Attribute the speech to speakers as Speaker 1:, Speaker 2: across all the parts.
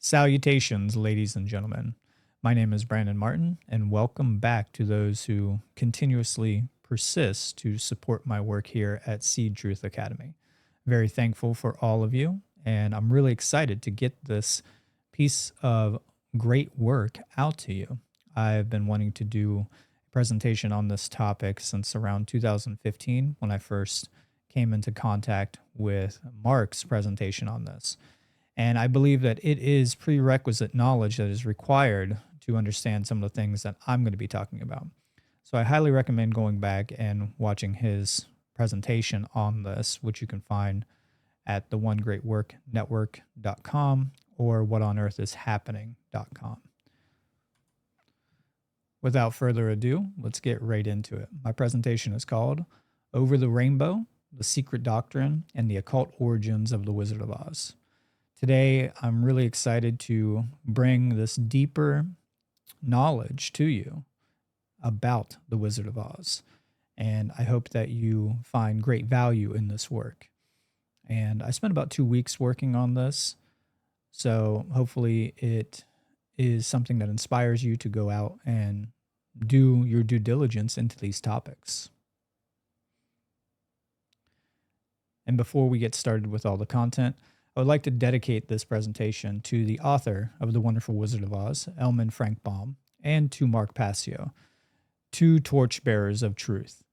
Speaker 1: Salutations, ladies and gentlemen. My name is Brandon Martin, and welcome back to those who continuously persist to support my work here at S.E.E.D Truth Academy. Very thankful for all of you, and I'm really excited to get this piece of great work out to you. I've been wanting to do a presentation on this topic since around 2015 when I first came into contact with Mark's presentation on this. And I believe that it is prerequisite knowledge that is required to understand some of the things that I'm going to be talking about. So I highly recommend going back and watching his presentation on this, which you can find at theonegreatworknetwork.com or whatonearthishappening.com. Without further ado, let's get right into it. My presentation is called Over the Rainbow, the Secret Doctrine, and the Occult Origins of the Wizard of Oz. Today, I'm really excited to bring this deeper knowledge to you about the Wizard of Oz. And I hope that you find great value in this work. And I spent about 2 weeks working on this. So hopefully it is something that inspires you to go out and do your due diligence into these topics. And before we get started with all the content, I would like to dedicate this presentation to the author of The Wonderful Wizard of Oz, Elman Frank Baum, and to Mark Passio, two torchbearers of truth.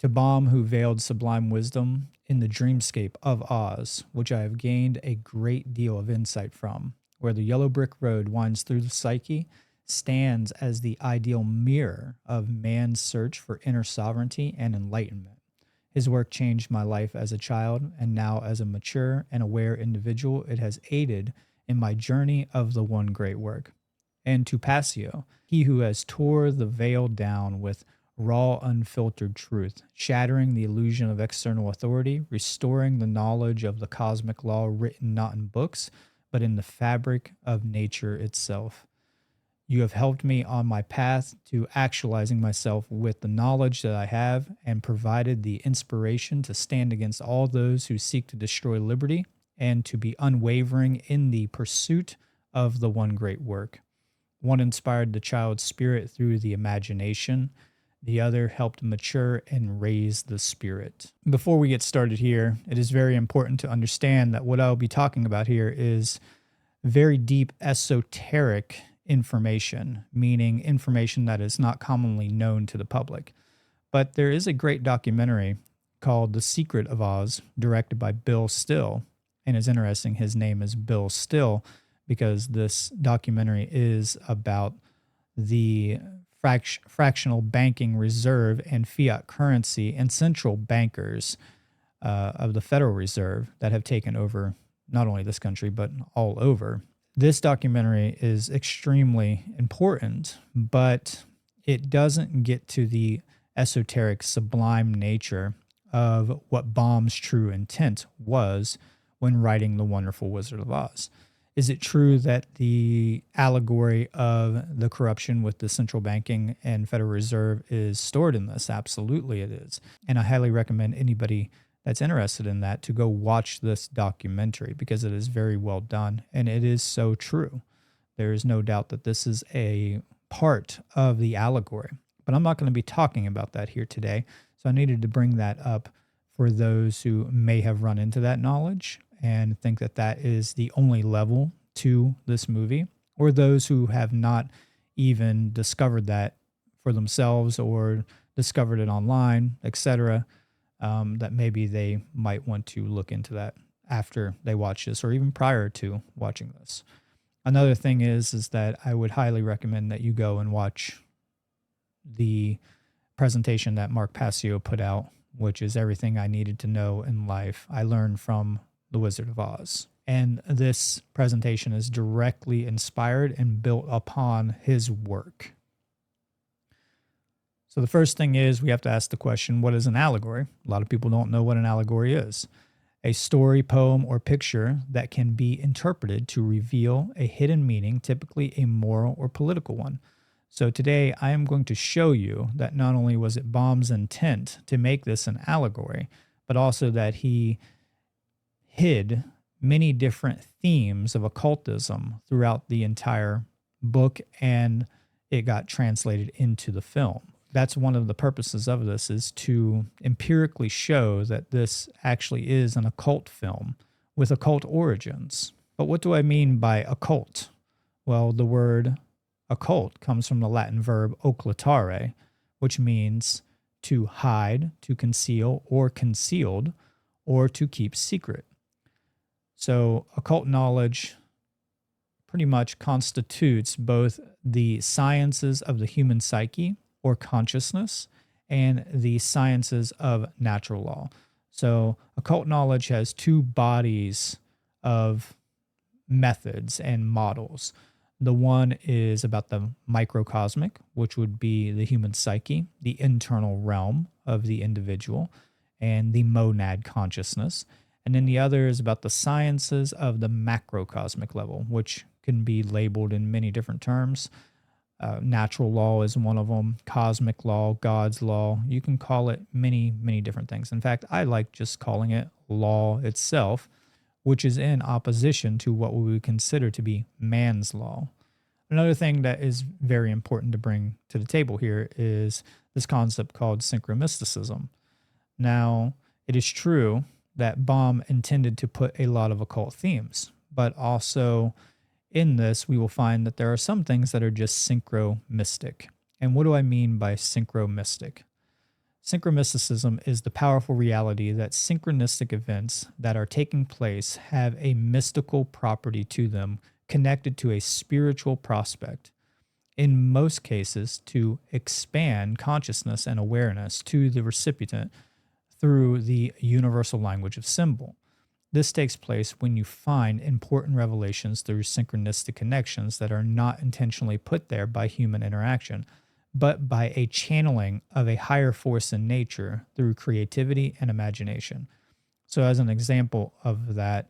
Speaker 1: To Baum, who veiled sublime wisdom in the dreamscape of Oz, which I have gained a great deal of insight from, where the yellow brick road winds through the psyche, stands as the ideal mirror of man's search for inner sovereignty and enlightenment. His work changed my life as a child, and now as a mature and aware individual, it has aided in my journey of the one great work. And to Passio, he who has tore the veil down with raw, unfiltered truth, shattering the illusion of external authority, restoring the knowledge of the cosmic law written not in books, but in the fabric of nature itself. You have helped me on my path to actualizing myself with the knowledge that I have and provided the inspiration to stand against all those who seek to destroy liberty and to be unwavering in the pursuit of the one great work. One inspired the child's spirit through the imagination. The other helped mature and raise the spirit. Before we get started here, it is very important to understand that what I'll be talking about here is very deep esoteric information, meaning information that is not commonly known to the public. But there is a great documentary called The Secret of Oz, directed by Bill Still, and it's interesting his name is Bill Still because this documentary is about the fractional banking reserve and fiat currency and central bankers of the Federal Reserve that have taken over not only this country, but all over. This documentary is extremely important, but it doesn't get to the esoteric, sublime nature of what Baum's true intent was when writing The Wonderful Wizard of Oz. Is it true that the allegory of the corruption with the central banking and Federal Reserve is stored in this? Absolutely it is. And I highly recommend anybody that's interested in that to go watch this documentary because it is very well done and it is so true. There is no doubt that this is a part of the allegory, but I'm not going to be talking about that here today. So I needed to bring that up for those who may have run into that knowledge and think that that is the only level to this movie, or those who have not even discovered that for themselves or discovered it online, etc., that maybe they might want to look into that after they watch this or even prior to watching this. Another thing is that I would highly recommend that you go and watch the presentation that Mark Passio put out, which is Everything I Needed to Know in Life I Learned from The Wizard of Oz. And this presentation is directly inspired and built upon his work. So the first thing is we have to ask the question, what is an allegory? A lot of people don't know what an allegory is. A story, poem, or picture that can be interpreted to reveal a hidden meaning, typically a moral or political one. So today I am going to show you that not only was it Baum's intent to make this an allegory, but also that he hid many different themes of occultism throughout the entire book, and it got translated into the film. That's one of the purposes of this, is to empirically show that this actually is an occult film with occult origins. But what do I mean by occult? Well, the word occult comes from the Latin verb occultare, which means to hide, to conceal, or concealed, or to keep secret. So occult knowledge pretty much constitutes both the sciences of the human psyche or consciousness and the sciences of natural law. So occult knowledge has two bodies of methods and models. The one is about the microcosmic, which would be the human psyche, the internal realm of the individual, and the monad consciousness. And then the other is about the sciences of the macrocosmic level, which can be labeled in many different terms. Natural law is one of them, cosmic law, God's law. You can call it many, many different things. In fact, I like just calling it law itself, which is in opposition to what we would consider to be man's law. Another thing that is very important to bring to the table here is this concept called Synchromysticism. Now, it is true that Baum intended to put a lot of occult themes, but also in this, we will find that there are some things that are just synchromystic. And what do I mean by synchromystic? Synchromysticism is the powerful reality that synchronistic events that are taking place have a mystical property to them connected to a spiritual prospect. In most cases, to expand consciousness and awareness to the recipient through the universal language of symbol. This takes place when you find important revelations through synchronistic connections that are not intentionally put there by human interaction, but by a channeling of a higher force in nature through creativity and imagination. So as an example of that,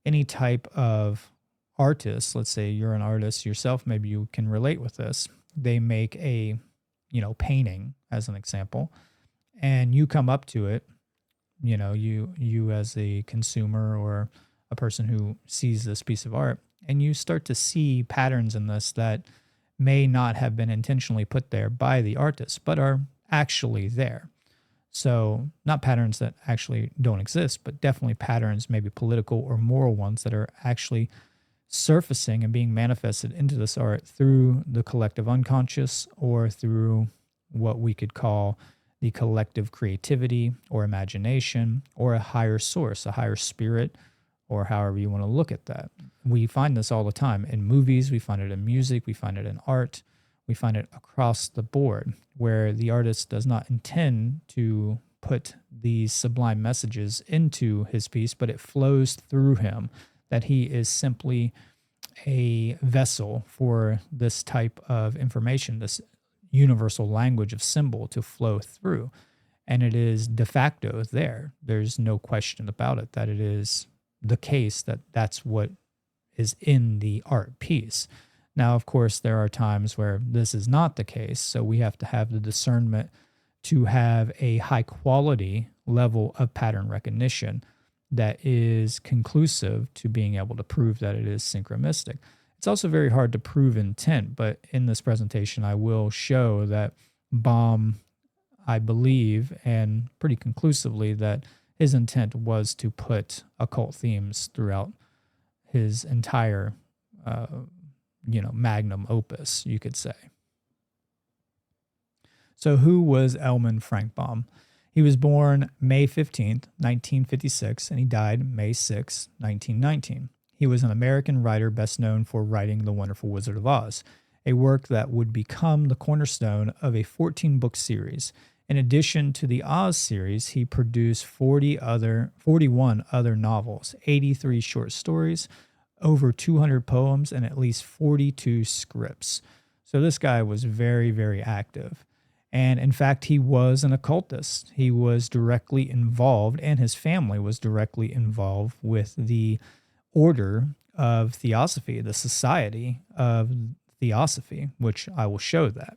Speaker 1: any type of artist, let's say you're an artist yourself, maybe you can relate with this. They make a, painting as an example, and you come up to it, you as a consumer or a person who sees this piece of art, and you start to see patterns in this that may not have been intentionally put there by the artist, but are actually there. So not patterns that actually don't exist, but definitely patterns, maybe political or moral ones, that are actually surfacing and being manifested into this art through the collective unconscious or through what we could call the collective creativity or imagination or a higher source, a higher spirit, or however you want to look at that. We find this all the time in movies, we find it in music, we find it in art, we find it across the board, where the artist does not intend to put these sublime messages into his piece, but it flows through him, that he is simply a vessel for this type of information, this universal language of symbol to flow through. And it is de facto there. There's no question about it that it is the case that that's what is in the art piece. Now, of course, there are times where this is not the case, so we have to have the discernment to have a high quality level of pattern recognition that is conclusive to being able to prove that it is synchromystic. It's also very hard to prove intent, but in this presentation, I will show that Baum, I believe, and pretty conclusively, that his intent was to put occult themes throughout his entire, magnum opus, you could say. So who was Elman Frank Baum? He was born May 15th, 1956, and he died May 6, 1919. He was an American writer best known for writing The Wonderful Wizard of Oz, a work that would become the cornerstone of a 14-book series. In addition to the Oz series, he produced 41 other novels, 83 short stories, over 200 poems, and at least 42 scripts. So this guy was very, very active. And in fact, he was an occultist. He was directly involved, and his family was directly involved with the order of Theosophy, the Society of Theosophy, which I will show that.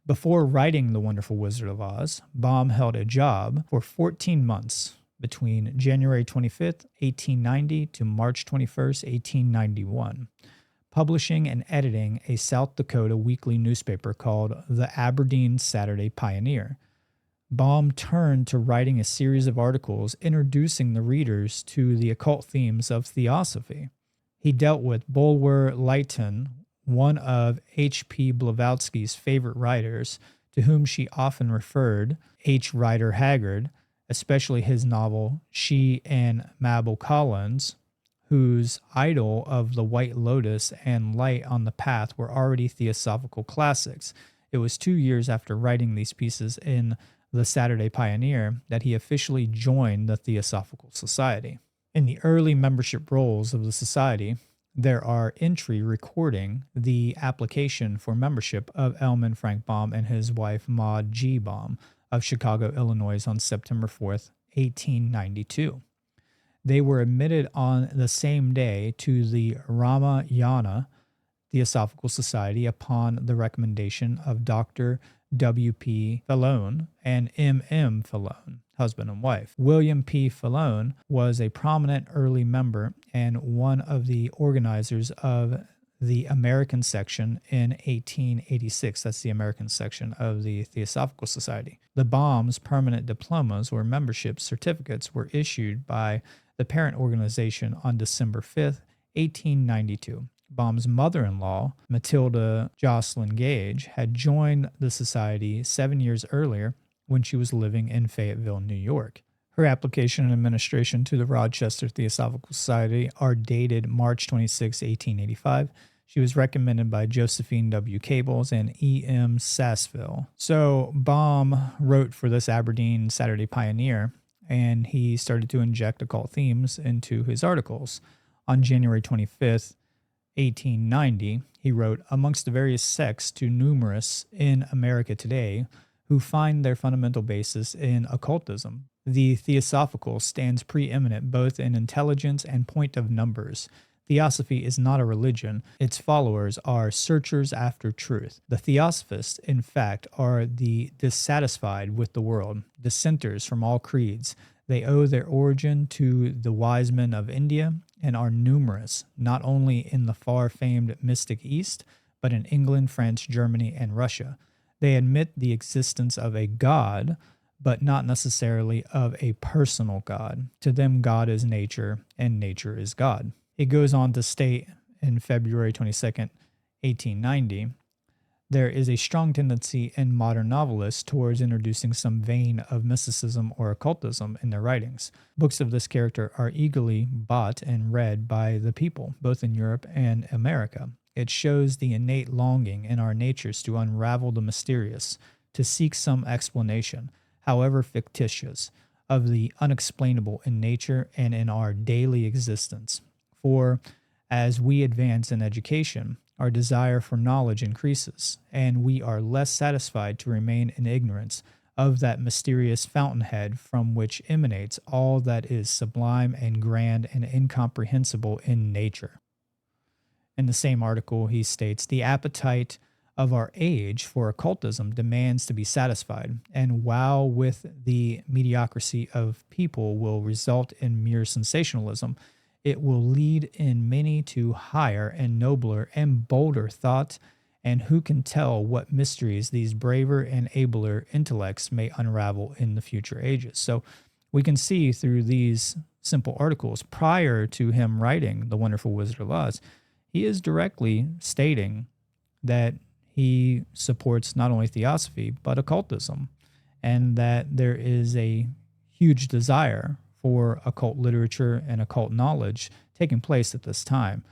Speaker 1: Before writing The Wonderful Wizard of Oz, Baum held a job for 14 months between January 25th, 1890 to March 21st, 1891, publishing and editing a South Dakota weekly newspaper called the Aberdeen Saturday Pioneer. Baum turned to writing a series of articles introducing the readers to the occult themes of Theosophy. He dealt with Bulwer Lytton, one of H.P. Blavatsky's favorite writers, to whom she often referred, H. Rider Haggard, especially his novel She and Mabel Collins, whose Idol of the White Lotus and Light on the Path were already theosophical classics. It was 2 years after writing these pieces in the Saturday Pioneer that he officially joined the Theosophical Society. In the early membership rolls of the society, there are entry recording the application for membership of Elman Frank Baum and his wife Maud G. Baum of Chicago, Illinois on September 4th, 1892. They were admitted on the same day to the Ramayana Theosophical Society upon the recommendation of Dr. W.P. Fallone and M.M. Fallone, husband and wife. William P. Fallone was a prominent early member and one of the organizers of the American section in 1886. That's the American section of the Theosophical Society. The Baum's permanent diplomas or membership certificates were issued by the parent organization on December 5th, 1892. Baum's mother-in-law, Matilda Jocelyn Gage, had joined the society 7 years earlier when she was living in Fayetteville, New York. Her application and administration to the Rochester Theosophical Society are dated March 26, 1885. She was recommended by Josephine W. Cables and E.M. Sassville. So Baum wrote for this Aberdeen Saturday Pioneer, and he started to inject occult themes into his articles. On January 25th, 1890, he wrote, "Amongst the various sects too numerous in America today who find their fundamental basis in occultism, the Theosophical stands preeminent both in intelligence and point of numbers. Theosophy is not a religion. Its followers are searchers after truth. The Theosophists, in fact, are the dissatisfied with the world, dissenters from all creeds. They owe their origin to the wise men of India and are numerous, not only in the far-famed mystic East, but in England, France, Germany, and Russia. They admit the existence of a God, but not necessarily of a personal God. To them, God is nature, and nature is God." It goes on to state in February 22nd, 1890, there is a strong tendency in modern novelists towards introducing some vein of mysticism or occultism in their writings. Books of this character are eagerly bought and read by the people, both in Europe and America. It shows the innate longing in our natures to unravel the mysterious, to seek some explanation, however fictitious, of the unexplainable in nature and in our daily existence. For as we advance in education, our desire for knowledge increases, and we are less satisfied to remain in ignorance of that mysterious fountainhead from which emanates all that is sublime and grand and incomprehensible in nature. In the same article, he states, "The appetite of our age for occultism demands to be satisfied, and while with the mediocrity of people will result in mere sensationalism, it will lead in many to higher and nobler and bolder thought, and who can tell what mysteries these braver and abler intellects may unravel in the future ages." So we can see through these simple articles, prior to him writing The Wonderful Wizard of Oz, he is directly stating that he supports not only theosophy, but occultism, and that there is a huge desire for occult literature and occult knowledge taking place at this time.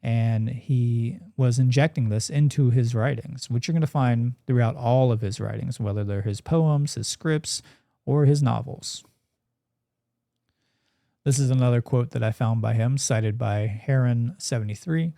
Speaker 1: And he was injecting this into his writings, which you're going to find throughout all of his writings, whether they're his poems, his scripts, or his novels. This is another quote that I found by him, cited by Heron73.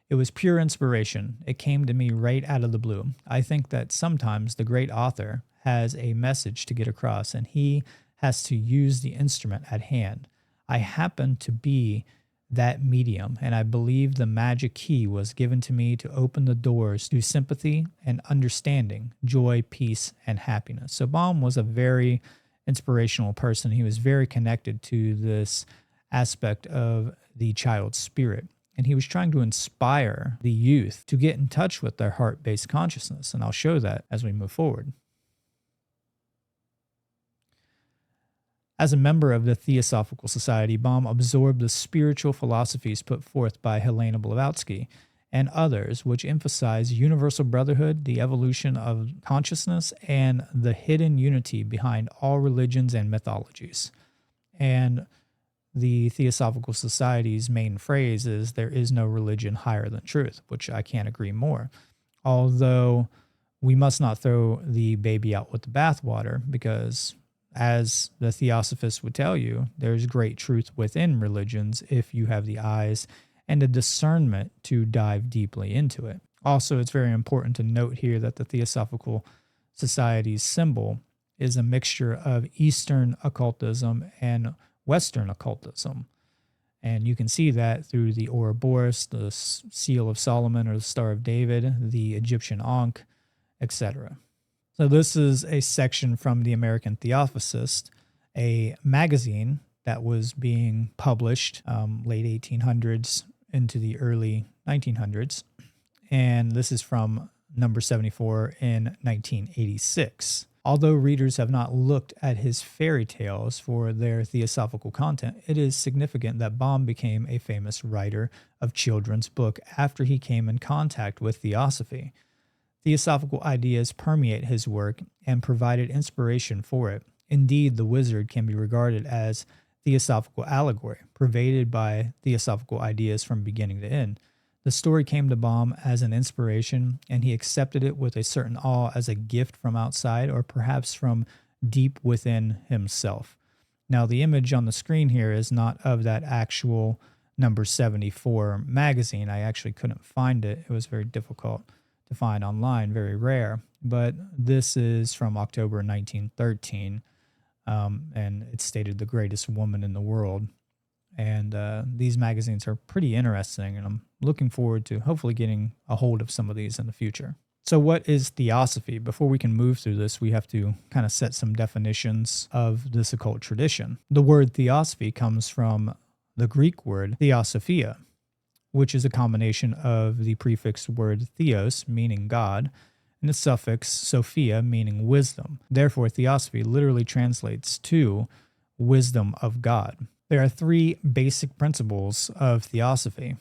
Speaker 1: "It was pure inspiration. It came to me right out of the blue. I think that sometimes the great author has a message to get across, and he has to use the instrument at hand. I happen to be that medium, and I believe the magic key was given to me to open the doors to sympathy and understanding, joy, peace, and happiness." So Baum was a very inspirational person. He was very connected to this aspect of the child spirit. And he was trying to inspire the youth to get in touch with their heart-based consciousness. And I'll show that as we move forward. As a member of the Theosophical Society, Baum absorbed the spiritual philosophies put forth by Helena Blavatsky and others, which emphasize universal brotherhood, the evolution of consciousness, and the hidden unity behind all religions and mythologies. And the Theosophical Society's main phrase is, there is no religion higher than truth, which I can't agree more. Although we must not throw the baby out with the bathwater, because as the Theosophists would tell you, there's great truth within religions if you have the eyes and the discernment to dive deeply into it. Also, it's very important to note here that the Theosophical Society's symbol is a mixture of Eastern occultism and Western occultism. And you can see that through the Ouroboros, the Seal of Solomon or the Star of David, the Egyptian Ankh, etc. So this is a section from the American Theosophist, a magazine that was being published late 1800s into the early 1900s. And this is from number 74 in 1986. Although readers have not looked at his fairy tales for their theosophical content, it is significant that Baum became a famous writer of children's book after he came in contact with Theosophy. Theosophical ideas permeate his work and provided inspiration for it. Indeed, The Wizard can be regarded as theosophical allegory, pervaded by theosophical ideas from beginning to end. The story came to Baum as an inspiration, and he accepted it with a certain awe as a gift from outside or perhaps from deep within himself. Now, the image on the screen here is not of that actual number 74 magazine. I actually couldn't find it. It was very difficult to find online, very rare. But this is from October 1913, and it's stated the greatest woman in the world. And these magazines are pretty interesting, and I'm looking forward to hopefully getting a hold of some of these in the future. So what is Theosophy? Before we can move through this, we have to kind of set some definitions of this occult tradition. The word Theosophy comes from the Greek word theosophia, which is a combination of the prefix word theos, meaning God, and the suffix sophia, meaning wisdom. Therefore, Theosophy literally translates to wisdom of God. There are three basic principles of Theosophy.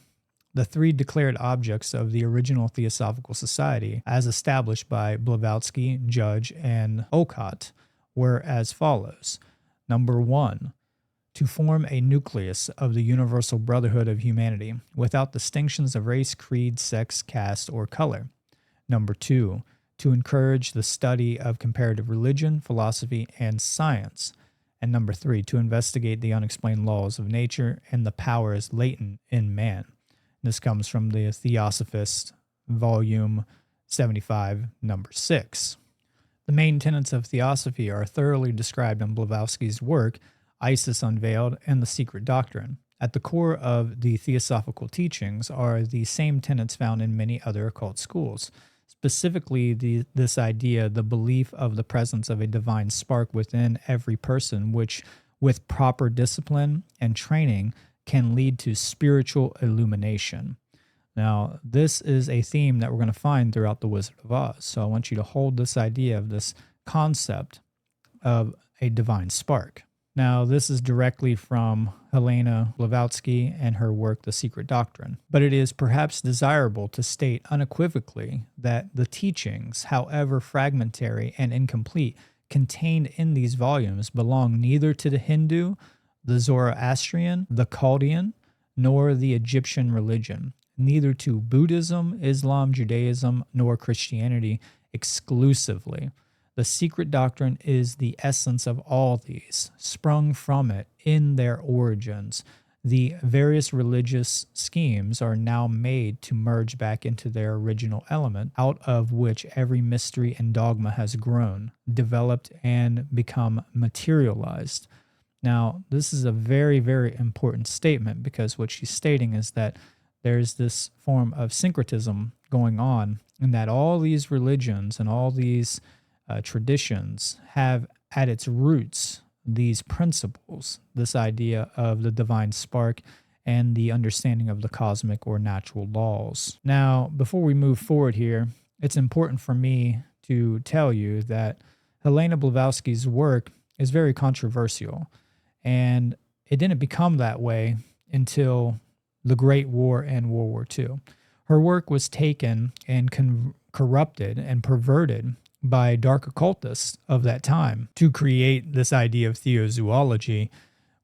Speaker 1: The three declared objects of the original Theosophical Society, as established by Blavatsky, Judge, and Occult, were as follows. Number 1, to form a nucleus of the universal brotherhood of humanity, without distinctions of race, creed, sex, caste, or color. Number 2, to encourage the study of comparative religion, philosophy, and science. And number 3, to investigate the unexplained laws of nature and the powers latent in man. This comes from the Theosophist, volume 75, number 6. The main tenets of Theosophy are thoroughly described in Blavatsky's work, Isis Unveiled, and The Secret Doctrine. At the core of the theosophical teachings are the same tenets found in many other occult schools. Specifically, this idea, the belief of the presence of a divine spark within every person, which, with proper discipline and training, can lead to spiritual illumination. Now, this is a theme that we're going to find throughout The Wizard of Oz. So I want you to hold this idea of this concept of a divine spark. Now, this is directly from Helena Blavatsky and her work, The Secret Doctrine. But it is perhaps desirable to state unequivocally that the teachings, however fragmentary and incomplete, contained in these volumes belong neither to the Hindu, the Zoroastrian, the Chaldean, nor the Egyptian religion, neither to Buddhism, Islam, Judaism, nor Christianity exclusively. The secret doctrine is the essence of all these, sprung from it in their origins. The various religious schemes are now made to merge back into their original element, out of which every mystery and dogma has grown, developed, and become materialized. Now, this is a very, very important statement, because what she's stating is that there's this form of syncretism going on, and that all these religions and all these traditions have at its roots these principles, this idea of the divine spark and the understanding of the cosmic or natural laws. Now, before we move forward here, it's important for me to tell you that Helena Blavatsky's work is very controversial, and it didn't become that way until the Great War and World War II. Her work was taken and corrupted and perverted by dark occultists of that time to create this idea of theozoology,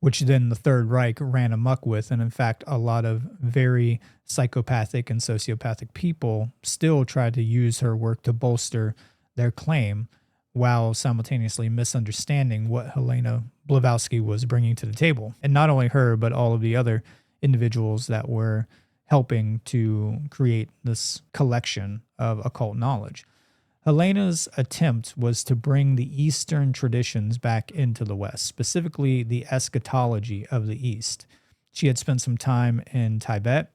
Speaker 1: which then the Third Reich ran amok with. And in fact, a lot of very psychopathic and sociopathic people still tried to use her work to bolster their claim while simultaneously misunderstanding what Helena Blavatsky was bringing to the table. And not only her, but all of the other individuals that were helping to create this collection of occult knowledge. Helena's attempt was to bring the Eastern traditions back into the West, specifically the eschatology of the East. She had spent some time in Tibet,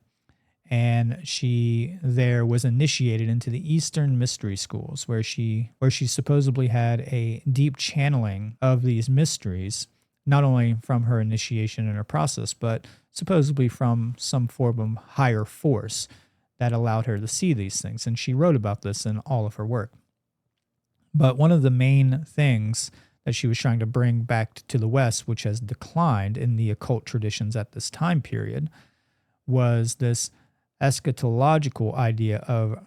Speaker 1: and she there was initiated into the Eastern mystery schools, where she supposedly had a deep channeling of these mysteries, not only from her initiation and her process, but supposedly from some form of higher force that allowed her to see these things. And she wrote about this in all of her work. But one of the main things that she was trying to bring back to the West, which has declined in the occult traditions at this time period, was this eschatological idea of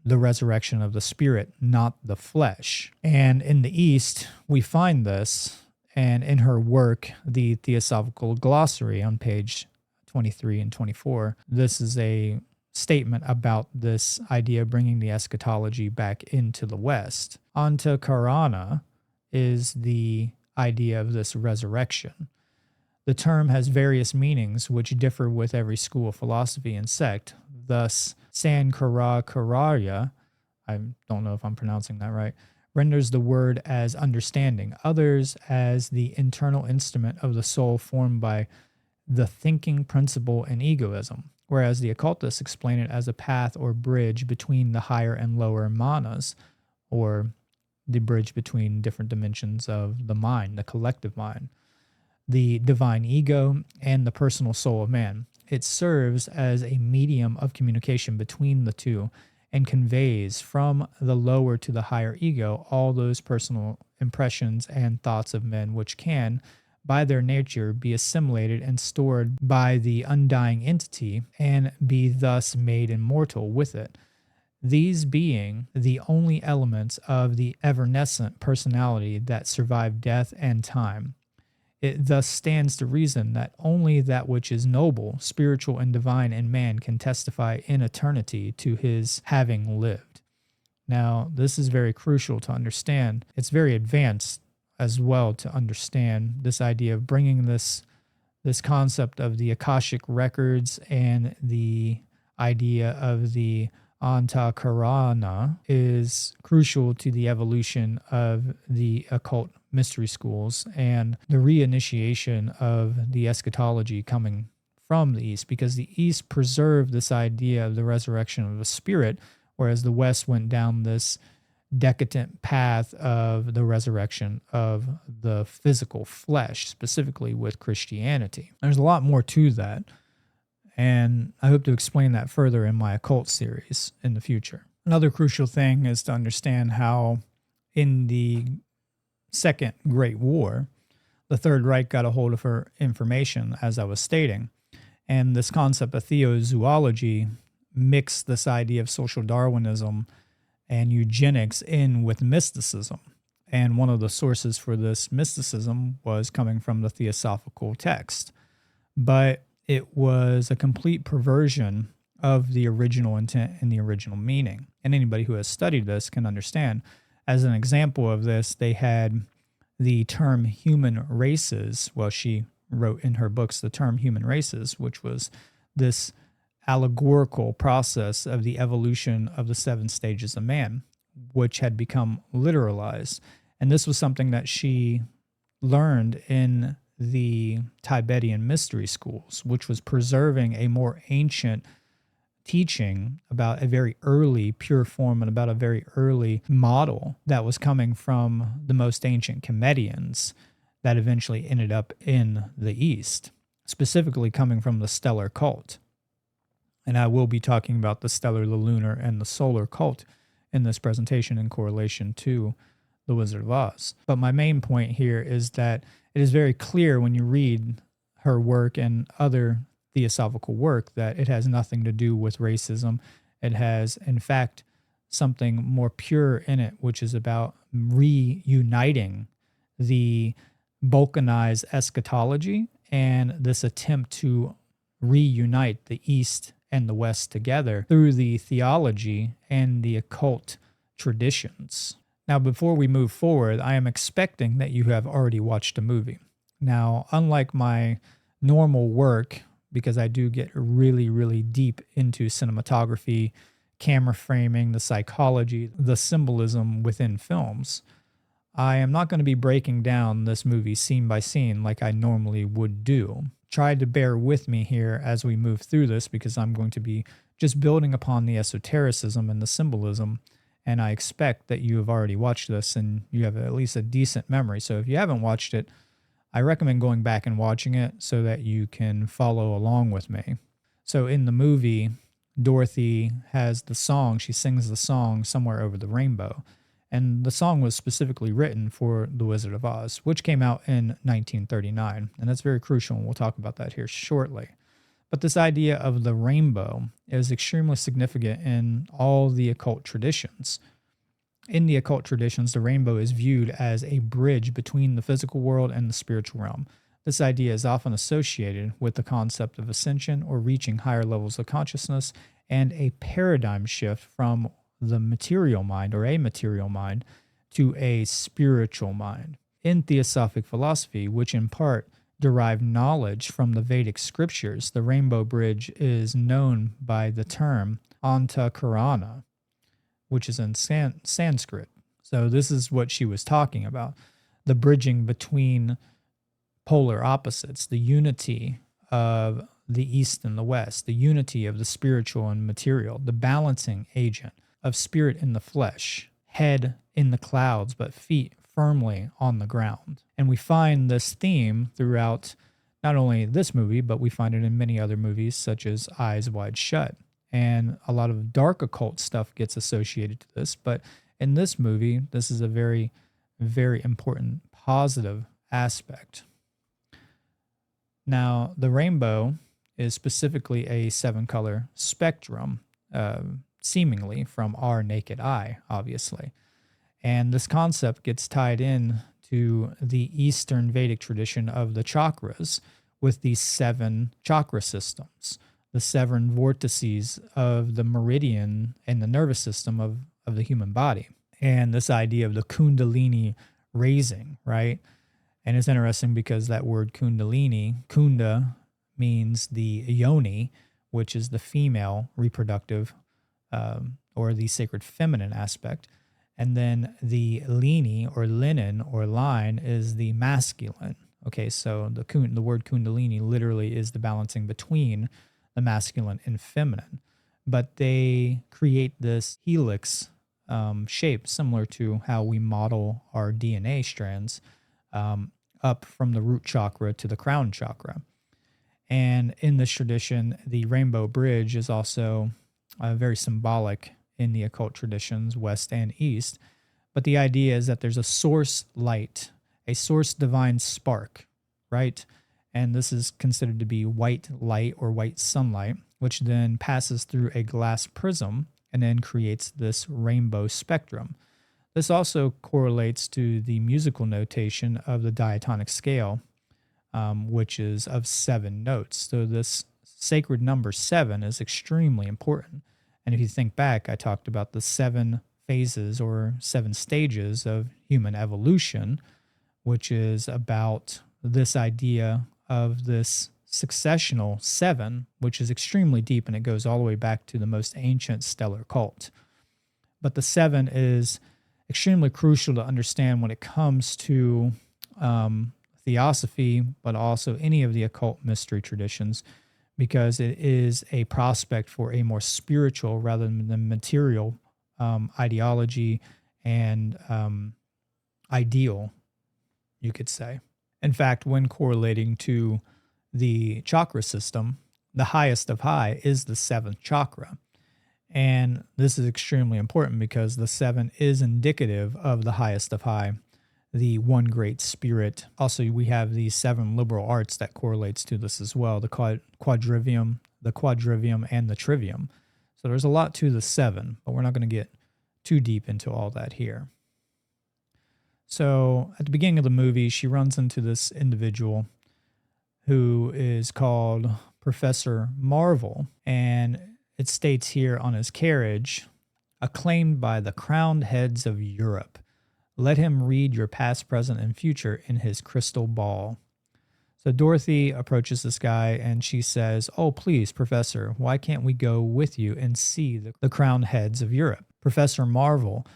Speaker 1: the resurrection of the spirit, not the flesh. And in the East, we find this, and in her work, the Theosophical Glossary on page 23 and 24, this is a statement about this idea of bringing the eschatology back into the West. Antakarana is the idea of this resurrection. The term has various meanings which differ with every school of philosophy and sect. Thus, Sankarakarya, I don't know if I'm pronouncing that right, renders the word as understanding, others as the internal instrument of the soul formed by the thinking principle and egoism, whereas the occultists explain it as a path or bridge between the higher and lower manas, or the bridge between different dimensions of the mind, the collective mind, the divine ego, and the personal soul of man. It serves as a medium of communication between the two and conveys from the lower to the higher ego all those personal impressions and thoughts of men which can, by their nature, be assimilated and stored by the undying entity and be thus made immortal with it. These being the only elements of the evanescent personality that survive death and time. It thus stands to reason that only that which is noble, spiritual, and divine in man can testify in eternity to his having lived. Now, this is very crucial to understand. It's very advanced as well to understand this idea of bringing this concept of the Akashic records and the idea of the Antakarana is crucial to the evolution of the occult mystery schools and the reinitiation of the eschatology coming from the East, because the East preserved this idea of the resurrection of the spirit, whereas the West went down this decadent path of the resurrection of the physical flesh, specifically with Christianity. There's a lot more to that, and I hope to explain that further in my occult series in the future. Another crucial thing is to understand how in the Second Great War, the Third Reich got a hold of her information, as I was stating, and this concept of theozoology mixed this idea of social Darwinism and eugenics in with mysticism. And one of the sources for this mysticism was coming from the Theosophical text. But it was a complete perversion of the original intent and the original meaning. And anybody who has studied this can understand. As an example of this, they had the term human races. Well, she wrote in her books the term human races, which was this allegorical process of the evolution of the 7 stages of man, which had become literalized. And this was something that she learned in the Tibetan mystery schools, which was preserving a more ancient teaching about a very early pure form and about a very early model that was coming from the most ancient comedians that eventually ended up in the East, specifically coming from the stellar cult. And I will be talking about the stellar, the lunar, and the solar cult in this presentation in correlation to the Wizard of Oz. But my main point here is that it is very clear when you read her work and other theosophical work that it has nothing to do with racism. It has, in fact, something more pure in it, which is about reuniting the balkanized eschatology and this attempt to reunite the East and the West together through the theology and the occult traditions. Now, before we move forward, I am expecting that you have already watched a movie. Now, unlike my normal work, because I do get really, really deep into cinematography, camera framing, the psychology, the symbolism within films, I am not going to be breaking down this movie scene by scene like I normally would do. Try to bear with me here as we move through this, because I'm going to be just building upon the esotericism and the symbolism, and I expect that you have already watched this and you have at least a decent memory. So if you haven't watched it, I recommend going back and watching it so that you can follow along with me. So in the movie, Dorothy has the song, she sings the song Somewhere Over the Rainbow. And the song was specifically written for The Wizard of Oz, which came out in 1939. And that's very crucial, and we'll talk about that here shortly. But this idea of the rainbow is extremely significant in all the occult traditions. In the occult traditions, the rainbow is viewed as a bridge between the physical world and the spiritual realm. This idea is often associated with the concept of ascension or reaching higher levels of consciousness, and a paradigm shift from the material mind or a material mind to a spiritual mind. In Theosophic philosophy, which in part derived knowledge from the Vedic scriptures, the rainbow bridge is known by the term Antakarana, which is in Sanskrit. So this is what she was talking about, the bridging between polar opposites, the unity of the East and the West, the unity of the spiritual and material, the balancing agent of spirit in the flesh, head in the clouds, but feet firmly on the ground. And we find this theme throughout not only this movie, but we find it in many other movies such as Eyes Wide Shut. And a lot of dark occult stuff gets associated to this. But in this movie, this is a very, very important positive aspect. Now, the rainbow is specifically a 7-color spectrum, seemingly from our naked eye, obviously. And this concept gets tied in to the Eastern Vedic tradition of the chakras with these 7 chakra systems, the 7 vortices of the meridian and the nervous system of the human body. And this idea of the kundalini raising, right? And it's interesting because that word kundalini, kunda, means the yoni, which is the female reproductive or the sacred feminine aspect. And then the lini or linen or line is the masculine. Okay, so the word kundalini literally is the balancing between the masculine and feminine. But they create this helix shape similar to how we model our DNA strands up from the root chakra to the crown chakra. And in this tradition, the rainbow bridge is also very symbolic in the occult traditions, West and East. But the idea is that there's a source light, a source divine spark, right? And this is considered to be white light or white sunlight, which then passes through a glass prism and then creates this rainbow spectrum. This also correlates to the musical notation of the diatonic scale, which is of 7 notes. So this sacred number 7 is extremely important. And if you think back, I talked about the 7 phases or 7 stages of human evolution, which is about this idea of this successional 7, which is extremely deep, and it goes all the way back to the most ancient stellar cult. But the 7 is extremely crucial to understand when it comes to Theosophy, but also any of the occult mystery traditions, because it is a prospect for a more spiritual rather than the material ideology and ideal, you could say. In fact, when correlating to the chakra system, the highest of high is the seventh chakra. And this is extremely important because the seven is indicative of the highest of high, the one great spirit. Also, we have the seven liberal arts that correlates to this as well, the quadrivium, and the trivium. So there's a lot to the seven, but we're not going to get too deep into all that here. So at the beginning of the movie, she runs into this individual who is called Professor Marvel, and it states here on his carriage, acclaimed by the crowned heads of Europe. Let him read your past, present, and future in his crystal ball. So Dorothy approaches this guy and she says, oh, please, Professor, why can't we go with you and see the crowned heads of Europe? Professor Marvel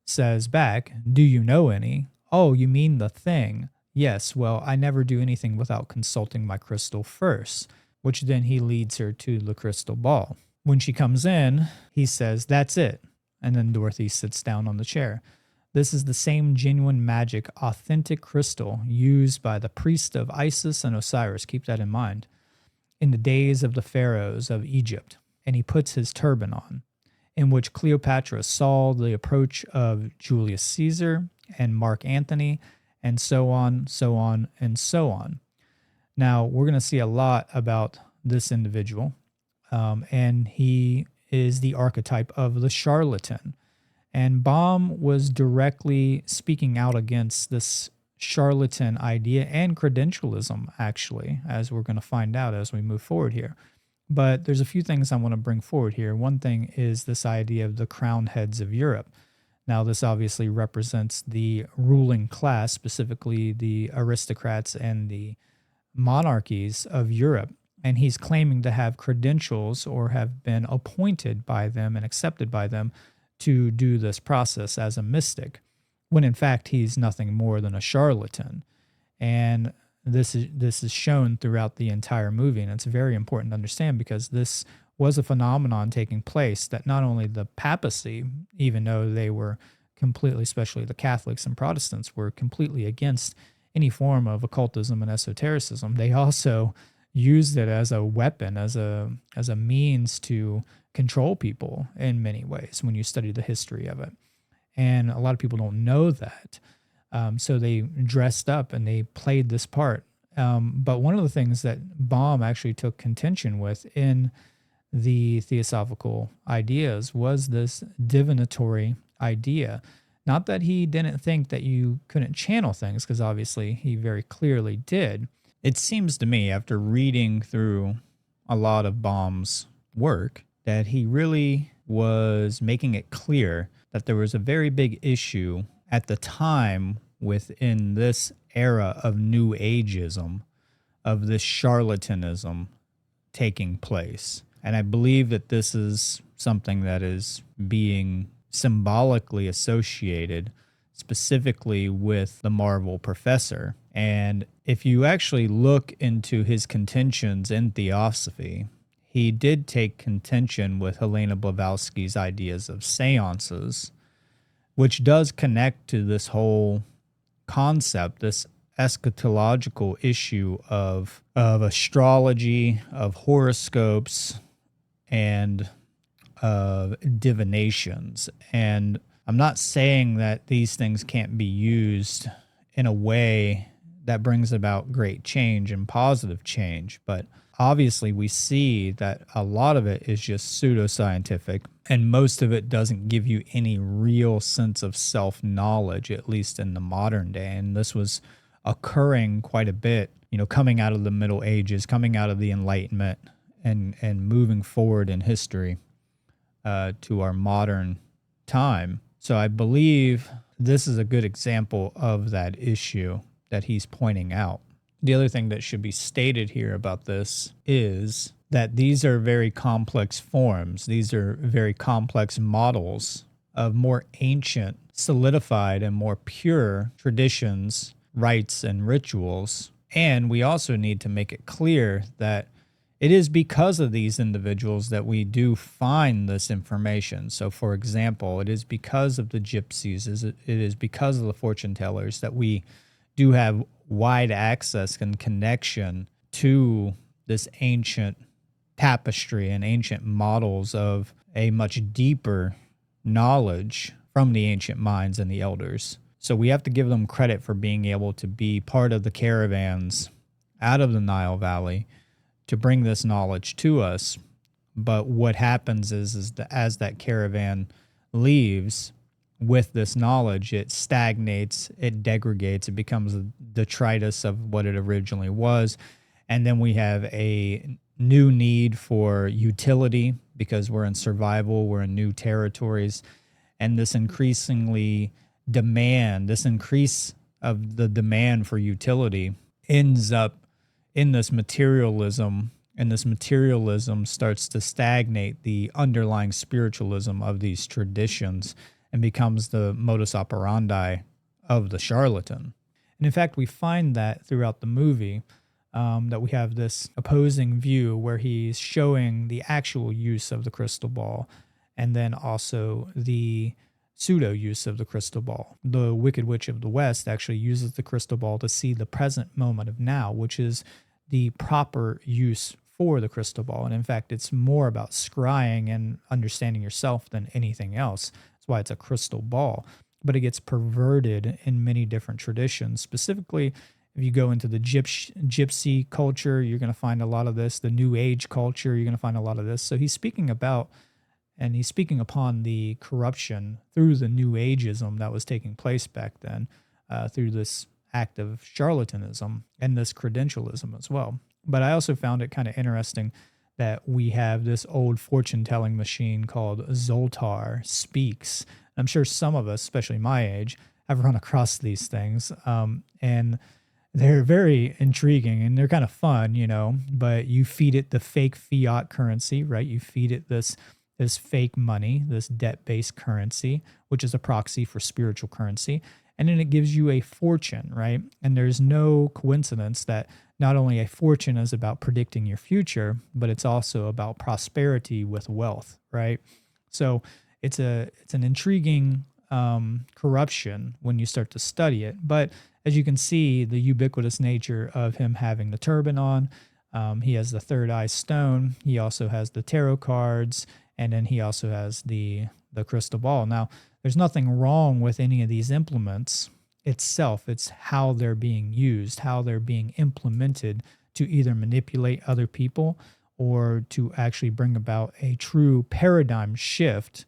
Speaker 1: says back, do you know any? Oh, you mean the thing? Yes, well, I never do anything without consulting my crystal first, which then he leads her to the crystal ball. When she comes in, he says, that's it. And then Dorothy sits down on the chair. This is the same genuine magic, authentic crystal used by the priest of Isis and Osiris, keep that in mind, in the days of the pharaohs of Egypt. And he puts his turban on, in which Cleopatra saw the approach of Julius Caesar and Mark Antony, and so on, so on, and so on. Now, we're going to see a lot about this individual, and he is the archetype of the charlatan. And Baum was directly speaking out against this charlatan idea and credentialism, actually, as we're going to find out as we move forward here. But there's a few things I want to bring forward here. One thing is this idea of the crowned heads of Europe. Now, this obviously represents the ruling class, specifically the aristocrats and the monarchies of Europe. And he's claiming to have credentials or have been appointed by them and accepted by them to do this process as a mystic, when in fact he's nothing more than a charlatan. And this is shown throughout the entire movie, and it's very important to understand because this was a phenomenon taking place that not only the papacy, even though they were completely, especially the Catholics and Protestants, were completely against any form of occultism and esotericism, they also used it as a weapon, as a means to control people in many ways when you study the history of it. And a lot of people don't know that. So they dressed up and they played this part. But one of the things that Baum actually took contention with in the Theosophical ideas was this divinatory idea. Not that he didn't think that you couldn't channel things, because obviously he very clearly did. It seems to me, after reading through a lot of Baum's work, that he really was making it clear that there was a very big issue at the time within this era of New Ageism, of this charlatanism taking place. And I believe that this is something that is being symbolically associated specifically with the Marvel professor. And if you actually look into his contentions in Theosophy, he did take contention with Helena Blavatsky's ideas of seances, which does connect to this whole concept, this eschatological issue of astrology, of horoscopes, and of divinations. And I'm not saying that these things can't be used in a way that brings about great change and positive change, but obviously we see that a lot of it is just pseudoscientific, and most of it doesn't give you any real sense of self-knowledge, at least in the modern day. And this was occurring quite a bit, coming out of the Middle Ages, coming out of the Enlightenment, and moving forward in history to our modern time. So I believe this is a good example of that issue that he's pointing out. The other thing that should be stated here about this is that these are very complex forms. These are very complex models of more ancient, solidified, and more pure traditions, rites, and rituals. And we also need to make it clear that it is because of these individuals that we do find this information. So, for example, it is because of the gypsies, it is because of the fortune tellers that we do have wide access and connection to this ancient tapestry and ancient models of a much deeper knowledge from the ancient minds and the elders. So we have to give them credit for being able to be part of the caravans out of the Nile Valley to bring this knowledge to us. But what happens is that as that caravan leaves with this knowledge, it stagnates, it degradates, it becomes a detritus of what it originally was. And then we have a new need for utility because we're in survival, we're in new territories. And this increasingly this increase of the demand for utility ends up in this materialism, and this materialism starts to stagnate the underlying spiritualism of these traditions and becomes the modus operandi of the charlatan. And in fact, we find that throughout the movie, that we have this opposing view where he's showing the actual use of the crystal ball and then also the pseudo use of the crystal ball. The Wicked Witch of the West actually uses the crystal ball to see the present moment of now, which is the proper use for the crystal ball. And in fact, it's more about scrying and understanding yourself than anything else. That's why it's a crystal ball. But it gets perverted in many different traditions. Specifically, if you go into the gypsy culture, you're going to find a lot of this. The New Age culture, you're going to find a lot of this. So he's speaking about, and he's speaking upon the corruption through the New Ageism that was taking place back then, through this act of charlatanism and this credentialism as well. But I also found it kind of interesting that we have this old fortune-telling machine called Zoltar Speaks. I'm sure some of us, especially my age, have run across these things, and they're very intriguing and they're kind of fun, but you feed it the fake fiat currency, right? You feed it this fake money, this debt-based currency, which is a proxy for spiritual currency. And then it gives you a fortune, right? And there's no coincidence that not only a fortune is about predicting your future, but it's also about prosperity with wealth, right? So it's an intriguing corruption when you start to study it. But as you can see, the ubiquitous nature of him having the turban on, he has the third eye stone. He also has the tarot cards, and then he also has the crystal ball. Now, there's nothing wrong with any of these implements itself. It's how they're being used, how they're being implemented to either manipulate other people or to actually bring about a true paradigm shift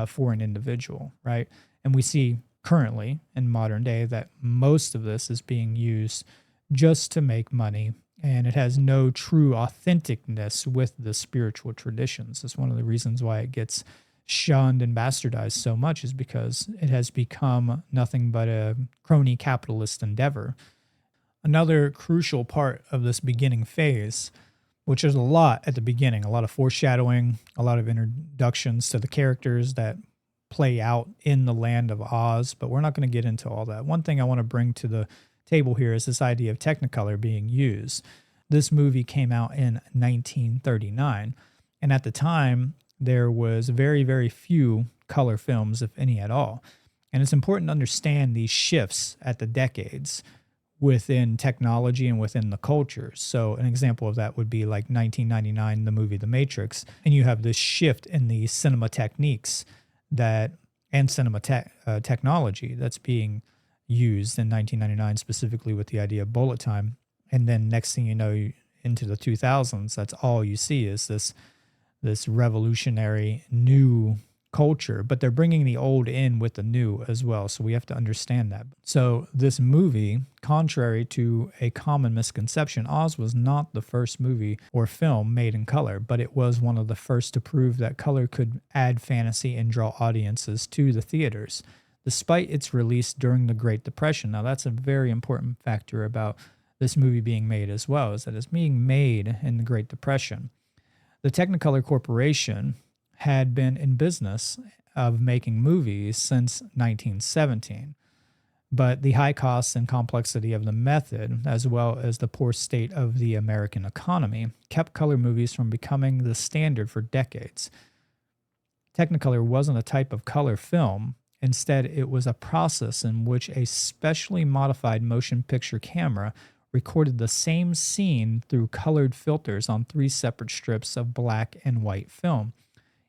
Speaker 1: for an individual, right? And we see currently in modern day that most of this is being used just to make money, and it has no true authenticness with the spiritual traditions. That's one of the reasons why it gets shunned and bastardized so much, is because it has become nothing but a crony capitalist endeavor. Another crucial part of this beginning phase, which is a lot at the beginning, a lot of foreshadowing, a lot of introductions to the characters that play out in the land of Oz, but we're not going to get into all that. One thing I want to bring to the table here is this idea of Technicolor being used. This movie came out in 1939, and at the time, there was very, very few color films, if any at all. And it's important to understand these shifts at the decades within technology and within the culture. So an example of that would be like 1999, the movie The Matrix, and you have this shift in the cinema techniques and cinema technology that's being used in 1999, specifically with the idea of bullet time. And then next thing you know, into the 2000s, that's all you see is this revolutionary new culture, but they're bringing the old in with the new as well. So we have to understand that. So this movie, contrary to a common misconception, Oz was not the first movie or film made in color, but it was one of the first to prove that color could add fantasy and draw audiences to the theaters, despite its release during the Great Depression. Now that's a very important factor about this movie being made as well, is that it's being made in the Great Depression. The Technicolor Corporation had been in business of making movies since 1917, but the high costs and complexity of the method, as well as the poor state of the American economy, kept color movies from becoming the standard for decades. Technicolor wasn't a type of color film, Instead, it was a process in which a specially modified motion picture camera recorded the same scene through colored filters on 3 separate strips of black and white film,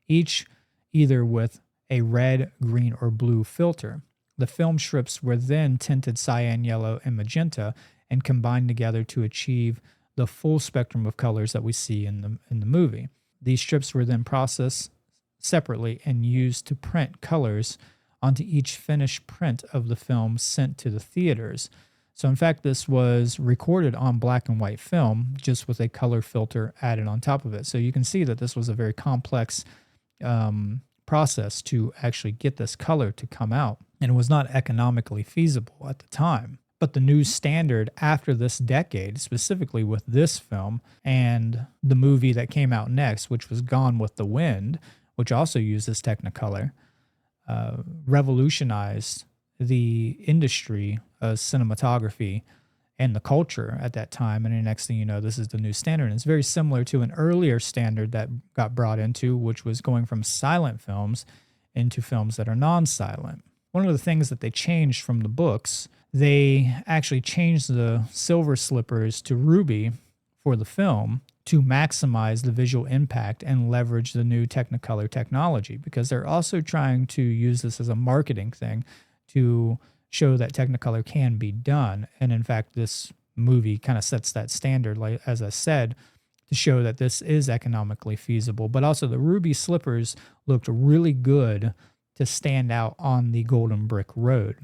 Speaker 1: each either with a red, green, or blue filter. The film strips were then tinted cyan, yellow, and magenta and combined together to achieve the full spectrum of colors that we see in the movie. These strips were then processed separately and used to print colors onto each finished print of the film sent to the theaters. So in fact, this was recorded on black and white film, just with a color filter added on top of it. So you can see that this was a very complex process to actually get this color to come out, and it was not economically feasible at the time. But the new standard after this decade, specifically with this film and the movie that came out next, which was Gone with the Wind, which also uses Technicolor, revolutionized the industry of cinematography and the culture at that time. And the next thing you know, this is the new standard. And it's very similar to an earlier standard that got brought into, which was going from silent films into films that are non-silent. One of the things that they changed from the books, they actually changed the silver slippers to ruby for the film to maximize the visual impact and leverage the new Technicolor technology, because they're also trying to use this as a marketing thing to show that Technicolor can be done. And in fact, this movie kind of sets that standard, like as I said, to show that this is economically feasible. But also the ruby slippers looked really good to stand out on the golden brick road.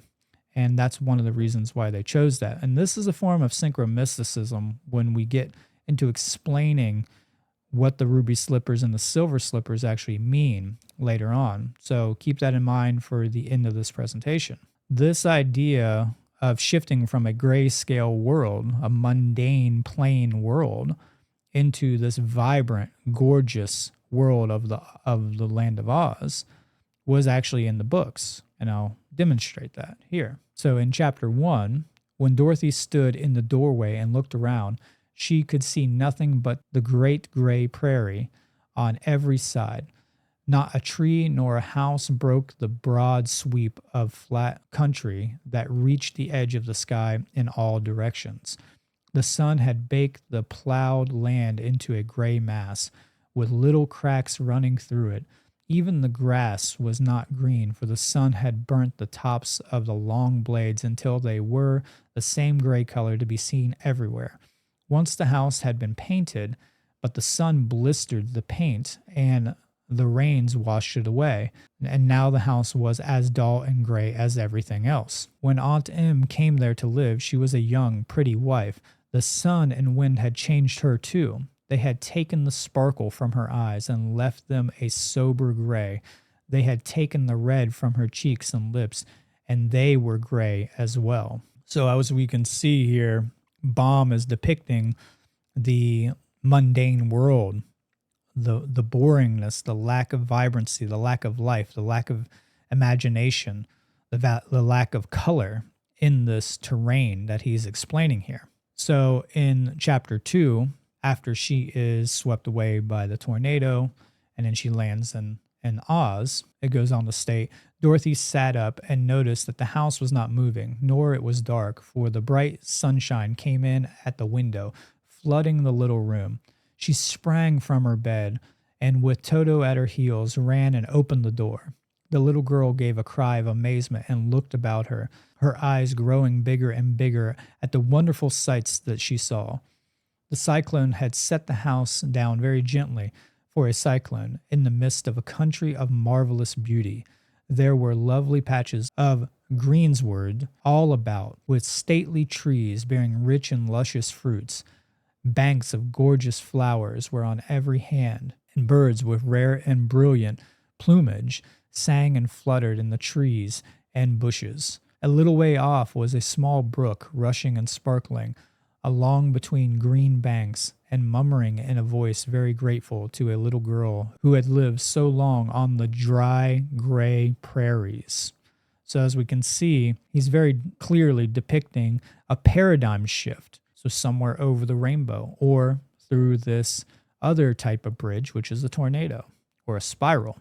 Speaker 1: And that's one of the reasons why they chose that. And this is a form of synchromysticism when we get into explaining what the ruby slippers and the silver slippers actually mean later on. So keep that in mind for the end of this presentation. This idea of shifting from a grayscale world, a mundane, plain world, into this vibrant, gorgeous world of the Land of Oz was actually in the books, and I'll demonstrate that here. So in chapter 1, when Dorothy stood in the doorway and looked around, she could see nothing but the great gray prairie on every side. Not a tree nor a house broke the broad sweep of flat country that reached the edge of the sky in all directions. The sun had baked the plowed land into a gray mass, with little cracks running through it. Even the grass was not green, for the sun had burnt the tops of the long blades until they were the same gray color to be seen everywhere. Once the house had been painted, but the sun blistered the paint and the rains washed it away, and now the house was as dull and gray as everything else. When Aunt Em came there to live, she was a young, pretty wife. The sun and wind had changed her too. They had taken the sparkle from her eyes and left them a sober gray. They had taken the red from her cheeks and lips, and they were gray as well. So as we can see here, Baum is depicting the mundane world, the boringness, the lack of vibrancy, the lack of life, the lack of imagination, the lack of color in this terrain that he's explaining here. So in chapter 2, after she is swept away by the tornado and then she lands in Oz, it goes on to state, Dorothy sat up and noticed that the house was not moving, nor it was dark, for the bright sunshine came in at the window, flooding the little room. She sprang from her bed and, with Toto at her heels, ran and opened the door. The little girl gave a cry of amazement and looked about her, her eyes growing bigger and bigger at the wonderful sights that she saw. The cyclone had set the house down very gently for a cyclone in the midst of a country of marvelous beauty. There were lovely patches of greensward all about, with stately trees bearing rich and luscious fruits. Banks of gorgeous flowers were on every hand, and birds with rare and brilliant plumage sang and fluttered in the trees and bushes. A little way off was a small brook rushing and sparkling along between green banks and murmuring in a voice very grateful to a little girl who had lived so long on the dry, gray prairies. So as we can see, he's very clearly depicting a paradigm shift. So somewhere over the rainbow, or through this other type of bridge, which is a tornado or a spiral,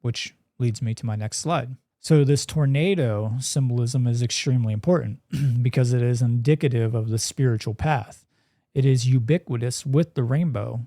Speaker 1: which leads me to my next slide. So this tornado symbolism is extremely important because it is indicative of the spiritual path. It is ubiquitous with the rainbow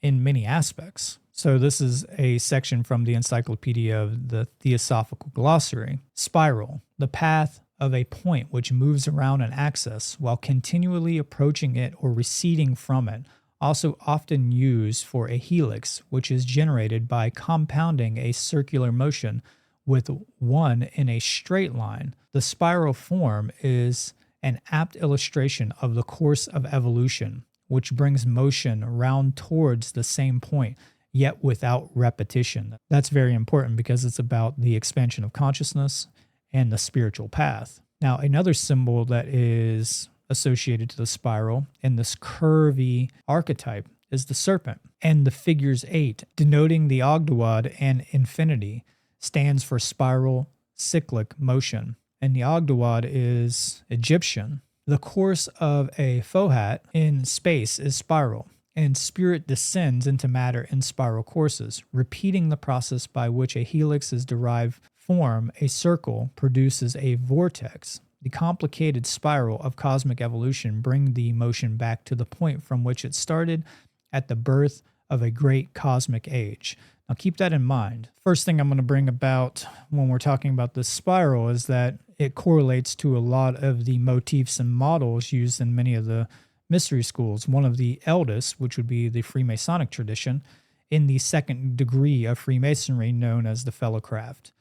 Speaker 1: in many aspects. So this is a section from the Encyclopedia of the Theosophical Glossary. Spiral, the path of a point which moves around an axis while continually approaching it or receding from it, also often used for a helix, which is generated by compounding a circular motion with one in a straight line. The spiral form is an apt illustration of the course of evolution, which brings motion round towards the same point, yet without repetition. That's very important because it's about the expansion of consciousness and the spiritual path. Now, another symbol that is associated to the spiral in this curvy archetype is the serpent, and the figures 8, denoting the Ogdoad and infinity, stands for spiral cyclic motion, and the Ogdoad is Egyptian. The course of a fohat in space is spiral, and spirit descends into matter in spiral courses, repeating the process by which a helix is derived. Form a circle produces a vortex. The complicated spiral of cosmic evolution bring the motion back to the point from which it started at the birth of a great cosmic age. Now keep that in mind. First thing I'm going to bring about when we're talking about this spiral is that it correlates to a lot of the motifs and models used in many of the mystery schools. One of the eldest, which would be the Freemasonic tradition, in the second degree of Freemasonry known as the Fellowcraft.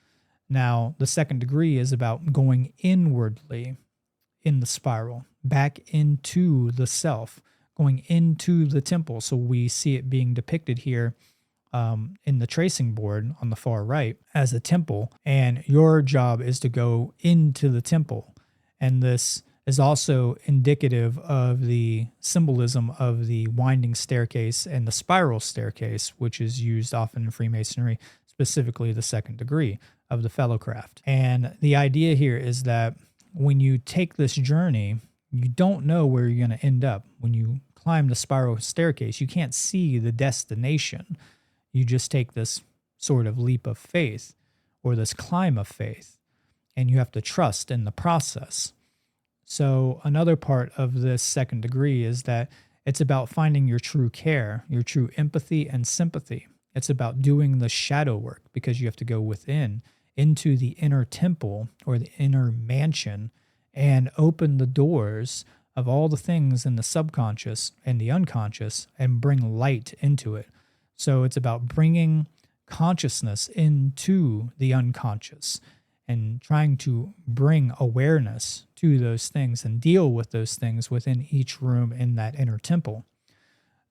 Speaker 1: Now, the second degree is about going inwardly in the spiral, back into the self, going into the temple. So we see it being depicted here in the tracing board on the far right as a temple. And your job is to go into the temple. And this is also indicative of the symbolism of the winding staircase and the spiral staircase, which is used often in Freemasonry, specifically the second degree of the Fellowcraft. And the idea here is that when you take this journey, you don't know where you're going to end up. When you climb the spiral staircase, you can't see the destination. You just take this sort of leap of faith or this climb of faith, and you have to trust in the process. So another part of this second degree is that it's about finding your true care, your true empathy and sympathy. It's about doing the shadow work because you have to go within into the inner temple or the inner mansion and open the doors of all the things in the subconscious and the unconscious and bring light into it. So it's about bringing consciousness into the unconscious and trying to bring awareness to those things and deal with those things within each room in that inner temple.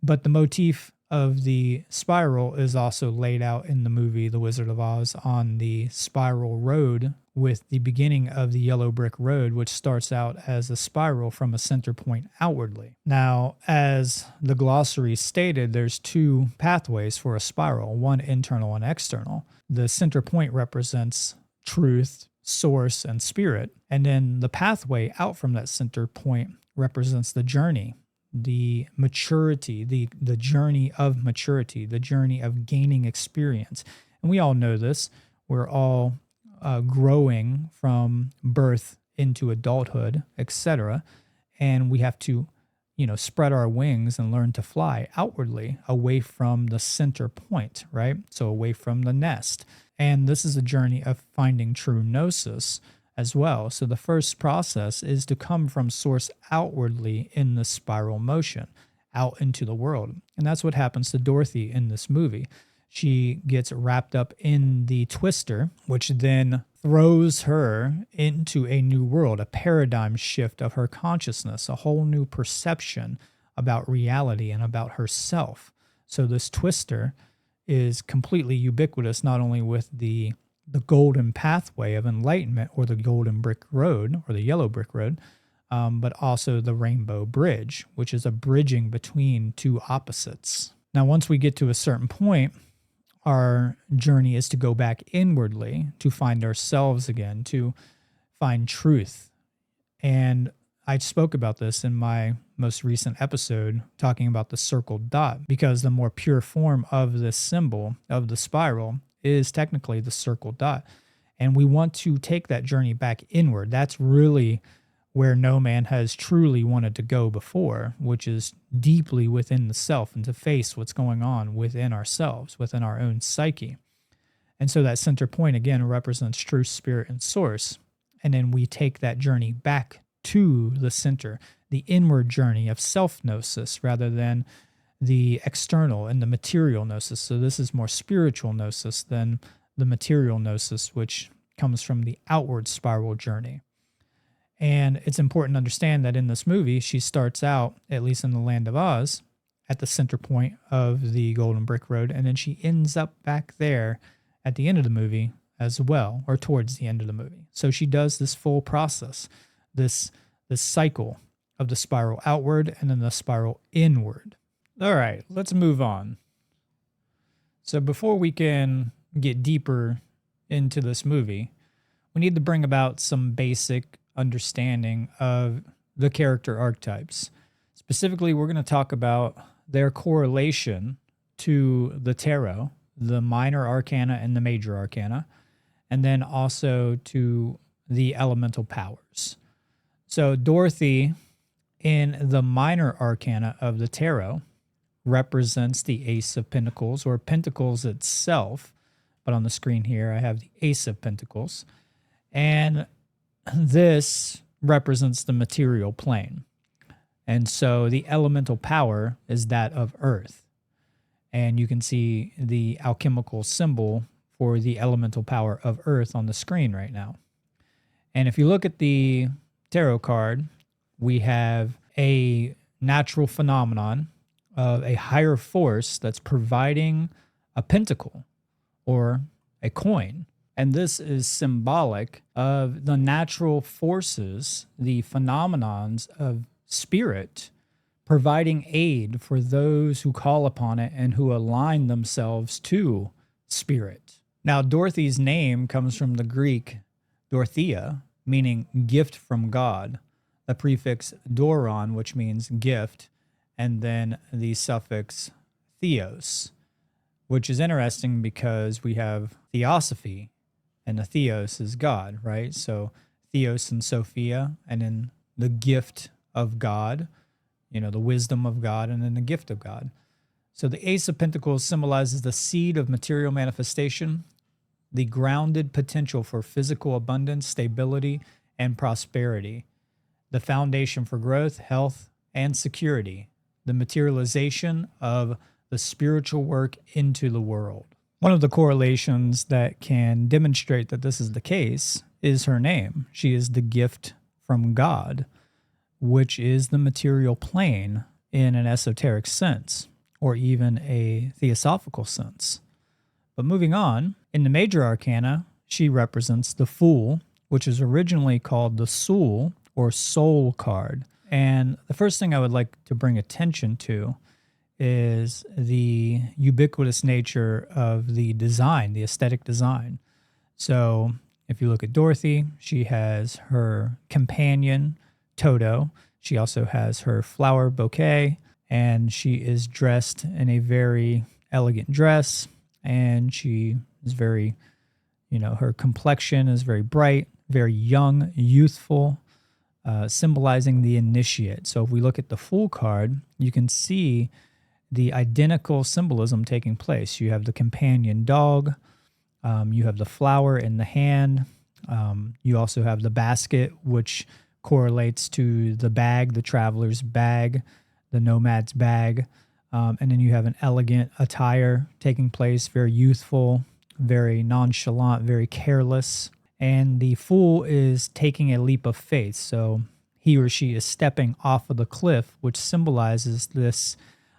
Speaker 1: But the motif of the spiral is also laid out in the movie The Wizard of Oz on the spiral road, with the beginning of the yellow brick road, which starts out as a spiral from a center point outwardly. Now, as the glossary stated, there's two pathways for a spiral, one internal and external. The center point represents truth, source, and spirit, and then the pathway out from that center point represents the journey, the maturity, the journey of maturity, the journey of gaining experience. And we all know this. We're all growing from birth into adulthood, etc. And we have to, spread our wings and learn to fly outwardly away from the center point, right? So away from the nest. And this is a journey of finding true gnosis as well. So the first process is to come from source outwardly in the spiral motion, out into the world. And that's what happens to Dorothy in this movie. She gets wrapped up in the twister, which then throws her into a new world, a paradigm shift of her consciousness, a whole new perception about reality and about herself. So this twister is completely ubiquitous, not only with the golden pathway of enlightenment or the golden brick road or the yellow brick road, but also the rainbow bridge, which is a bridging between two opposites. Now, once we get to a certain point, our journey is to go back inwardly to find ourselves again, to find truth. And I spoke about this in my most recent episode, talking about the circled dot, because the more pure form of this symbol of the spiral is technically the circled dot. And we want to take that journey back inward. That's really where no man has truly wanted to go before, which is deeply within the self and to face what's going on within ourselves, within our own psyche. And so that center point, again, represents truth, spirit, and source. And then we take that journey back to the center, the inward journey of self-gnosis rather than the external and the material gnosis. So this is more spiritual gnosis than the material gnosis, which comes from the outward spiral journey. And it's important to understand that in this movie, she starts out, at least in the Land of Oz, at the center point of the Golden Brick Road, and then she ends up back there at the end of the movie as well, or towards the end of the movie. So she does this full process, this cycle of the spiral outward and then the spiral inward. All right, let's move on. So before we can get deeper into this movie, we need to bring about some basic understanding of the character archetypes. Specifically, we're going to talk about their correlation to the tarot, the minor arcana and the major arcana, and then also to the elemental powers. So Dorothy in the minor arcana of the tarot represents the Ace of Pentacles, or Pentacles itself, but on the screen here I have the Ace of Pentacles, and this represents the material plane. And so the elemental power is that of earth. And you can see the alchemical symbol for the elemental power of earth on the screen right now. And if you look at the tarot card, we have a natural phenomenon of a higher force that's providing a pentacle or a coin. And this is symbolic of the natural forces, the phenomenons of spirit, providing aid for those who call upon it and who align themselves to spirit. Now, Dorothy's name comes from the Greek Dorothea, meaning gift from God, the prefix doron, which means gift, and then the suffix theos, which is interesting because we have Theosophy, and the theos is God, right? So theos and Sophia, and then the gift of God, the wisdom of God, and then the gift of God. So the Ace of Pentacles symbolizes the seed of material manifestation, the grounded potential for physical abundance, stability, and prosperity, the foundation for growth, health, and security, the materialization of the spiritual work into the world. One of the correlations that can demonstrate that this is the case is her name. She is the gift from God, which is the material plane in an esoteric sense, or even a theosophical sense. But moving on, in the major arcana, she represents the Fool, which is originally called the Soul or Soul card. And the first thing I would like to bring attention to is the ubiquitous nature of the design, the aesthetic design. So if you look at Dorothy, she has her companion, Toto. She also has her flower bouquet, and she is dressed in a very elegant dress, and she is very, her complexion is very bright, very young, youthful, symbolizing the initiate. So if we look at the Fool card, you can see the identical symbolism taking place. You have the companion dog, you have the flower in the hand, you also have the basket, which correlates to the bag, the traveler's bag, the nomad's bag, and then you have an elegant attire taking place, very youthful, very nonchalant, very careless, and the Fool is taking a leap of faith. So he or she is stepping off of the cliff, which symbolizes this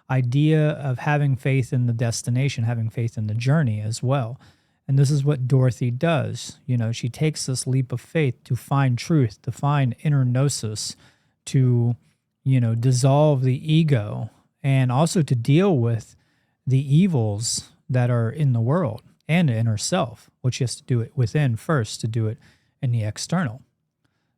Speaker 1: idea of having faith in the destination, having faith in the journey as well. And this is what Dorothy does. She takes this leap of faith to find truth, to find inner gnosis, to, dissolve the ego, and also to deal with the evils that are in the world and in herself, which she has to do it within first to do it in the external.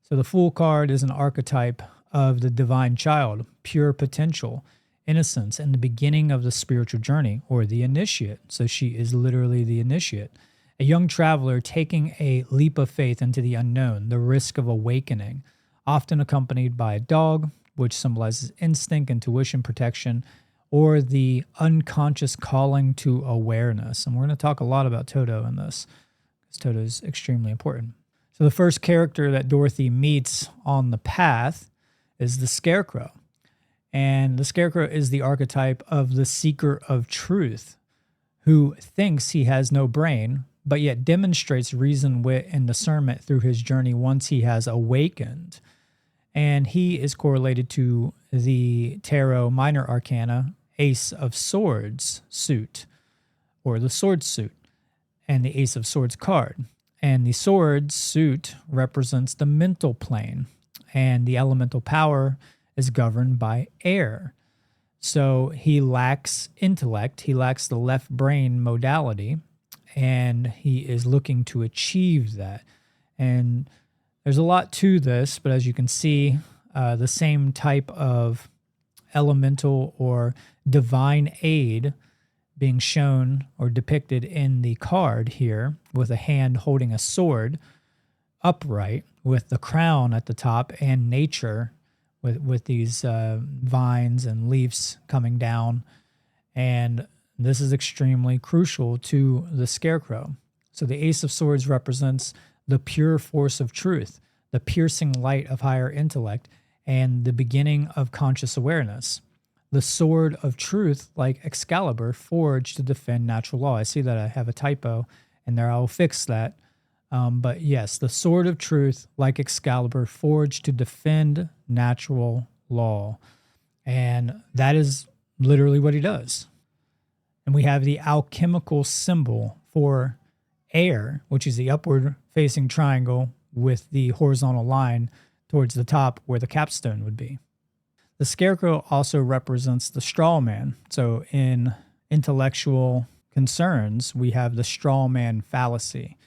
Speaker 1: So the Fool card is an archetype of the divine child, pure potential, innocence, and the beginning of the spiritual journey, or the initiate. So she is literally the initiate. A young traveler taking a leap of faith into the unknown, the risk of awakening, often accompanied by a dog, which symbolizes instinct, intuition, protection, or the unconscious calling to awareness. And we're going to talk a lot about Toto in this, because Toto is extremely important. So the first character that Dorothy meets on the path is the Scarecrow. And the Scarecrow is the archetype of the seeker of truth, who thinks he has no brain, but yet demonstrates reason, wit, and discernment through his journey once he has awakened. And he is correlated to the Tarot Minor Arcana Ace of Swords suit, or the Sword suit, and the Ace of Swords card. And the Sword suit represents the mental plane, and the elemental power is governed by air. So he lacks intellect, he lacks the left brain modality, and he is looking to achieve that. And there's a lot to this, but as you can see, the same type of elemental or divine aid being shown or depicted in the card here, with a hand holding a sword upright with the crown at the top, and nature with these vines and leaves coming down. And this is extremely crucial to the Scarecrow. So the Ace of Swords represents the pure force of truth, the piercing light of higher intellect, and the beginning of conscious awareness. The sword of truth, like Excalibur, forged to defend natural law. I see that I have a typo in there. I will fix that. But yes, the sword of truth, like Excalibur, forged to defend natural law. And that is literally what he does. And we have the alchemical symbol for air, which is the upward facing triangle with the horizontal line towards the top where the capstone would be. The Scarecrow also represents the straw man. So in intellectual concerns, we have the straw man fallacy.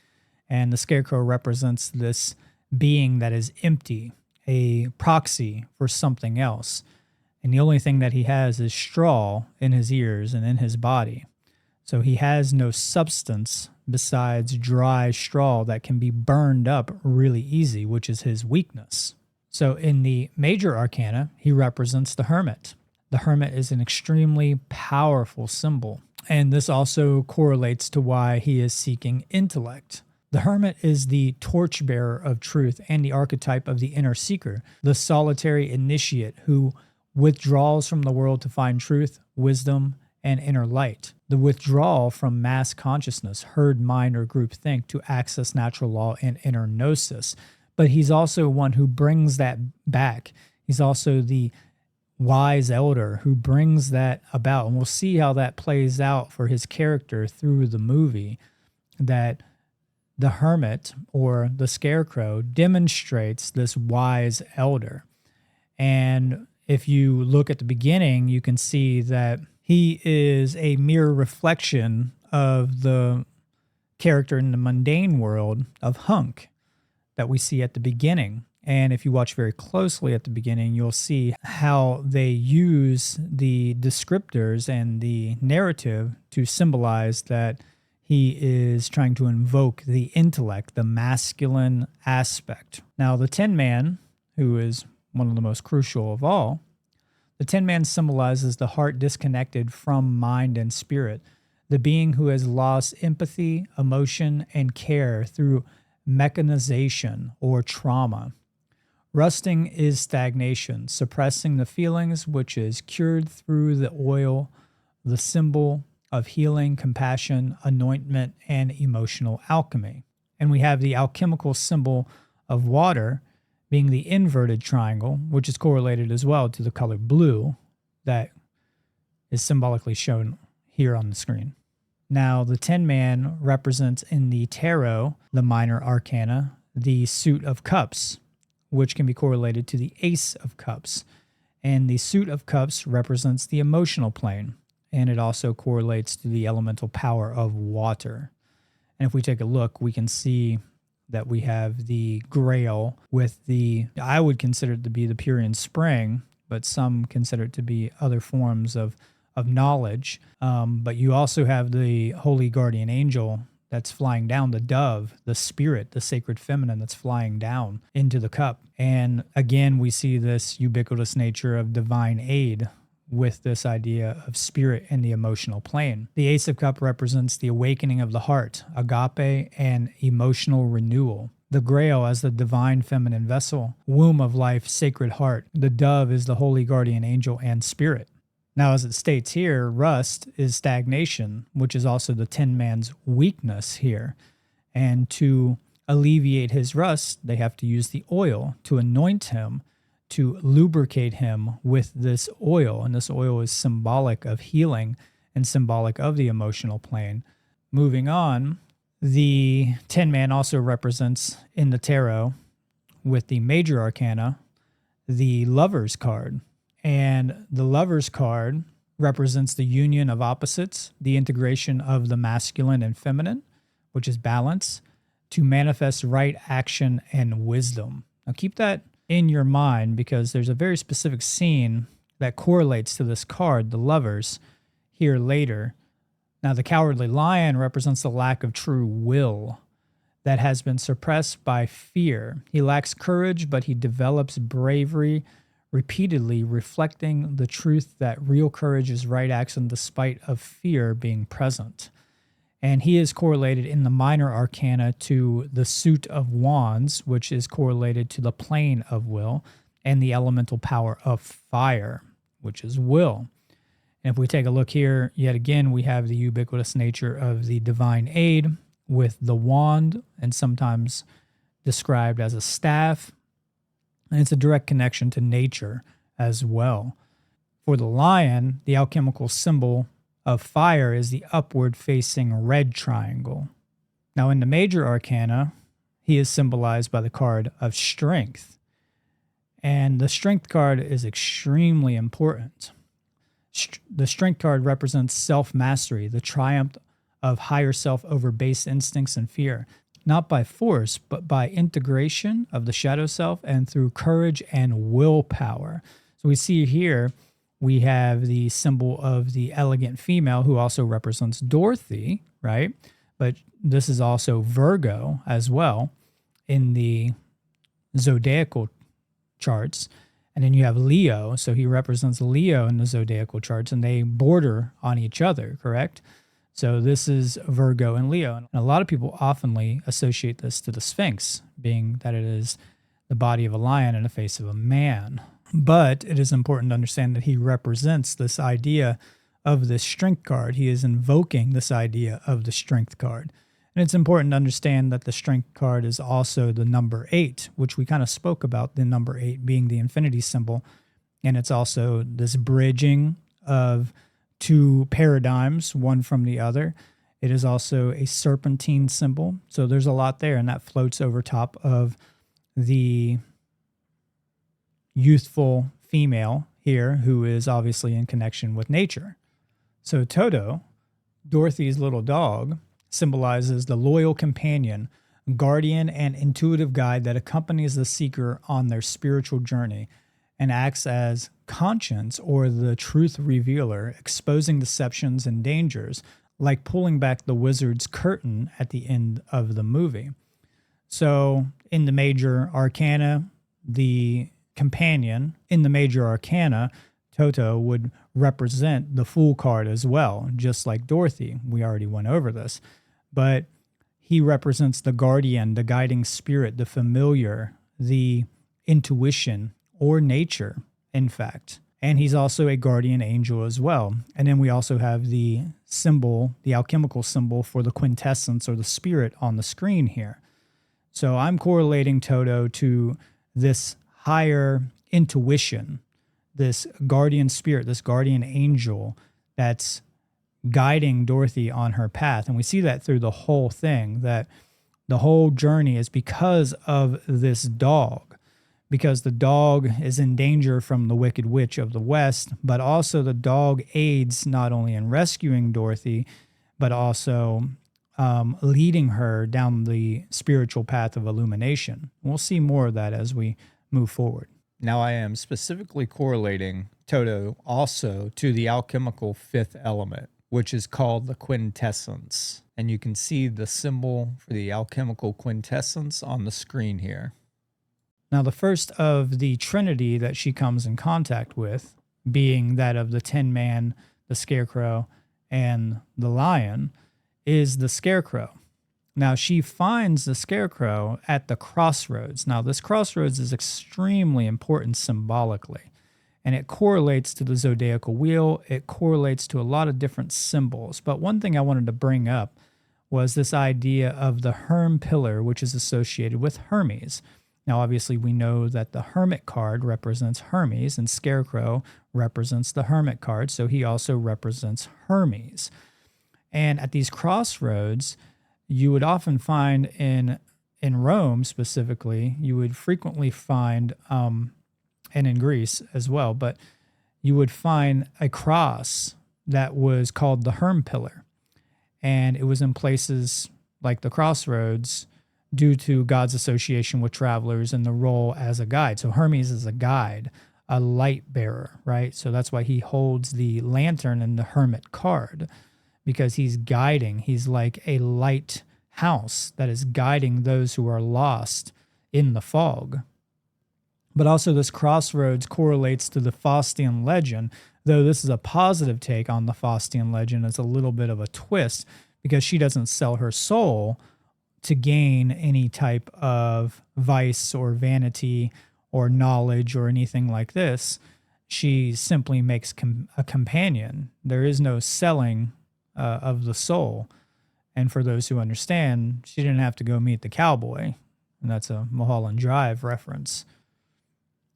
Speaker 1: And the Scarecrow represents this being that is empty, a proxy for something else. And the only thing that he has is straw in his ears and in his body. So he has no substance besides dry straw that can be burned up really easy, which is his weakness. So in the major arcana, he represents the hermit. The hermit is an extremely powerful symbol. And this also correlates to why he is seeking intellect. The hermit is the torchbearer of truth and the archetype of the inner seeker, the solitary initiate who withdraws from the world to find truth, wisdom, and inner light. The withdrawal from mass consciousness, herd mind, or groupthink to access natural law and inner gnosis. But he's also one who brings that back. He's also the wise elder who brings that about. And we'll see how that plays out for his character through the movie, that the hermit or the Scarecrow demonstrates this wise elder. And if you look at the beginning, you can see that he is a mere reflection of the character in the mundane world of Hunk that we see at the beginning. And if you watch very closely at the beginning, you'll see how they use the descriptors and the narrative to symbolize that he is trying to invoke the intellect, the masculine aspect. Now, the Tin Man, who is one of the most crucial of all, the Tin Man symbolizes the heart disconnected from mind and spirit, the being who has lost empathy, emotion, and care through mechanization or trauma. Rusting is stagnation, suppressing the feelings, which is cured through the oil, the symbol of healing, compassion, anointment, and emotional alchemy. And we have the alchemical symbol of water being the inverted triangle, which is correlated as well to the color blue that is symbolically shown here on the screen. Now, the Tin Man represents in the tarot, the minor arcana, the suit of cups, which can be correlated to the Ace of Cups. And the suit of cups represents the emotional plane, and it also correlates to the elemental power of water. And if we take a look, we can see that we have the Grail with the, I would consider it to be the Purian Spring, but some consider it to be other forms of knowledge. But you also have the Holy Guardian Angel that's flying down, the dove, the spirit, the sacred feminine that's flying down into the cup. And again, we see this ubiquitous nature of divine aid with this idea of spirit in the emotional plane. The Ace of Cups represents the awakening of the heart, agape, and emotional renewal. The Grail as the divine feminine vessel, womb of life, sacred heart. The dove is the holy guardian angel and spirit. Now, as it states here, rust is stagnation, which is also the Tin Man's weakness here. And to alleviate his rust, they have to use the oil to anoint him, to lubricate him with this oil. And this oil is symbolic of healing and symbolic of the emotional plane. Moving on, the Tin Man also represents in the tarot with the major arcana, the Lover's card. And the Lover's card represents the union of opposites, the integration of the masculine and feminine, which is balance, to manifest right action and wisdom. Now keep that in your mind because there's a very specific scene that correlates to this card, the Lovers, here later. Now, the Cowardly Lion represents the lack of true will that has been suppressed by fear. He lacks courage, but he develops bravery repeatedly, reflecting the truth that real courage is right action despite of fear being present. And he is correlated in the minor arcana to the suit of wands, which is correlated to the plane of will, and the elemental power of fire, which is will. And if we take a look here, yet again, we have the ubiquitous nature of the divine aid with the wand, and sometimes described as a staff. And it's a direct connection to nature as well. For the lion, the alchemical symbol of fire is the upward-facing red triangle. Now, in the major arcana, he is symbolized by the card of strength. And the strength card is extremely important. The strength card represents self-mastery, the triumph of higher self over base instincts and fear, not by force, but by integration of the shadow self and through courage and willpower. So we see here, we have the symbol of the elegant female who also represents Dorothy, right? But this is also Virgo as well in the zodiacal charts. And then you have Leo, so he represents Leo in the zodiacal charts, and they border on each other, correct? So this is Virgo and Leo. And a lot of people oftenly associate this to the Sphinx, being that it is the body of a lion and the face of a man. But it is important to understand that he represents this idea of this strength card. He is invoking this idea of the strength card. And it's important to understand that the strength card is also the number 8, which we kind of spoke about, the number 8 being the infinity symbol. And it's also this bridging of two paradigms, one from the other. It is also a serpentine symbol. So there's a lot there, and that floats over top of the youthful female here, who is obviously in connection with nature. So Toto, Dorothy's little dog, symbolizes the loyal companion, guardian, and intuitive guide that accompanies the seeker on their spiritual journey and acts as conscience or the truth revealer, exposing deceptions and dangers, like pulling back the wizard's curtain at the end of the movie. So in the major arcana, the companion in the major arcana, Toto would represent the Fool card as well, just like Dorothy. We already went over this. But he represents the guardian, the guiding spirit, the familiar, the intuition, or nature, in fact. And he's also a guardian angel as well. And then we also have the symbol, the alchemical symbol for the quintessence or the spirit on the screen here. So I'm correlating Toto to this higher intuition, this guardian spirit, this guardian angel that's guiding Dorothy on her path. And we see that through the whole thing, that the whole journey is because of this dog, because the dog is in danger from the Wicked Witch of the West, but also the dog aids not only in rescuing Dorothy, but also leading her down the spiritual path of illumination. We'll see more of that as we move forward. Now, I am specifically correlating Toto also to the alchemical fifth element. which is called the quintessence. And you can see the symbol for the alchemical quintessence on the screen here. Now, the first of the trinity that she comes in contact with, being that of the Tin Man, the Scarecrow, and the Lion, is the Scarecrow. Now, she finds the Scarecrow at the crossroads. Now, this crossroads is extremely important symbolically, and it correlates to the zodiacal wheel. It correlates to a lot of different symbols. But one thing I wanted to bring up was this idea of the Herm pillar, which is associated with Hermes. Now, obviously, we know that the Hermit card represents Hermes, and Scarecrow represents the Hermit card, so he also represents Hermes. And at these crossroads, you would often find in Rome specifically, you would frequently find, and in Greece as well, but you would find a cross that was called the Herm pillar. And it was in places like the crossroads due to God's association with travelers and the role as a guide. So Hermes is a guide, a light bearer, right? So that's why he holds the lantern in the Hermit card, because he's guiding. He's like a lighthouse that is guiding those who are lost in the fog. But also this crossroads correlates to the Faustian legend, though this is a positive take on the Faustian legend. It's a little bit of a twist because she doesn't sell her soul to gain any type of vice or vanity or knowledge or anything like this. She simply makes a companion. There is no selling of the soul. And for those who understand, she didn't have to go meet the cowboy. And that's a Mulholland Drive reference.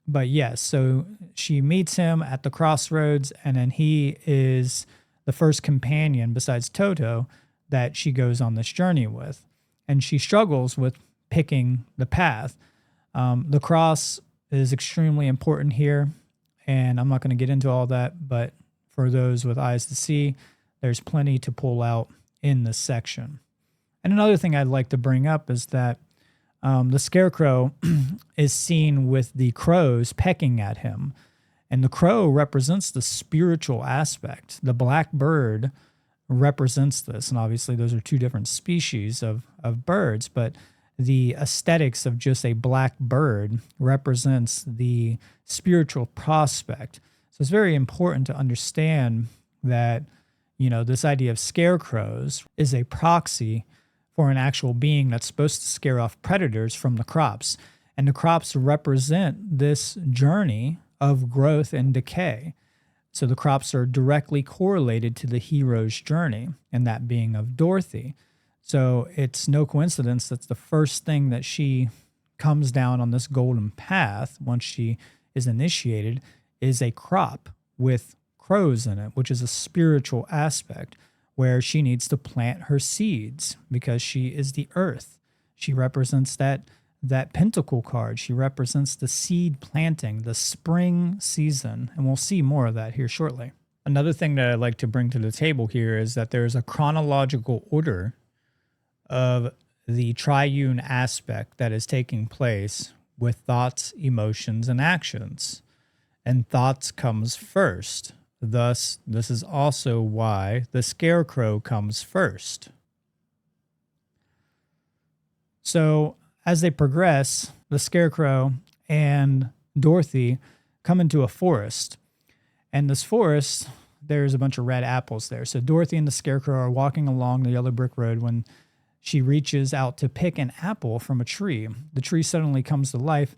Speaker 1: But yes, so she meets him at the crossroads, and then he is the first companion besides Toto that she goes on this journey with. And she struggles with picking the path. The cross is extremely important here, and I'm not going to get into all that, but for those with eyes to see, there's plenty to pull out in this section. And another thing I'd like to bring up is that the Scarecrow is seen with the crows pecking at him, and the crow represents the spiritual aspect. The black bird represents this, and obviously those are two different species of birds, but the aesthetics of just a black bird represents the spiritual prospect. So it's very important to understand that, this idea of scarecrows is a proxy for an actual being that's supposed to scare off predators from the crops. And the crops represent this journey of growth and decay. So the crops are directly correlated to the hero's journey, and that being of Dorothy. So it's no coincidence that's the first thing that she comes down on this golden path once she is initiated is a crop with crows in it, which is a spiritual aspect where she needs to plant her seeds because she is the earth. She represents that pentacle card. She represents the seed planting, the spring season, and we'll see more of that here shortly. Another thing that I'd like to bring to the table here is that there's a chronological order of the triune aspect that is taking place with thoughts, emotions, and actions. And thoughts comes first. Thus, this is also why the Scarecrow comes first. So, as they progress, the Scarecrow and Dorothy come into a forest. And this forest, there's a bunch of red apples there. So Dorothy and the Scarecrow are walking along the yellow brick road when she reaches out to pick an apple from a tree. The tree suddenly comes to life,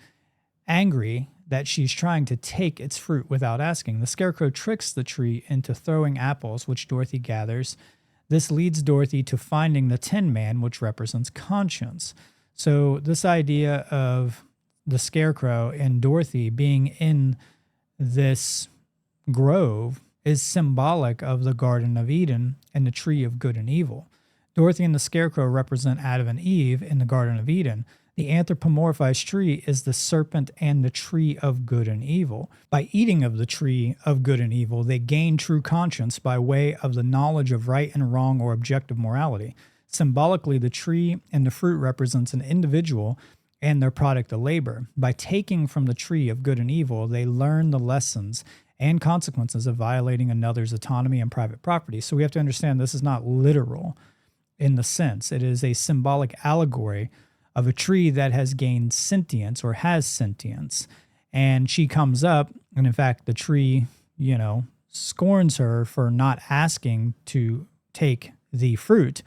Speaker 1: angry that she's trying to take its fruit without asking. The Scarecrow tricks the tree into throwing apples, which Dorothy gathers. This leads Dorothy to finding the Tin Man, which represents conscience. So this idea of the Scarecrow and Dorothy being in this grove is symbolic of the Garden of Eden and the tree of good and evil. Dorothy and the Scarecrow represent Adam and Eve in the Garden of Eden. The anthropomorphized tree is the serpent and the tree of good and evil. By eating of the tree of good and evil, they gain true conscience by way of the knowledge of right and wrong or objective morality. Symbolically, the tree and the fruit represents an individual and their product of labor. By taking from the tree of good and evil, they learn the lessons and consequences of violating another's autonomy and private property. So we have to understand this is not literal in the sense. It is a symbolic allegory of a tree that has gained sentience or has sentience. And she comes up, and in fact, the tree, scorns her for not asking to take the fruit.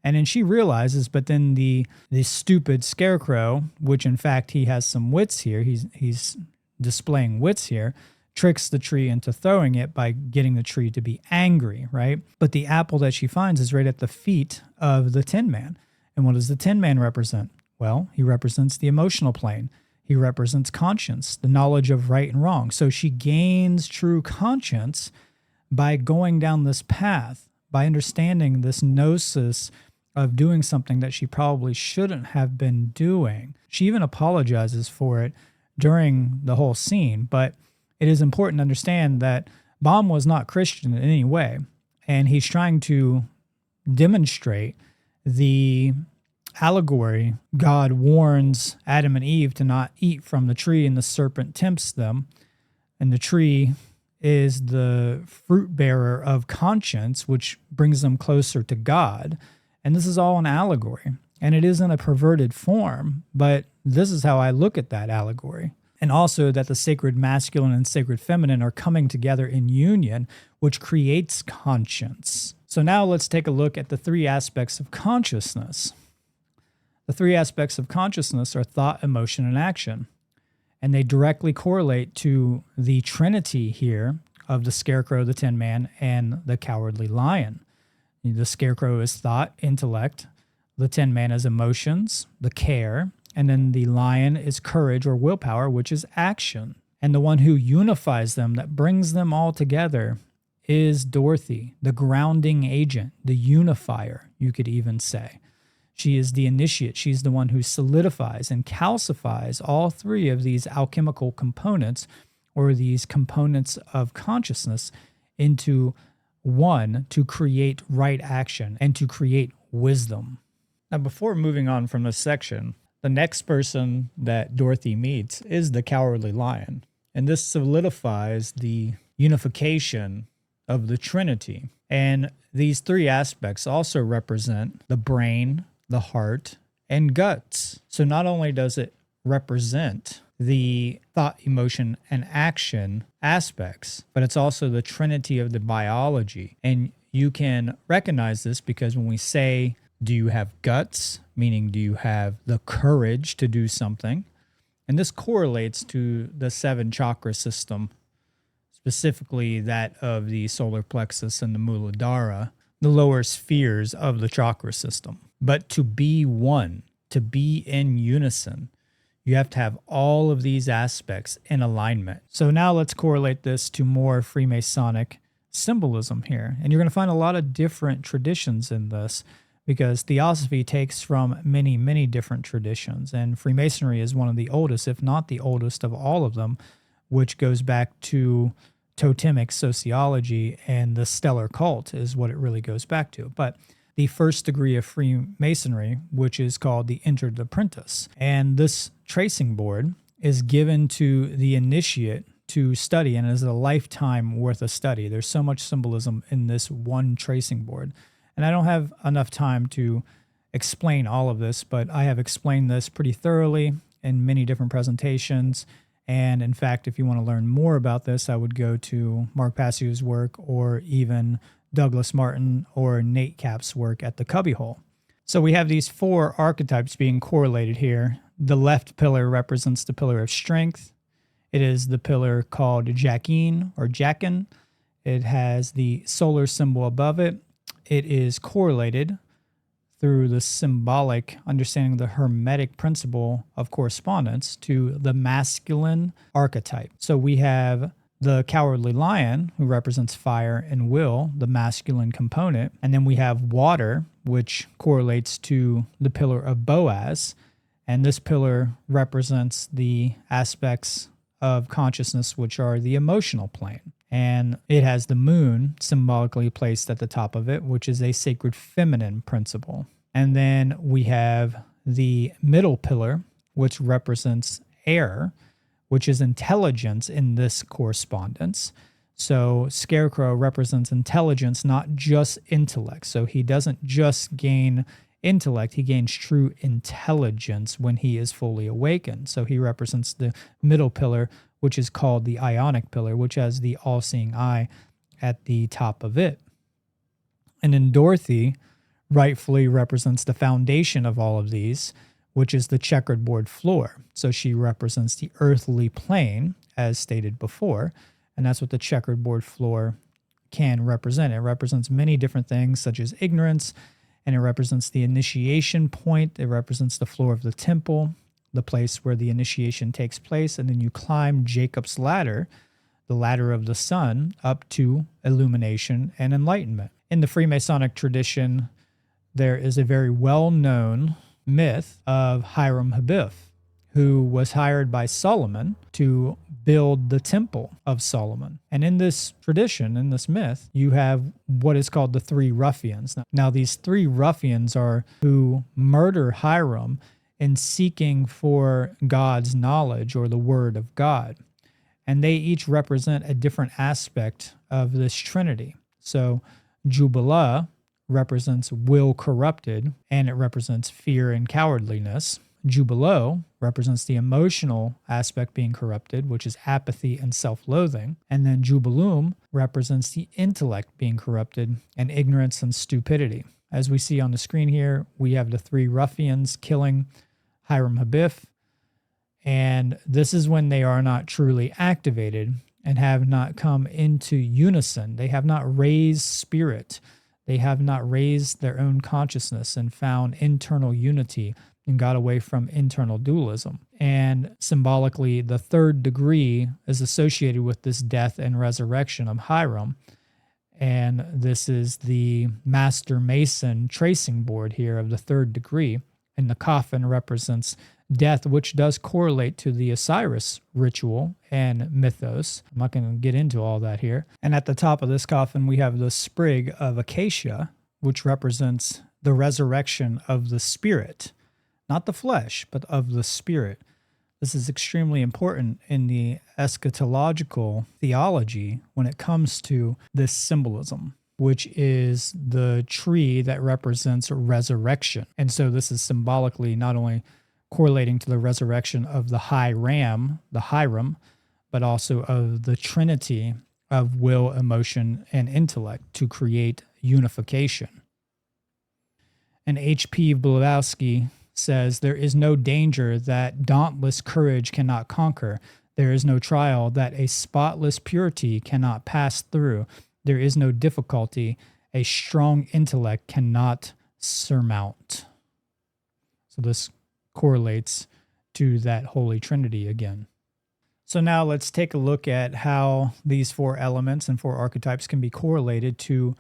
Speaker 1: And then she realizes, but then the stupid scarecrow, which in fact he has some wits here, he's displaying wits here, tricks the tree into throwing it by getting the tree to be angry, right? But the apple that she finds is right at the feet of the Tin Man. And what does the Tin Man represent? Well, he represents the emotional plane. He represents conscience, the knowledge of right and wrong. So she gains true conscience by going down this path, by understanding this gnosis of doing something that she probably shouldn't have been doing. She even apologizes for it during the whole scene, but it is important to understand that Baum was not Christian in any way, and he's trying to demonstrate the allegory. God warns Adam and Eve to not eat from the tree, and the serpent tempts them, and the tree is the fruit bearer of conscience, which brings them closer to God. And this is all an allegory, and it is in a perverted form, but this is how I look at that allegory. And also that the sacred masculine and sacred feminine are coming together in union, which creates conscience. So now let's take a look at the three aspects of consciousness. The three aspects of consciousness are thought, emotion, and action. And they directly correlate to the trinity here of the scarecrow, the Tin Man, and the cowardly lion. The scarecrow is thought, intellect. The Tin Man is emotions, the care. And then the lion is courage or willpower, which is action. And the one who unifies them, that brings them all together, is Dorothy, the grounding agent, the unifier, you could even say. She is the initiate. She's the one who solidifies and calcifies all three of these alchemical components, or these components of consciousness, into one to create right action and to create wisdom. Now, before moving on from this section, the next person that Dorothy meets is the cowardly lion. And this solidifies the unification of the Trinity. And these three aspects also represent the brain, the heart, and guts. So not only does it represent the thought, emotion, and action aspects, but it's also the trinity of the biology. And you can recognize this because when we say, do you have guts? Meaning, do you have the courage to do something? And this correlates to the 7 chakra system, specifically that of the solar plexus and the Muladhara, the lower spheres of the chakra system. But to be one, to be in unison, you have to have all of these aspects in alignment. So now let's correlate this to more Freemasonic symbolism here. And you're going to find a lot of different traditions in this, because Theosophy takes from many, many different traditions. And Freemasonry is one of the oldest, if not the oldest of all of them, which goes back to totemic sociology, and the stellar cult is what it really goes back to. But the first degree of Freemasonry, which is called the Entered Apprentice. And this tracing board is given to the initiate to study, and is a lifetime worth of study. There's so much symbolism in this one tracing board. And I don't have enough time to explain all of this, but I have explained this pretty thoroughly in many different presentations. And in fact, if you want to learn more about this, I would go to Mark Passio's work, or even Douglas Martin or Nate Cap's work at the Cubbyhole. So we have these 4 archetypes being correlated here. The left pillar represents the pillar of strength. It is the pillar called Jachin or Jachin. It has the solar symbol above it. It is correlated through the symbolic understanding of the Hermetic principle of correspondence to the masculine archetype. So we have the cowardly lion, who represents fire and will, the masculine component. And then we have water, which correlates to the pillar of Boaz. And this pillar represents the aspects of consciousness, which are the emotional plane. And it has the moon symbolically placed at the top of it, which is a sacred feminine principle. And then we have the middle pillar, which represents air, which is intelligence in this correspondence. So Scarecrow represents intelligence, not just intellect. So he doesn't just gain intellect, he gains true intelligence when he is fully awakened. So he represents the middle pillar, which is called the Ionic pillar, which has the all-seeing eye at the top of it. And then Dorothy rightfully represents the foundation of all of these, which is the checkered board floor. So she represents the earthly plane, as stated before, and that's what the checkered board floor can represent. It represents many different things, such as ignorance, and it represents the initiation point. It represents the floor of the temple, the place where the initiation takes place, and then you climb Jacob's ladder, the ladder of the sun, up to illumination and enlightenment. In the Freemasonic tradition, there is a very well-known myth of Hiram Abiff, who was hired by Solomon to build the Temple of Solomon. And in this tradition, in this myth, you have what is called the three ruffians. Now, these three ruffians are who murder Hiram in seeking for God's knowledge or the word of God. And they each represent a different aspect of this trinity. So Jubilee represents will corrupted, and it represents fear and cowardliness. Jubilo represents the emotional aspect being corrupted, which is apathy and self-loathing. And then Jubilum represents the intellect being corrupted and ignorance and stupidity. As we see on the screen here, we have the three ruffians killing Hiram Abiff. And this is when they are not truly activated and have not come into unison. They have not raised spirit. They have not raised their own consciousness and found internal unity and got away from internal dualism. And symbolically, the third degree is associated with this death and resurrection of Hiram. And this is the Master Mason tracing board here of the third degree. And the coffin represents death, which does correlate to the Osiris ritual and mythos. I'm not going to get into all that here. And at the top of this coffin, we have the sprig of acacia, which represents the resurrection of the spirit, not the flesh, but of the spirit. This is extremely important in the eschatological theology when it comes to this symbolism, which is the tree that represents resurrection. And so this is symbolically not only correlating to the resurrection of the high ram, the Hiram, but also of the trinity of will, emotion, and intellect to create unification. And H.P. Blavatsky says, "There is no danger that dauntless courage cannot conquer. There is no trial that a spotless purity cannot pass through. There is no difficulty a strong intellect cannot surmount." So this correlates to that Holy Trinity again. So now let's take a look at how these four elements and four archetypes can be correlated to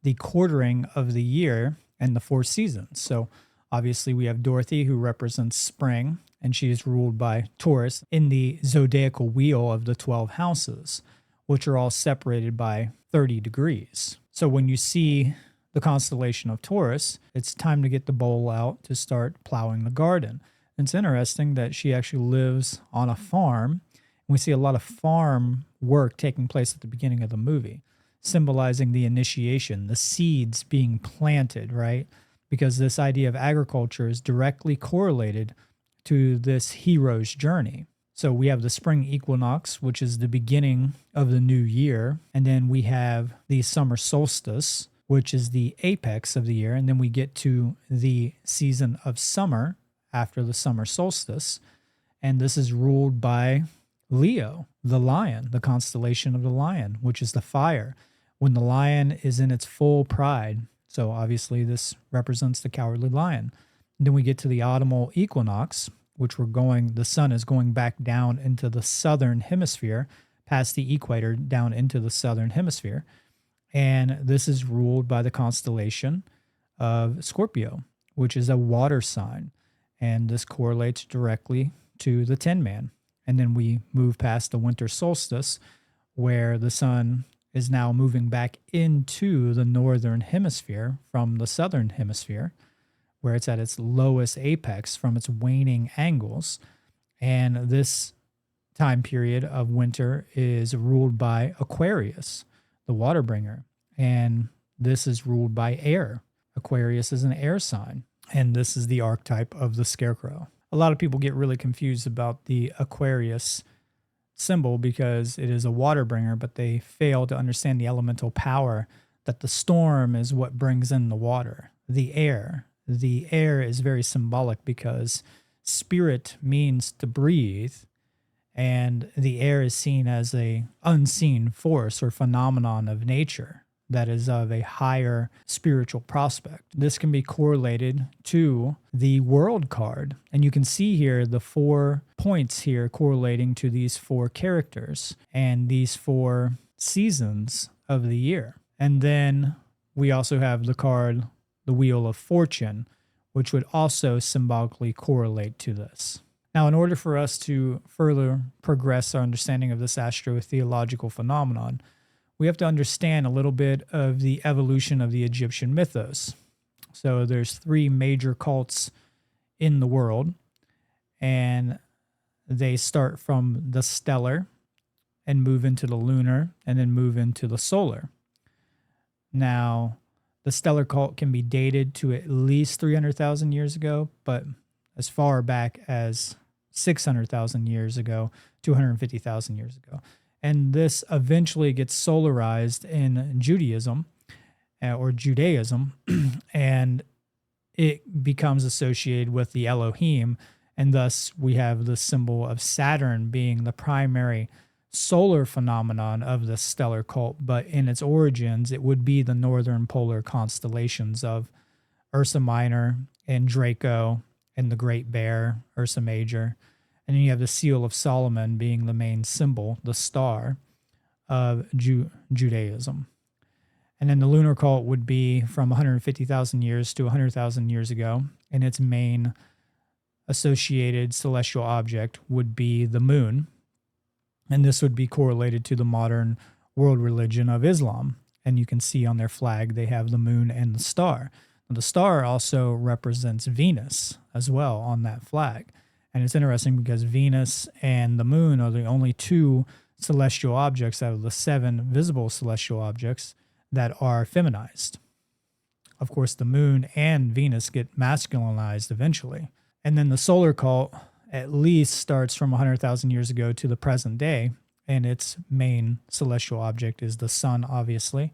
Speaker 1: the quartering of the year and the four seasons. So obviously we have Dorothy, who represents spring, and she is ruled by Taurus in the zodiacal wheel of the 12 houses, which are all separated by 30 degrees. So when you see the constellation of Taurus, it's time to get the bowl out to start plowing the garden. It's interesting that she actually lives on a farm. We see a lot of farm work taking place at the beginning of the movie, symbolizing the initiation, the seeds being planted, right? Because this idea of agriculture is directly correlated to this hero's journey. So we have the spring equinox, which is the beginning of the new year. And then we have the summer solstice, which is the apex of the year. And then we get to the season of summer after the summer solstice. And this is ruled by Leo, the lion, the constellation of the lion, which is the fire. When the lion is in its full pride. So obviously this represents the cowardly lion. And then we get to the autumnal equinox, which the sun is going back down into the southern hemisphere, past the equator, down into the southern hemisphere. And this is ruled by the constellation of Scorpio, which is a water sign. And this correlates directly to the Tin Man. And then we move past the winter solstice, where the sun is now moving back into the northern hemisphere from the southern hemisphere, where it's at its lowest apex from its waning angles. And this time period of winter is ruled by Aquarius, the water bringer. And this is ruled by air. Aquarius is an air sign. And this is the archetype of the scarecrow. A lot of people get really confused about the Aquarius symbol because it is a water bringer, but they fail to understand the elemental power that the storm is what brings in the water. The air is very symbolic because spirit means to breathe, and the air is seen as a unseen force or phenomenon of nature that is of a higher spiritual prospect. This can be correlated to the world card. And you can see here the 4 points here correlating to these 4 characters and these 4 seasons of the year. And then we also have the card, the Wheel of Fortune, which would also symbolically correlate to this. Now, in order for us to further progress our understanding of this astrotheological phenomenon, we have to understand a little bit of the evolution of the Egyptian mythos. So there's 3 major cults in the world, and they start from the stellar and move into the lunar and then move into the solar. Now, the stellar cult can be dated to at least 300,000 years ago, but as far back as 600,000 years ago, 250,000 years ago. And this eventually gets solarized in Judaism, and it becomes associated with the Elohim, and thus we have the symbol of Saturn being the primary solar phenomenon of the stellar cult, but in its origins, it would be the northern polar constellations of Ursa Minor and Draco and the Great Bear, Ursa Major. And then you have the Seal of Solomon being the main symbol, the star of Judaism. And then the lunar cult would be from 150,000 years to 100,000 years ago, and its main associated celestial object would be the moon. And this would be correlated to the modern world religion of Islam. And you can see on their flag they have the moon and the star. The star also represents Venus as well on that flag. And it's interesting because Venus and the moon are the only 2 celestial objects out of the 7 visible celestial objects that are feminized. Of course, the moon and Venus get masculinized eventually. And then the solar cult at least starts from 100,000 years ago to the present day, and its main celestial object is the sun, obviously,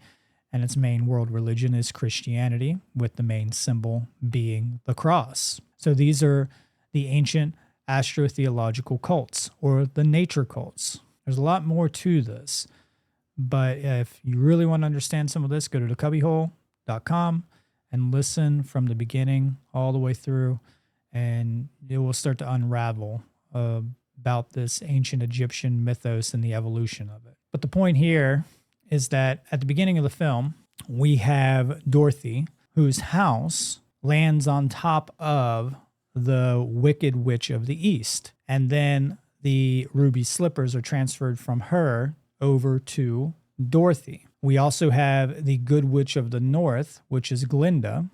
Speaker 1: and its main world religion is Christianity, with the main symbol being the cross. So these are the ancient astrotheological cults, or the nature cults. There's a lot more to this, but if you really want to understand some of this, go to thecubbyhole.com and listen from the beginning all the way through, and it will start to unravel about this ancient Egyptian mythos and the evolution of it. But the point here is that at the beginning of the film, we have Dorothy, whose house lands on top of the Wicked Witch of the East. And then the ruby slippers are transferred from her over to Dorothy. We also have the Good Witch of the North, which is Glinda,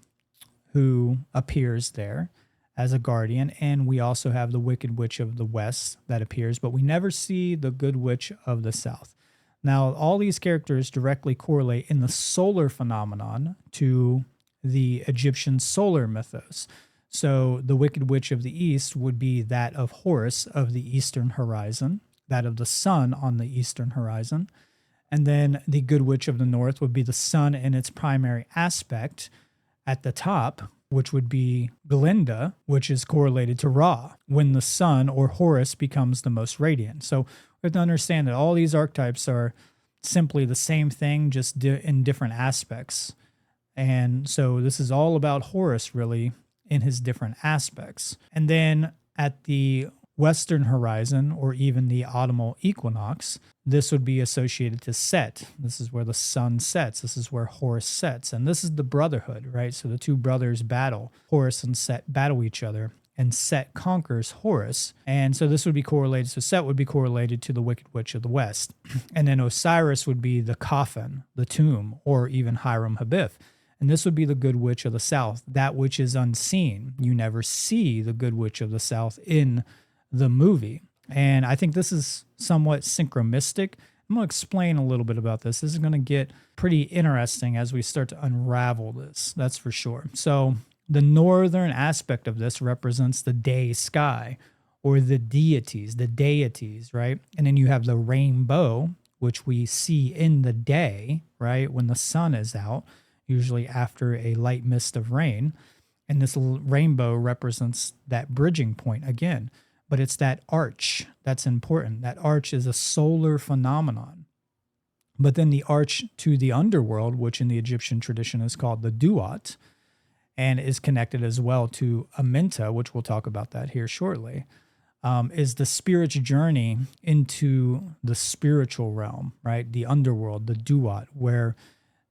Speaker 1: who appears there as a guardian. And we also have the Wicked Witch of the West that appears, but we never see the Good Witch of the South. Now, all these characters directly correlate in the solar phenomenon to the Egyptian solar mythos. So the Wicked Witch of the East would be that of Horus of the eastern horizon, that of the sun on the eastern horizon. And then the Good Witch of the North would be the sun in its primary aspect at the top, which would be Glinda, which is correlated to Ra, when the sun or Horus becomes the most radiant. So we have to understand that all these archetypes are simply the same thing, just in different aspects. And so this is all about Horus, really, in his different aspects. And then at the western horizon, or even the autumnal equinox, this would be associated to Set. This is where the sun sets. This is where Horus sets. And this is the brotherhood, right? So the 2 brothers battle. Horus and Set battle each other, and Set conquers Horus. And so this would be correlated. So Set would be correlated to the Wicked Witch of the West. And then Osiris would be the coffin, the tomb, or even Hiram Habib. And this would be the Good Witch of the South, that which is unseen. You never see the Good Witch of the South in the movie. And I think this is somewhat synchromystic. I'm going to explain a little bit about this. This is going to get pretty interesting as we start to unravel this, that's for sure. So the northern aspect of this represents the day sky, or the deities, right? And then you have the rainbow, which we see in the day, right? When the sun is out, usually after a light mist of rain. And this rainbow represents that bridging point again. But it's that arch that's important. That arch is a solar phenomenon. But then the arch to the underworld, which in the Egyptian tradition is called the duat, and is connected as well to Amenta, which we'll talk about that here shortly, is the spirit's journey into the spiritual realm, right? The underworld, the duat, where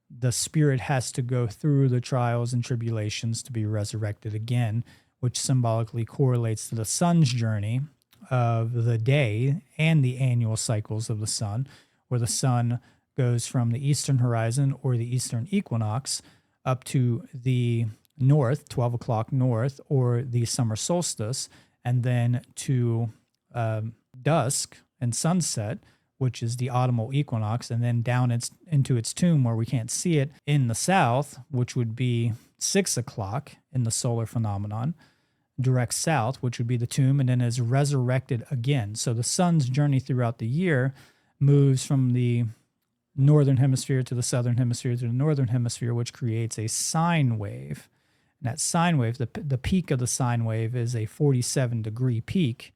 Speaker 1: the spirit has to go through the trials and tribulations to be resurrected again, which symbolically correlates to the sun's journey of the day and the annual cycles of the sun, where the sun goes from the eastern horizon or the eastern equinox up to the north, 12 o'clock north, or the summer solstice, and then to dusk and sunset, which is the autumnal equinox, and then down into its tomb where we can't see it in the south, which would be 6 o'clock in the solar phenomenon, direct south, which would be the tomb, and then is resurrected again. So the sun's journey throughout the year moves from the northern hemisphere to the southern hemisphere to the northern hemisphere, which creates a sine wave. And that sine wave, the peak of the sine wave is a 47-degree peak.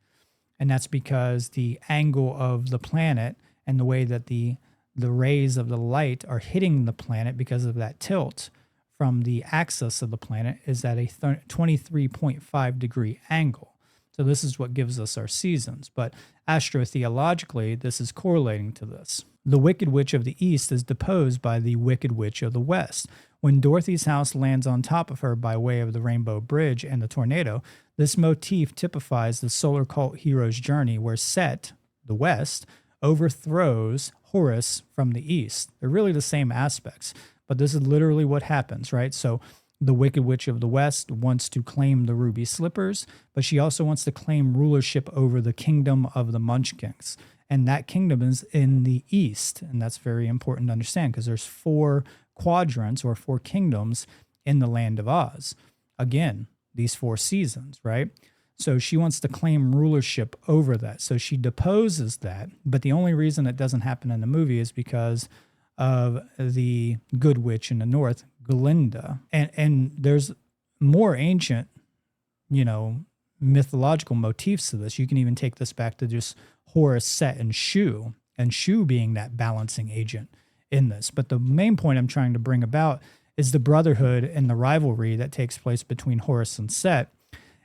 Speaker 1: And that's because the angle of the planet and the way that the rays of the light are hitting the planet because of that tilt from the axis of the planet is at a 23.5-degree angle. So this is what gives us our seasons. But astrotheologically, this is correlating to this. The Wicked Witch of the East is deposed by the Wicked Witch of the West. When Dorothy's house lands on top of her by way of the Rainbow Bridge and the tornado, this motif typifies the solar cult hero's journey where Set, the West, overthrows Horus from the East. They're really the same aspects, but this is literally what happens, right? So the Wicked Witch of the West wants to claim the ruby slippers, but she also wants to claim rulership over the kingdom of the Munchkins. And that kingdom is in the East, and that's very important to understand because there's 4 quadrants or 4 kingdoms in the land of Oz. Again, these 4 seasons, right? So she wants to claim rulership over that. So she deposes that. But the only reason it doesn't happen in the movie is because of the good witch in the north, Glinda. And there's more ancient, mythological motifs to this. You can even take this back to just Horus, Set, and Shu being that balancing agent in this. But the main point I'm trying to bring about is the brotherhood and the rivalry that takes place between Horus and Set,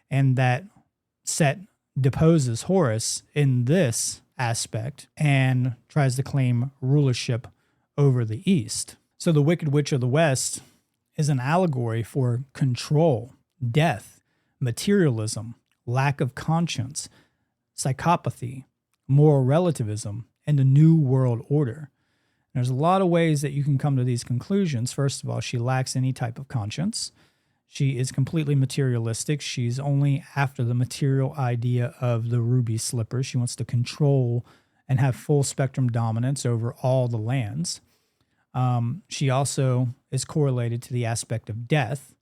Speaker 1: and that Set deposes Horus in this aspect and tries to claim rulership over the East. So the Wicked Witch of the West is an allegory for control, death, materialism, lack of conscience, psychopathy, moral relativism, and the New World Order. There's a lot of ways that you can come to these conclusions. First of all, she lacks any type of conscience. She is completely materialistic. She's only after the material idea of the ruby slippers. She wants to control and have full spectrum dominance over all the lands. She also is correlated to the aspect of death.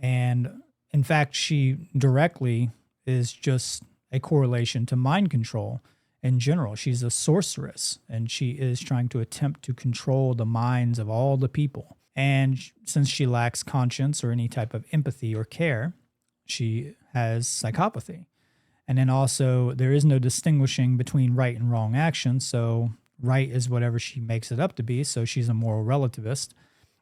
Speaker 1: And in fact, she directly is just a correlation to mind control in general. She's a sorceress, and she is trying to attempt to control the minds of all the people. And since she lacks conscience or any type of empathy or care, she has psychopathy. And then also, there is no distinguishing between right and wrong action. So right is whatever she makes it up to be. So she's a moral relativist.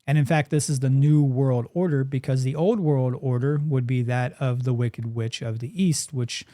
Speaker 1: And in fact, this is the New World Order, because the Old World Order would be that of the Wicked Witch of the East, which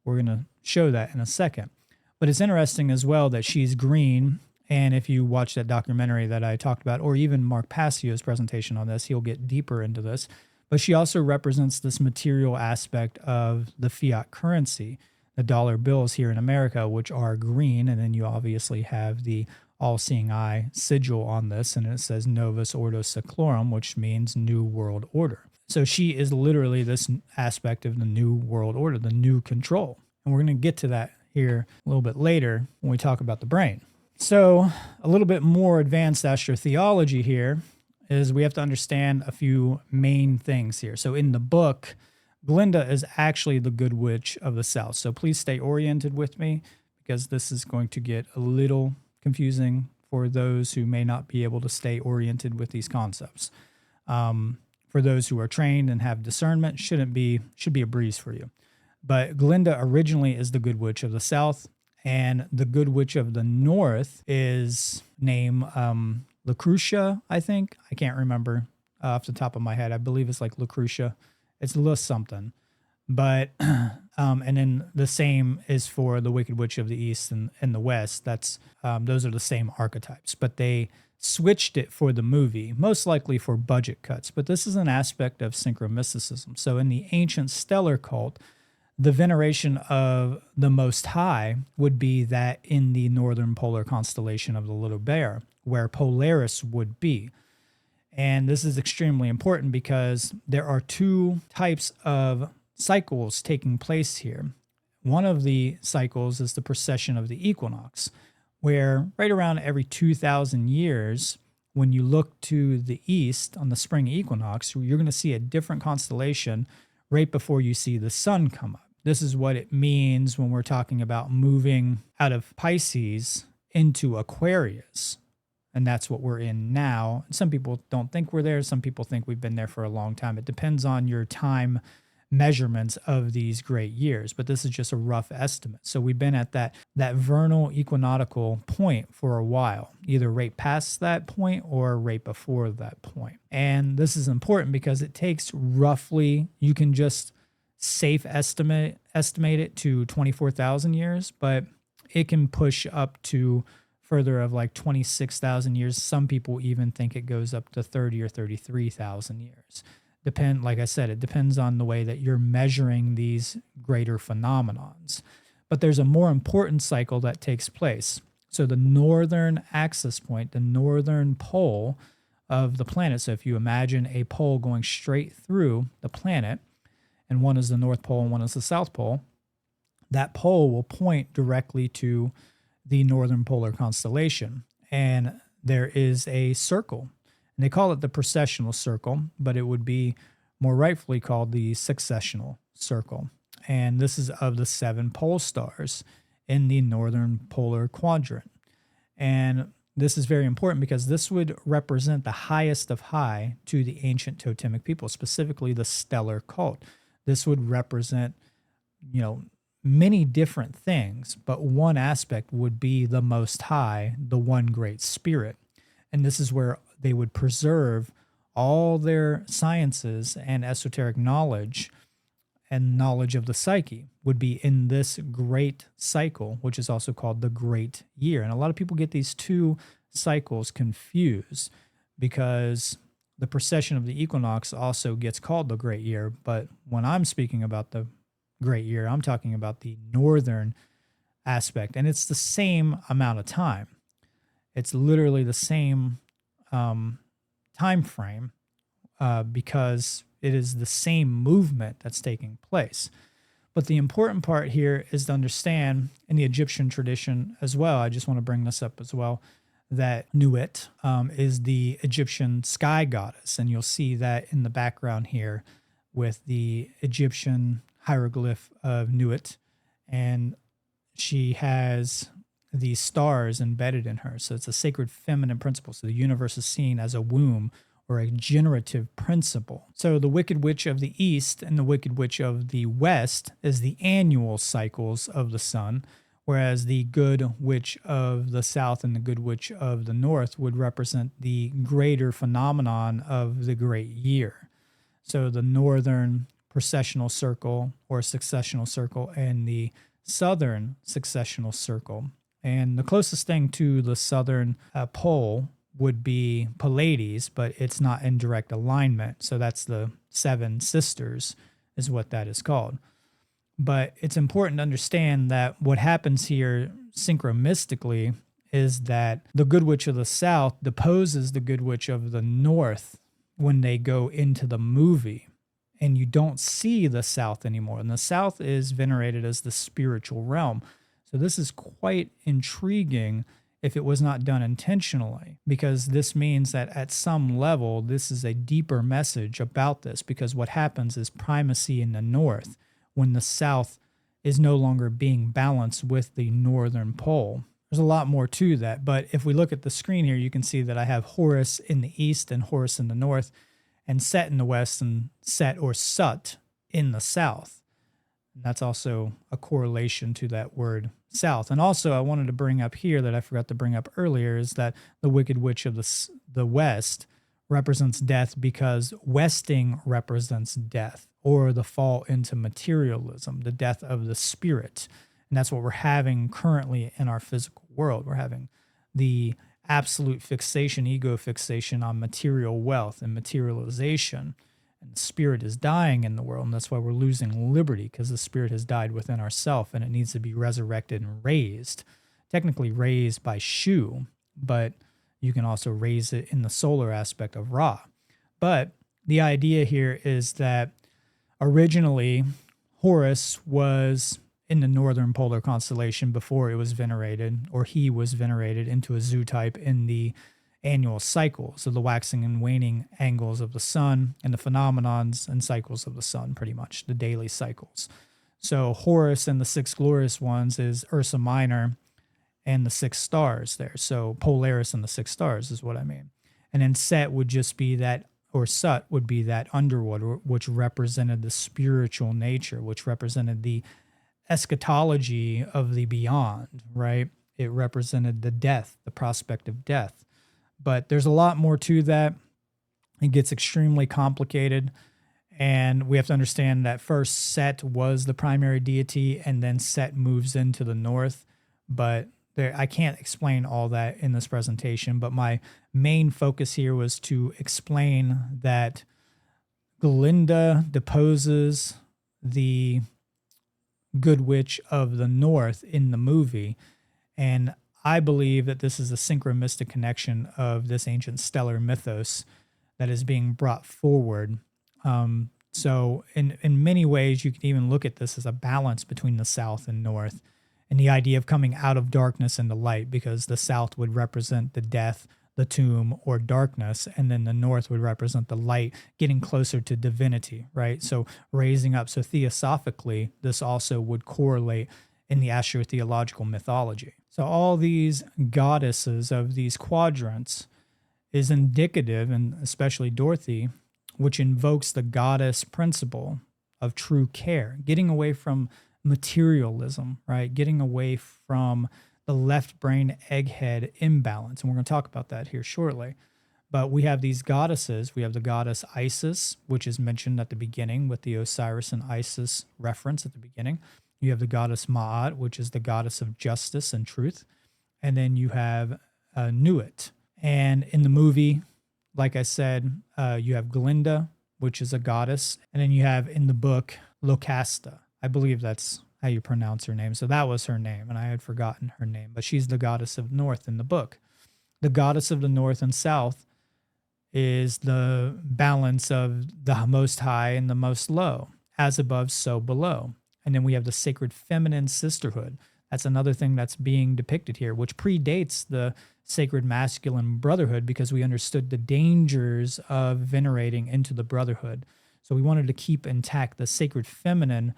Speaker 1: we're going to show that in a second. But it's interesting as well that she's green. And if you watch that documentary that I talked about, or even Mark Passio's presentation on this, he'll get deeper into this. But she also represents this material aspect of the fiat currency, the dollar bills here in America, which are green. And then you obviously have the all-seeing eye sigil on this, and it says Novus Ordo Seclorum, which means New World Order. So she is literally this aspect of the New World Order, the new control. And we're going to get to that here a little bit later when we talk about the brain. So a little bit more advanced astrotheology here is we have to understand a few main things here. So in the book, Glinda is actually the good witch of the south. So please stay oriented with me because this is going to get a little confusing for those who may not be able to stay oriented with these concepts. For those who are trained and have discernment, should be a breeze for you. But Glinda originally is the good witch of the south, and the good witch of the north is named Lucretia, I think. I can't remember off the top of my head. I believe it's like Lucretia. It's a little something. But, and then the same is for the Wicked Witch of the East and the West. Those are the same archetypes, but they switched it for the movie, most likely for budget cuts. But this is an aspect of synchromysticism. So in the ancient stellar cult, the veneration of the Most High would be that in the northern polar constellation of the Little Bear, where Polaris would be. And this is extremely important because there are two types of cycles taking place here. One of the cycles is the precession of the equinox, where right around every 2,000 years, when you look to the east on the spring equinox, you're going to see a different constellation right before you see the sun come up. This is what it means when we're talking about moving out of Pisces into Aquarius. And that's what we're in now. Some people don't think we're there. Some people think we've been there for a long time. It depends on your time measurements of these great years, but this is just a rough estimate. So we've been at that vernal equinoctial point for a while, either right past that point or right before that point. And this is important because it takes roughly, you can just safe estimate it to 24,000 years, but it can push up to further of like 26,000 years. Some people even think it goes up to 30 or 33,000 years. Like I said, it depends on the way that you're measuring these greater phenomenons. But there's a more important cycle that takes place. So the northern axis point, the northern pole of the planet. So if you imagine a pole going straight through the planet, and one is the North Pole and one is the South Pole, that pole will point directly to the northern polar constellation. And there is a circle. And they call it the precessional circle, but it would be more rightfully called the successional circle. And this is of the 7 pole stars in the northern polar quadrant. And this is very important because this would represent the highest of high to the ancient totemic people, specifically the stellar cult. This would represent, many different things, but one aspect would be the Most High, the one great spirit. And this is where they would preserve all their sciences and esoteric knowledge and knowledge of the psyche would be in this great cycle, which is also called the great year. And a lot of people get these two cycles confused because the precession of the equinox also gets called the great year. But when I'm speaking about the great year, I'm talking about the northern aspect. And it's the same amount of time. It's literally the same time frame because it is the same movement that's taking place. But the important part here is to understand in the Egyptian tradition as well, I just want to bring this up as well, that Nuit is the Egyptian sky goddess. And you'll see that in the background here with the Egyptian hieroglyph of Nuit. And she has these stars embedded in her. So it's a sacred feminine principle. So the universe is seen as a womb or a generative principle. So the Wicked Witch of the East and the Wicked Witch of the West is the annual cycles of the sun, whereas the Good Witch of the South and the Good Witch of the North would represent the greater phenomenon of the great year. So the northern precessional circle or successional circle and the southern successional circle. And the closest thing to the southern pole would be Pleiades, but it's not in direct alignment. So that's the 7 sisters is what that is called. But it's important to understand that what happens here synchromistically is that the Good Witch of the South deposes the Good Witch of the North when they go into the movie. And you don't see the South anymore. And the South is venerated as the spiritual realm. So this is quite intriguing if it was not done intentionally, because this means that at some level, this is a deeper message about this, because what happens is primacy in the north when the south is no longer being balanced with the northern pole. There's a lot more to that, but if we look at the screen here, you can see that I have Horus in the east and Horus in the north, and Set in the west and Set or Sut in the south. And that's also a correlation to that word south. And also I wanted to bring up here that I forgot to bring up earlier is that the Wicked Witch of the West represents death because westing represents death, or the fall into materialism, the death of the spirit. And that's what we're having currently in our physical world. We're having the absolute fixation, ego fixation on material wealth and materialization. And the spirit is dying in the world, and that's why we're losing liberty, because the spirit has died within ourselves, and it needs to be resurrected and raised. Technically raised by Shu, but you can also raise it in the solar aspect of Ra. But the idea here is that originally Horus was in the northern polar constellation before it was venerated, or he was venerated into a zoo type in the annual cycles of the waxing and waning angles of the sun and the phenomenons and cycles of the sun, pretty much the daily cycles. So Horus and the six glorious ones is Ursa Minor and the six stars there. So Polaris and the six stars is what I mean. And then Set would just be that, or Sut would be that underworld, which represented the spiritual nature, which represented the eschatology of the beyond, right? It represented the death, the prospect of death. But there's a lot more to that. It gets extremely complicated. And we have to understand that first Set was the primary deity, and then Set moves into the north. But I can't explain all that in this presentation. But my main focus here was to explain that Glinda deposes the Good Witch of the North in the movie. And I believe that this is a synchromistic connection of this ancient stellar mythos that is being brought forward. So in many ways, you can even look at this as a balance between the South and North, and the idea of coming out of darkness into light, because the South would represent the death, the tomb, or darkness, and then the North would represent the light, getting closer to divinity, right? So raising up. So theosophically, this also would correlate in the astrotheological mythology. So all these goddesses of these quadrants is indicative, and especially Dorothy, which invokes the goddess principle of true care, getting away from materialism, right? Getting away from the left brain egghead imbalance. And we're going to talk about that here shortly. But we have these goddesses. We have the goddess Isis, which is mentioned at the beginning with the Osiris and Isis reference at the beginning. You have the goddess Ma'at, which is the goddess of justice and truth. And then you have Nuit. And in the movie, like I said, you have Glinda, which is a goddess. And then you have in the book, Locasta. I believe that's how you pronounce her name. So that was her name, and I had forgotten her name. But she's the goddess of North in the book. The goddess of the North and South is the balance of the most high and the most low, as above, so below. And then we have the sacred feminine sisterhood. That's another thing that's being depicted here, which predates the sacred masculine brotherhood, because we understood the dangers of venerating into the brotherhood. So we wanted to keep intact the sacred feminine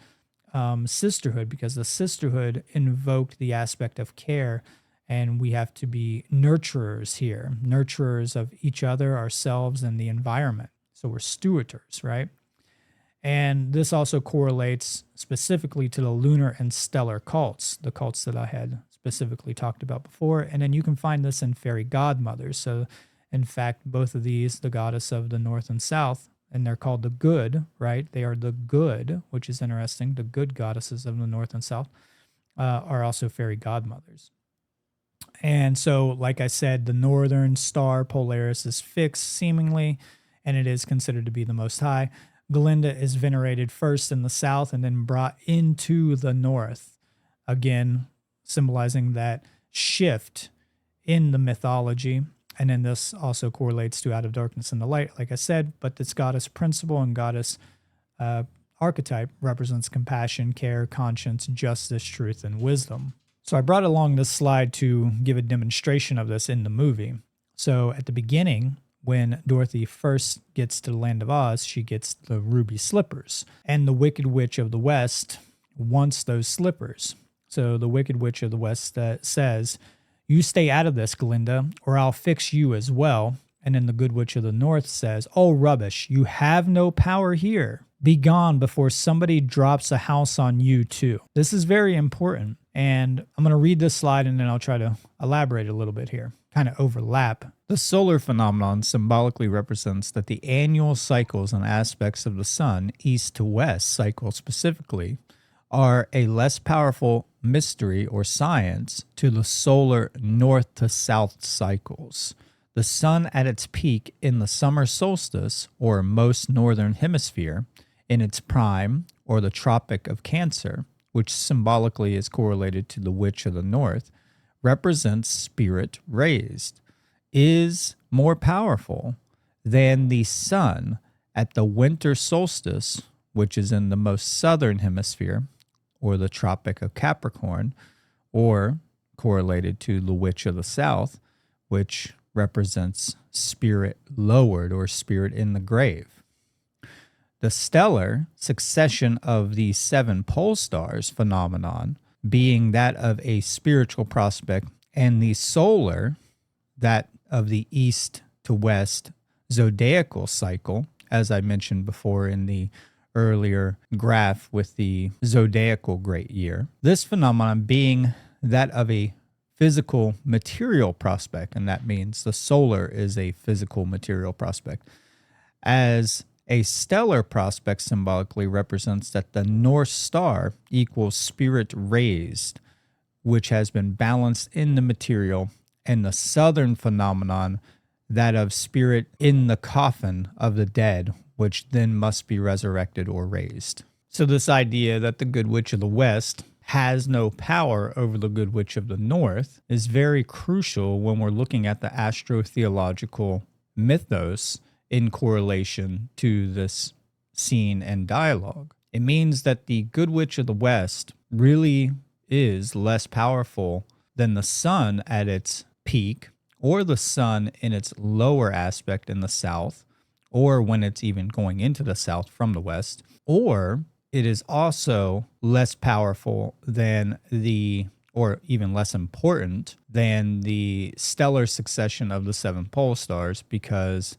Speaker 1: sisterhood, because the sisterhood invoked the aspect of care, and we have to be nurturers here, nurturers of each other, ourselves, and the environment. So we're stewarders, right? And this also correlates specifically to the lunar and stellar cults, the cults that I had specifically talked about before. And then you can find this in fairy godmothers. So in fact, both of these, the goddess of the North and South, and they're called the good, right? They are the good, which is interesting. The good goddesses of the North and South are also fairy godmothers. And so, like I said, the northern star Polaris is fixed seemingly, and it is considered to be the most high. Glinda is venerated first in the south and then brought into the north, again, symbolizing that shift in the mythology. And then this also correlates to out of darkness and the light, like I said, but this goddess principle and goddess archetype represents compassion, care, conscience, justice, truth, and wisdom. So I brought along this slide to give a demonstration of this in the movie. So at the beginning, when Dorothy first gets to the Land of Oz, she gets the ruby slippers. And the Wicked Witch of the West wants those slippers. So the Wicked Witch of the West says, "You stay out of this, Glinda, or I'll fix you as well." And then the Good Witch of the North says, "Oh, rubbish, you have no power here. Be gone before somebody drops a house on you too." This is very important. And I'm going to read this slide and then I'll try to elaborate a little bit here, kind of overlap. The solar phenomenon symbolically represents that the annual cycles and aspects of the sun, east to west cycle specifically, are a less powerful mystery or science to the solar north to south cycles. The sun at its peak in the summer solstice, or most northern hemisphere, in its prime, or the Tropic of Cancer, which symbolically is correlated to the Witch of the North, represents spirit raised, is more powerful than the sun at the winter solstice, which is in the most southern hemisphere, or the Tropic of Capricorn, or correlated to the Witch of the South, which represents spirit lowered or spirit in the grave. The stellar succession of the seven pole stars phenomenon being that of a spiritual prospect, and the solar, that of the east to west zodiacal cycle, as I mentioned before in the earlier graph with the zodiacal great year. This phenomenon being that of a physical material prospect, and that means the solar is a physical material prospect, as a stellar prospect symbolically represents that the North Star equals spirit raised, which has been balanced in the material, and the southern phenomenon, that of spirit in the coffin of the dead, which then must be resurrected or raised. So this idea that the Good Witch of the West has no power over the Good Witch of the North is very crucial when we're looking at the astrotheological mythos in correlation to this scene and dialogue. It means that the Good Witch of the West really is less powerful than the sun at its peak, or the sun in its lower aspect in the south, or when it's even going into the south from the west, or it is also less powerful than or even less important than the stellar succession of the seven pole stars, because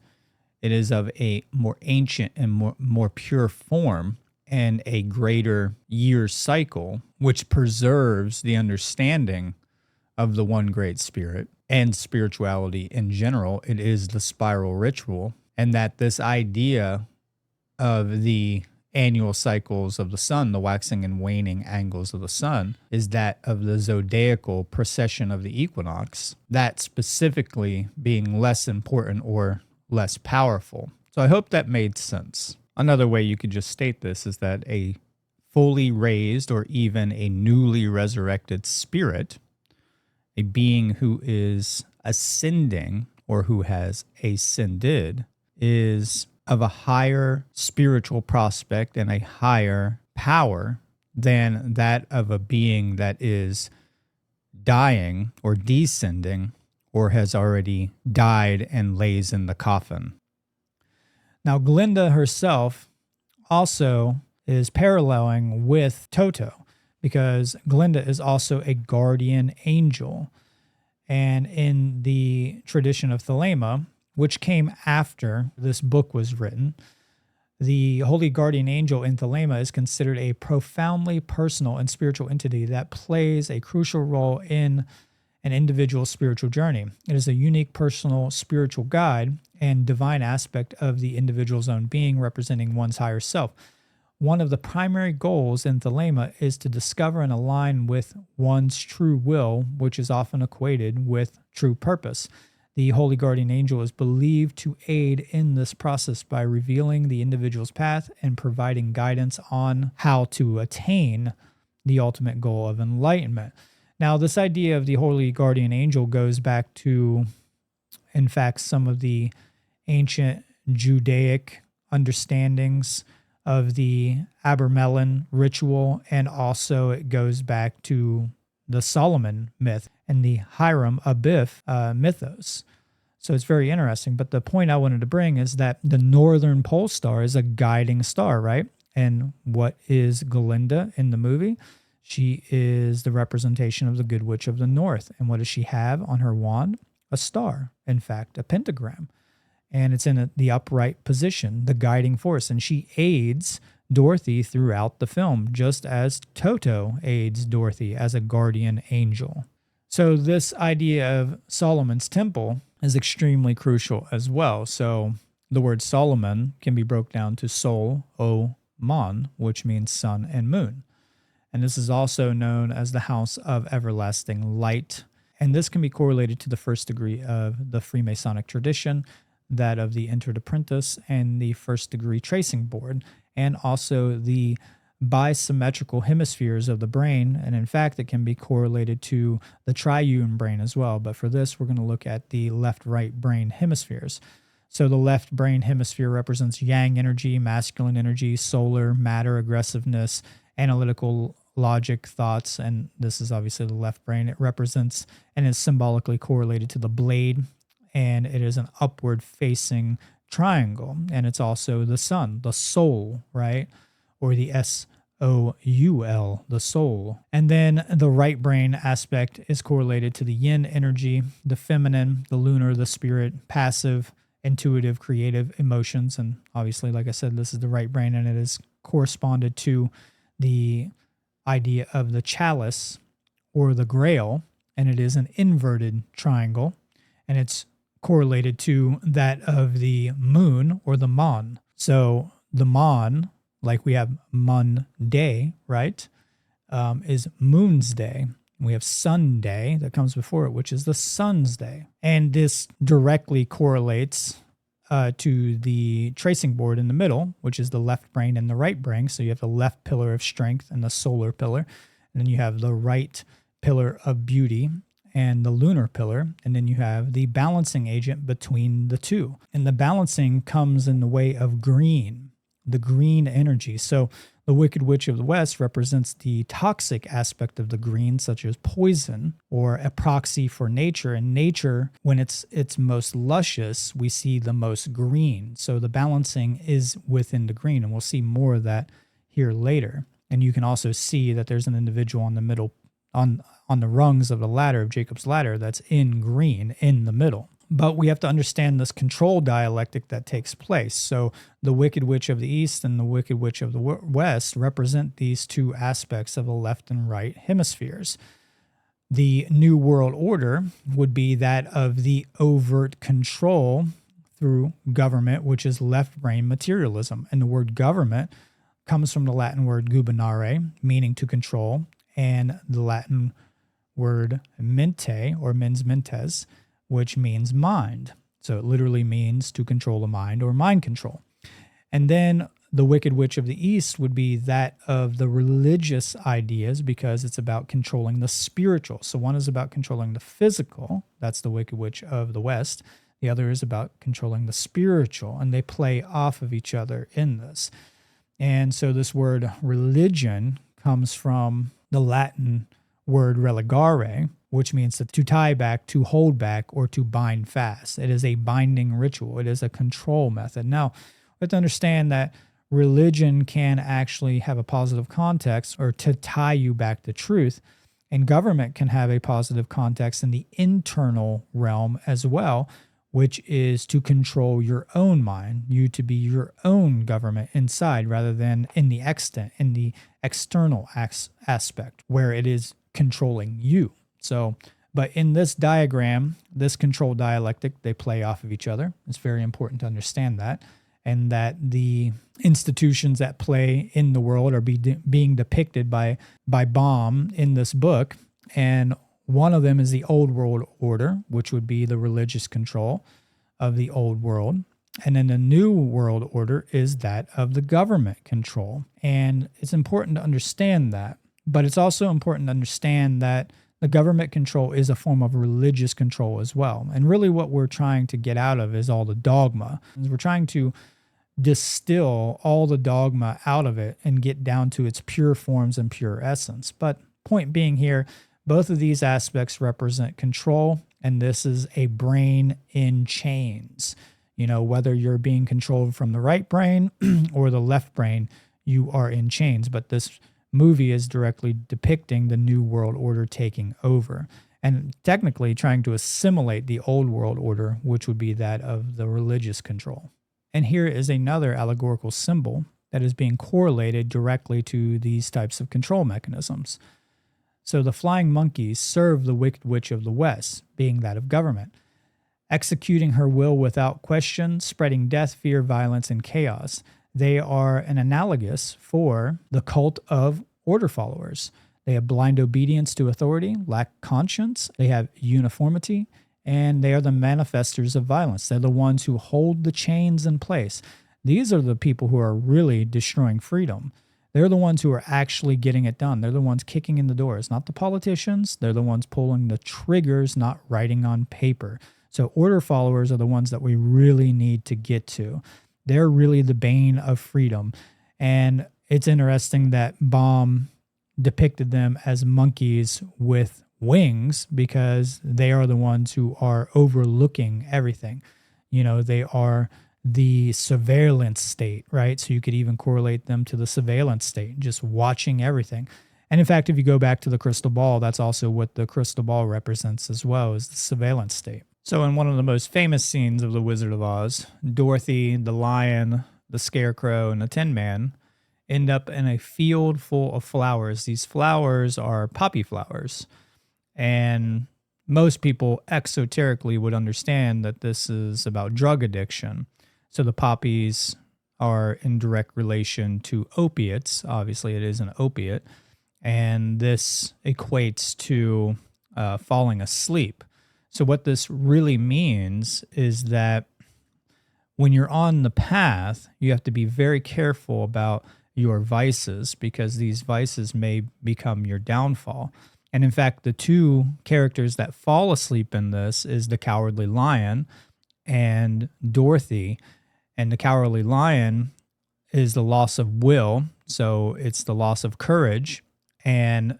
Speaker 1: it is of a more ancient and more pure form and a greater year cycle, which preserves the understanding of the one great spirit and spirituality in general. It is the spiral ritual, and that this idea of the annual cycles of the sun, the waxing and waning angles of the sun, is that of the zodiacal precession of the equinox, that specifically being less important or less powerful. So I hope that made sense. Another way you could just state this is that a fully raised or even a newly resurrected spirit, a being who is ascending or who has ascended, is of a higher spiritual prospect and a higher power than that of a being that is dying or descending or has already died and lays in the coffin. Now, Glinda herself also is paralleling with Toto, because Glinda is also a guardian angel. And in the tradition of Thelema, which came after this book was written, the holy guardian angel in Thelema is considered a profoundly personal and spiritual entity that plays a crucial role in an individual's spiritual journey. It is a unique personal spiritual guide and divine aspect of the individual's own being, representing one's higher self. One of the primary goals in Thelema is to discover and align with one's true will, which is often equated with true purpose. The holy guardian angel is believed to aid in this process by revealing the individual's path and providing guidance on how to attain the ultimate goal of enlightenment. Now, this idea of the holy guardian angel goes back to, in fact, some of the ancient Judaic understandings of the Abramelin ritual, and also it goes back to the Solomon myth and the Hiram Abiff mythos. So it's very interesting. But the point I wanted to bring is that the northern pole star is a guiding star, right? And what is Glinda in the movie? She is the representation of the Good Witch of the North. And what does she have on her wand? A star, in fact, a pentagram. And it's in the upright position, the guiding force. And she aids Dorothy throughout the film, just as Toto aids Dorothy as a guardian angel. So this idea of Solomon's temple is extremely crucial as well. So the word Solomon can be broken down to Sol, O, Mon, which means sun and moon. And this is also known as the house of everlasting light. And this can be correlated to the first degree of the Freemasonic tradition, that of the entered apprentice and the first degree tracing board, and also the bisymmetrical hemispheres of the brain. And in fact, it can be correlated to the triune brain as well. But for this, we're going to look at the left-right brain hemispheres. So the left brain hemisphere represents yang energy, masculine energy, solar, matter, aggressiveness, analytical logic, thoughts, and this is obviously the left brain. It represents and is symbolically correlated to the blade, and it is an upward-facing triangle, and it's also the sun, the soul, right? Or the S-O-U-L, the soul. And then the right brain aspect is correlated to the yin energy, the feminine, the lunar, the spirit, passive, intuitive, creative emotions. And obviously, like I said, this is the right brain, and it is corresponded to the idea of the chalice or the grail, and it is an inverted triangle, and it's correlated to that of the moon or the mon. So the mon, like we have Monday, right, is moon's day. We have Sunday that comes before it, which is the sun's day. And this directly correlates to the tracing board in the middle, which is the left brain and the right brain. So you have the left pillar of strength and the solar pillar. And then you have the right pillar of beauty and the lunar pillar. And then you have the balancing agent between the two. And the balancing comes in the way of green, the green energy. So the Wicked Witch of the West represents the toxic aspect of the green, such as poison, or a proxy for nature. And nature, when it's most luscious, we see the most green. So the balancing is within the green, and we'll see more of that here later. And you can also see that there's an individual on the middle, on the rungs of the ladder, of Jacob's ladder, that's in green in the middle. But we have to understand this control dialectic that takes place. So the Wicked Witch of the East and the Wicked Witch of the West represent these two aspects of the left and right hemispheres. The New World Order would be that of the overt control through government, which is left brain materialism. And the word government comes from the Latin word gubernare, meaning to control, and the Latin word mente, or mens mentes, which means mind. So it literally means to control the mind, or mind control. And then the Wicked Witch of the East would be that of the religious ideas, because it's about controlling the spiritual. So one is about controlling the physical. That's the Wicked Witch of the West. The other is about controlling the spiritual, and they play off of each other in this. And so this word religion comes from the Latin word religare, which means to tie back, to hold back, or to bind fast. It is a binding ritual. It is a control method. Now, we have to understand that religion can actually have a positive context, or to tie you back to truth, and government can have a positive context in the internal realm as well, which is to control your own mind, you to be your own government inside, rather than in the external aspect, where it is controlling you. So, but in this diagram, this control dialectic, they play off of each other. It's very important to understand that, and that the institutions that play in the world are being depicted by Baum in this book. And one of them is the Old World Order, which would be the religious control of the Old World. And then the New World Order is that of the government control. And it's important to understand that. But it's also important to understand that the government control is a form of religious control as well. And really what we're trying to get out of is all the dogma. We're trying to distill all the dogma out of it and get down to its pure forms and pure essence. But point being here, Both of these aspects represent control, and this is a brain in chains. You know, whether you're being controlled from the right brain or the left brain, you are in chains. But this movie is directly depicting the New World Order taking over and technically trying to assimilate the Old World Order, which would be that of the religious control. And here is another allegorical symbol that is being correlated directly to these types of control mechanisms. So the flying monkeys serve the Wicked Witch of the West, being that of government, executing her will without question, spreading death, fear, violence, and chaos. They are an analogous for the cult of order followers. They have blind obedience to authority, lack conscience, they have uniformity, and they are the manifestors of violence. They're the ones who hold the chains in place. These are the people who are really destroying freedom. They're the ones who are actually getting it done. They're the ones kicking in the doors, not the politicians. They're the ones pulling the triggers, not writing on paper. So order followers are the ones that we really need to get to. They're really the bane of freedom. And it's interesting that Baum depicted them as monkeys with wings because they are the ones who are overlooking everything. You know, they are the surveillance state, right? So you could even correlate them to the surveillance state, just watching everything. And in fact, if you go back to the crystal ball, that's also what the crystal ball represents as well, is the surveillance state. So in one of the most famous scenes of The Wizard of Oz, Dorothy, the lion, the scarecrow, and the Tin Man end up in a field full of flowers. These flowers are poppy flowers. And most people exoterically would understand that this is about drug addiction. So the poppies are in direct relation to opiates. Obviously, it is an opiate. And this equates to falling asleep. So what this really means is that when you're on the path, you have to be very careful about your vices because these vices may become your downfall. And in fact, the two characters that fall asleep in this is the Cowardly Lion and Dorothy. And the Cowardly Lion is the loss of will, so it's the loss of courage. And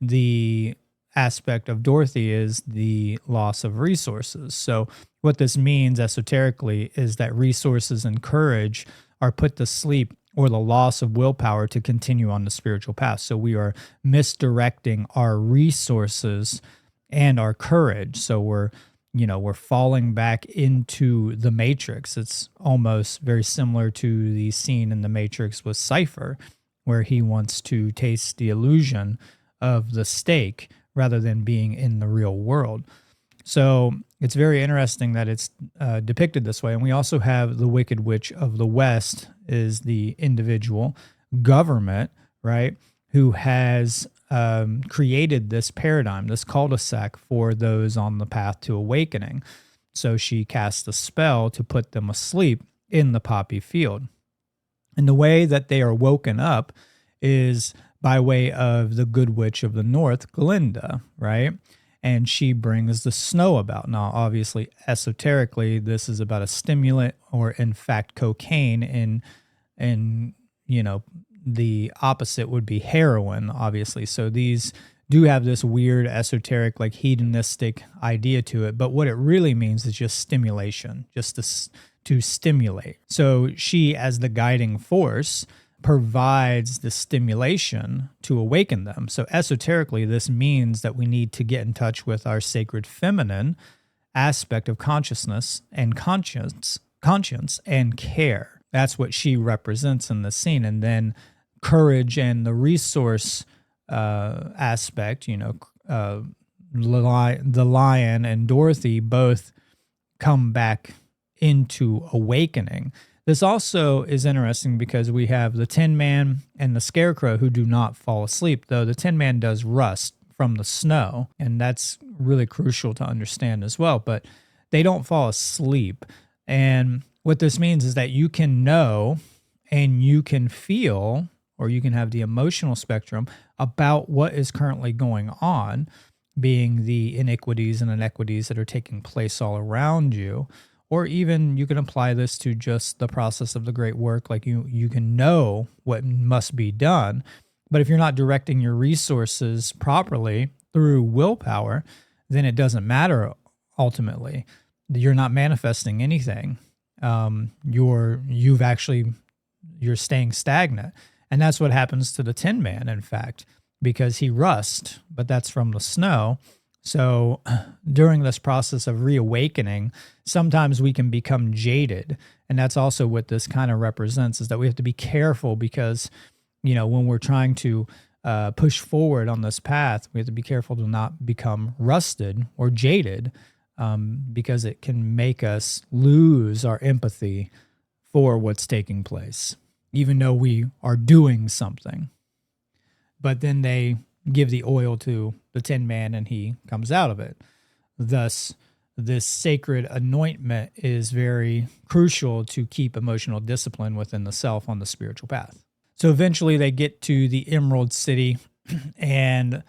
Speaker 1: the aspect of Dorothy is the loss of resources. So what this means esoterically is that resources and courage are put to sleep, or the loss of willpower to continue on the spiritual path. So we are misdirecting our resources and our courage. So we're falling back into the Matrix. It's almost very similar to the scene in the Matrix with Cypher, where he wants to taste the illusion of the steak rather than being in the real world. So it's very interesting that it's depicted this way. And we also have the Wicked Witch of the West is the individual government, right, who has created this paradigm, this cul-de-sac for those on the path to awakening. So she casts a spell to put them asleep in the poppy field. And the way that they are woken up is by way of the Good Witch of the North, Glinda, right? And she brings the snow about. Now, obviously, esoterically, this is about a stimulant, or in fact, cocaine. And the opposite would be heroin, obviously. So these do have this weird esoteric, like hedonistic idea to it. But what it really means is just stimulation, just to stimulate. So she, as the guiding force, provides the stimulation to awaken them. So esoterically, this means that we need to get in touch with our sacred feminine aspect of consciousness and conscience and care. That's what she represents in the scene. And then courage and the resource aspect, the lion and Dorothy both come back into awakening. This also is interesting because we have the Tin Man and the Scarecrow who do not fall asleep, though the Tin Man does rust from the snow, and that's really crucial to understand as well, but they don't fall asleep. And what this means is that you can know and you can feel, or you can have the emotional spectrum about what is currently going on, being the iniquities and inequities that are taking place all around you. Or even you can apply this to just the process of the great work. Like you can know what must be done, but if you're not directing your resources properly through willpower, then it doesn't matter ultimately. You're not manifesting anything. You're staying stagnant. And that's what happens to the Tin Man, in fact, because he rusts, but that's from the snow. So during this process of reawakening, sometimes we can become jaded. And that's also what this kind of represents, is that we have to be careful because, when we're trying to push forward on this path, we have to be careful to not become rusted or jaded, because it can make us lose our empathy for what's taking place, even though we are doing something. But then they give the oil to the Tin Man and he comes out of it. Thus, this sacred anointment is very crucial to keep emotional discipline within the self on the spiritual path. So eventually they get to the Emerald City, and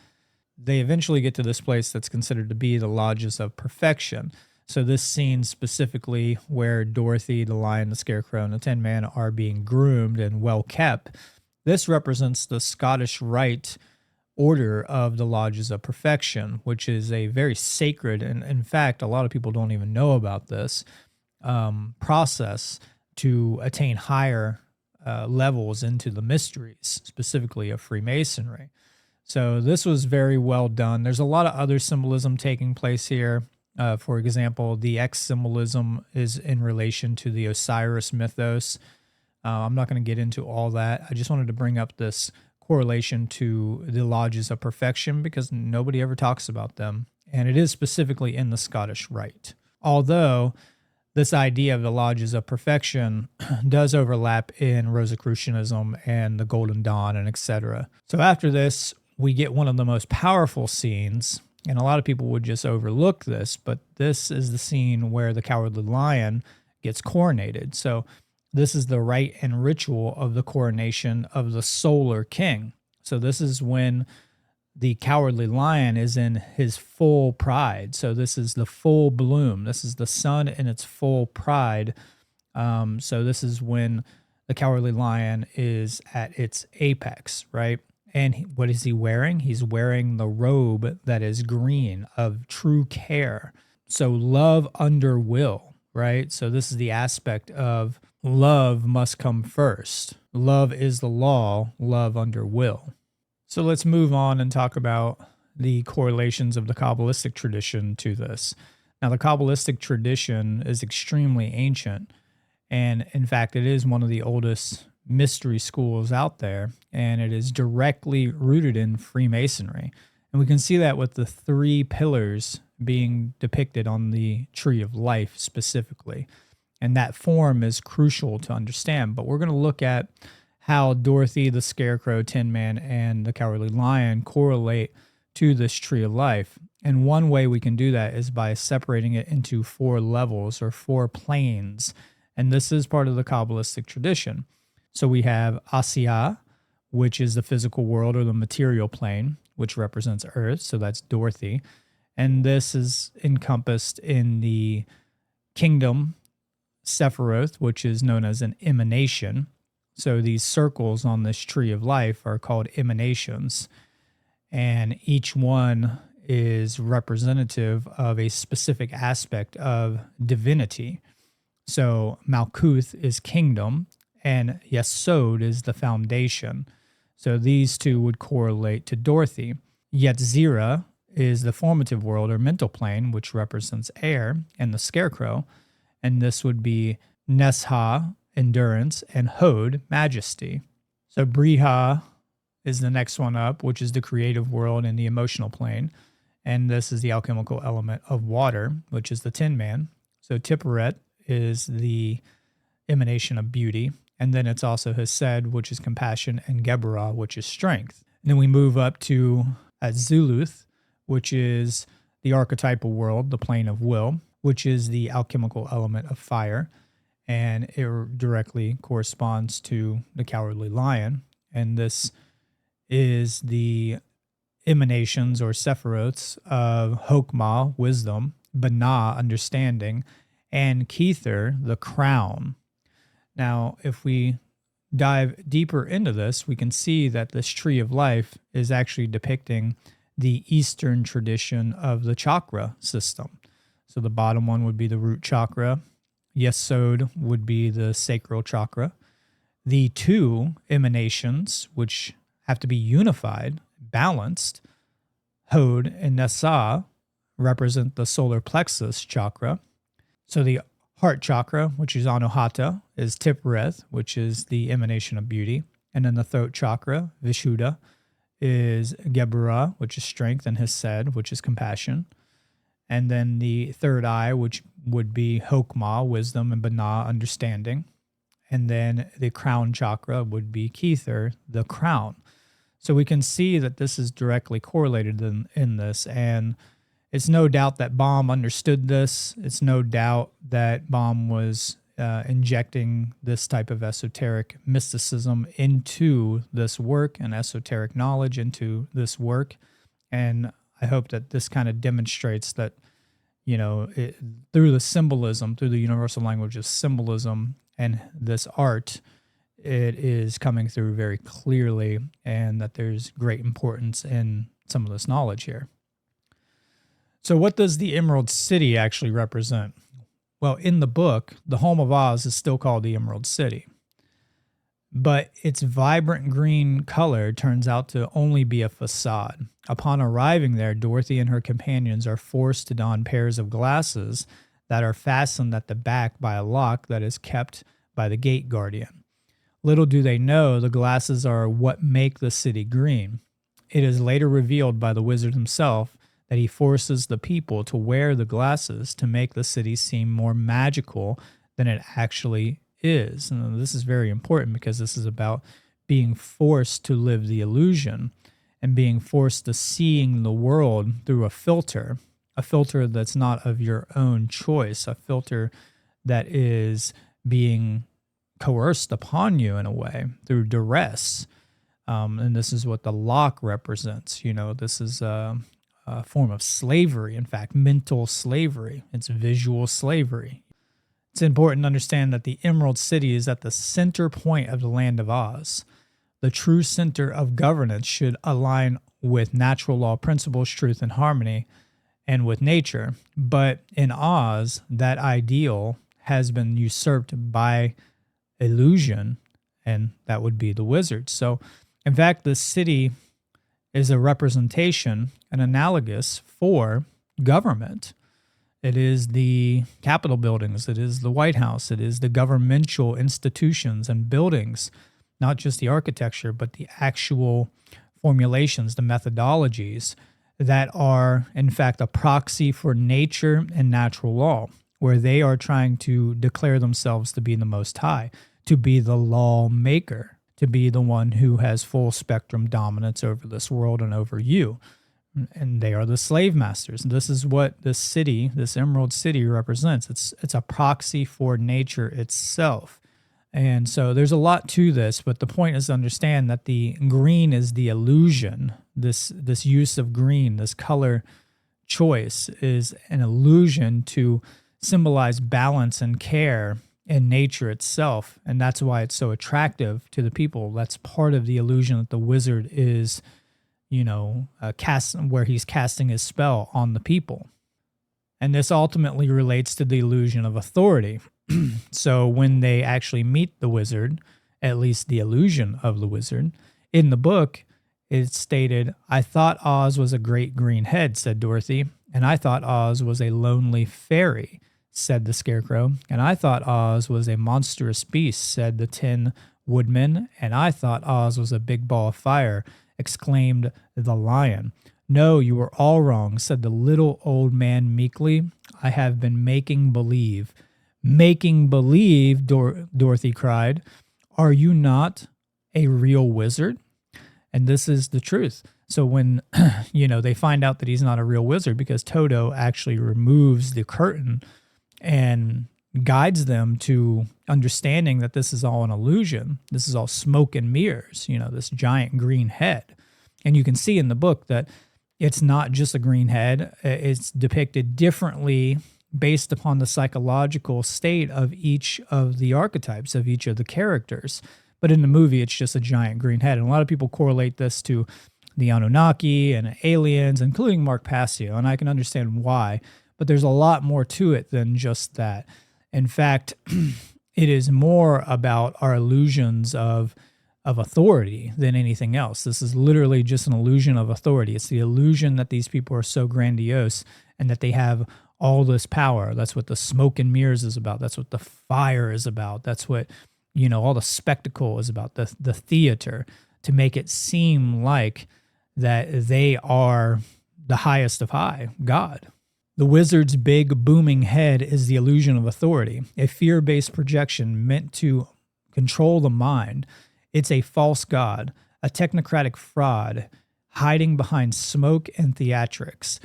Speaker 1: they eventually get to this place that's considered to be the Lodges of Perfection. So this scene specifically where Dorothy, the Lion, the Scarecrow, and the Tin Man are being groomed and well kept, this represents the Scottish Rite order of the Lodges of Perfection, which is a very sacred, and in fact, a lot of people don't even know about this process to attain higher levels into the mysteries, specifically of Freemasonry. So this was very well done. There's a lot of other symbolism taking place here. For example, the X symbolism is in relation to the Osiris mythos. I'm not going to get into all that. I just wanted to bring up this correlation to the Lodges of Perfection because nobody ever talks about them, and it is specifically in the Scottish Rite. Although this idea of the Lodges of Perfection does overlap in Rosicrucianism and the Golden Dawn and etc. So after this, we get one of the most powerful scenes, and a lot of people would just overlook this, but this is the scene where the Cowardly Lion gets coronated. So this is the rite and ritual of the coronation of the Solar King. So this is when the Cowardly Lion is in his full pride. So this is the full bloom. This is the sun in its full pride. So this is when the Cowardly Lion is at its apex, right? And what is he wearing? He's wearing the robe that is green of true care. So love under will, right? So this is the aspect of love must come first. Love is the law, love under will. So let's move on and talk about the correlations of the Kabbalistic tradition to this. Now, the Kabbalistic tradition is extremely ancient, and in fact, it is one of the oldest mystery schools out there, and it is directly rooted in Freemasonry. And we can see that with the 3 pillars being depicted on the Tree of Life specifically. And that form is crucial to understand. But we're going to look at how Dorothy, the Scarecrow, Tin Man, and the Cowardly Lion correlate to this Tree of Life. And one way we can do that is by separating it into 4 levels or 4 planes. And this is part of the Kabbalistic tradition. So we have Asiya, which is the physical world or the material plane, which represents Earth. So that's Dorothy. And this is encompassed in the kingdom Sephiroth, which is known as an emanation. So these circles on this Tree of Life are called emanations, and each one is representative of a specific aspect of divinity. So Malkuth is kingdom, and Yesod is the foundation. So these two would correlate to Dorothy. Yetzirah is the formative world or mental plane, which represents air, and the Scarecrow. And this would be Nesha, endurance, and Hod, majesty. So Briha is the next one up, which is the creative world and the emotional plane. And this is the alchemical element of water, which is the Tin Man. So Tipperet is the emanation of beauty. And then it's also Hesed, which is compassion, and Geburah, which is strength. And then we move up to Azuluth, which is the archetypal world, the plane of will, which is the alchemical element of fire, and it directly corresponds to the Cowardly Lion. And this is the emanations or sephiroths of Hokmah, wisdom, Banah, understanding, and Kether, the crown. Now, if we dive deeper into this, we can see that this Tree of Life is actually depicting the Eastern tradition of the chakra system. So the bottom one would be the root chakra. S.E.E.D would be the sacral chakra. The two emanations, which have to be unified, balanced, Hod and Nasa, represent the solar plexus chakra. So the heart chakra, which is Anuhata, is Tipreth, which is the emanation of beauty. And then the throat chakra, Vishuddha, is Geburah, which is strength, and Hesed, which is compassion. And then the third eye, which would be Hokmah, wisdom, and Binah, understanding. And then the crown chakra would be Kether, the crown. So we can see that this is directly correlated in this. And it's no doubt that Baum understood this. It's no doubt that Baum was injecting this type of esoteric mysticism into this work and esoteric knowledge into this work. And I hope that this kind of demonstrates that, through the symbolism, through the universal language of symbolism and this art, it is coming through very clearly, and that there's great importance in some of this knowledge here. So what does the Emerald City actually represent? Well, in the book, the home of Oz is still called the Emerald City. But its vibrant green color turns out to only be a facade. Upon arriving there, Dorothy and her companions are forced to don pairs of glasses that are fastened at the back by a lock that is kept by the gate guardian. Little do they know the glasses are what make the city green. It is later revealed by the wizard himself that he forces the people to wear the glasses to make the city seem more magical than it actually is. And this is very important because this is about being forced to live the illusion and being forced to seeing the world through a filter that's not of your own choice, a filter that is being coerced upon you in a way through duress. And this is what the lock represents. This is a form of slavery, in fact, mental slavery. It's visual slavery. It's important to understand that the Emerald City is at the center point of the land of Oz. The true center of governance should align with natural law principles, truth, and harmony, and with nature. But in Oz, that ideal has been usurped by illusion, and that would be the wizards. So, in fact, the city is a representation, an analogous for government. It is the Capitol buildings, it is the White House, it is the governmental institutions and buildings, not just the architecture, but the actual formulations, the methodologies that are, in fact, a proxy for nature and natural law, where they are trying to declare themselves to be the Most High, to be the lawmaker, to be the one who has full spectrum dominance over this world and over you. And they are the slave masters. This is what this city, this Emerald City, represents. It's a proxy for nature itself. And so there's a lot to this, but the point is to understand that the green is the illusion. This use of green, this color choice, is an illusion to symbolize balance and care in nature itself. And that's why it's so attractive to the people. That's part of the illusion that the wizard is, where he's casting his spell on the people. And this ultimately relates to the illusion of authority. So when they actually meet the wizard, at least the illusion of the wizard, in the book, it's stated, "I thought Oz was a great green head," said Dorothy, "and I thought Oz was a lonely fairy," said the Scarecrow, "and I thought Oz was a monstrous beast," said the Tin Woodman, "and I thought Oz was a big ball of fire," exclaimed the Lion. "No, you are all wrong," said the little old man meekly. "I have been making believe." "Making believe," Dorothy cried. "Are you not a real wizard?" And this is the truth. So when, they find out that he's not a real wizard, because Toto actually removes the curtain and guides them to understanding that this is all an illusion. This is all smoke and mirrors, this giant green head. And you can see in the book that it's not just a green head. It's depicted differently based upon the psychological state of each of the archetypes, of each of the characters. But in the movie, it's just a giant green head. And a lot of people correlate this to the Anunnaki and aliens, including Mark Passio, and I can understand why, but there's a lot more to it than just that. In fact, it is more about our illusions of authority than anything else. This is literally just an illusion of authority. It's the illusion that these people are so grandiose and that they have all this power. That's what the smoke and mirrors is about. That's what the fire is about. That's what, all the spectacle is about, the theater, to make it seem like that they are the highest of high, God. The wizard's big booming head is the illusion of authority, a fear-based projection meant to control the mind. It's a false god, a technocratic fraud, hiding behind smoke and theatrics.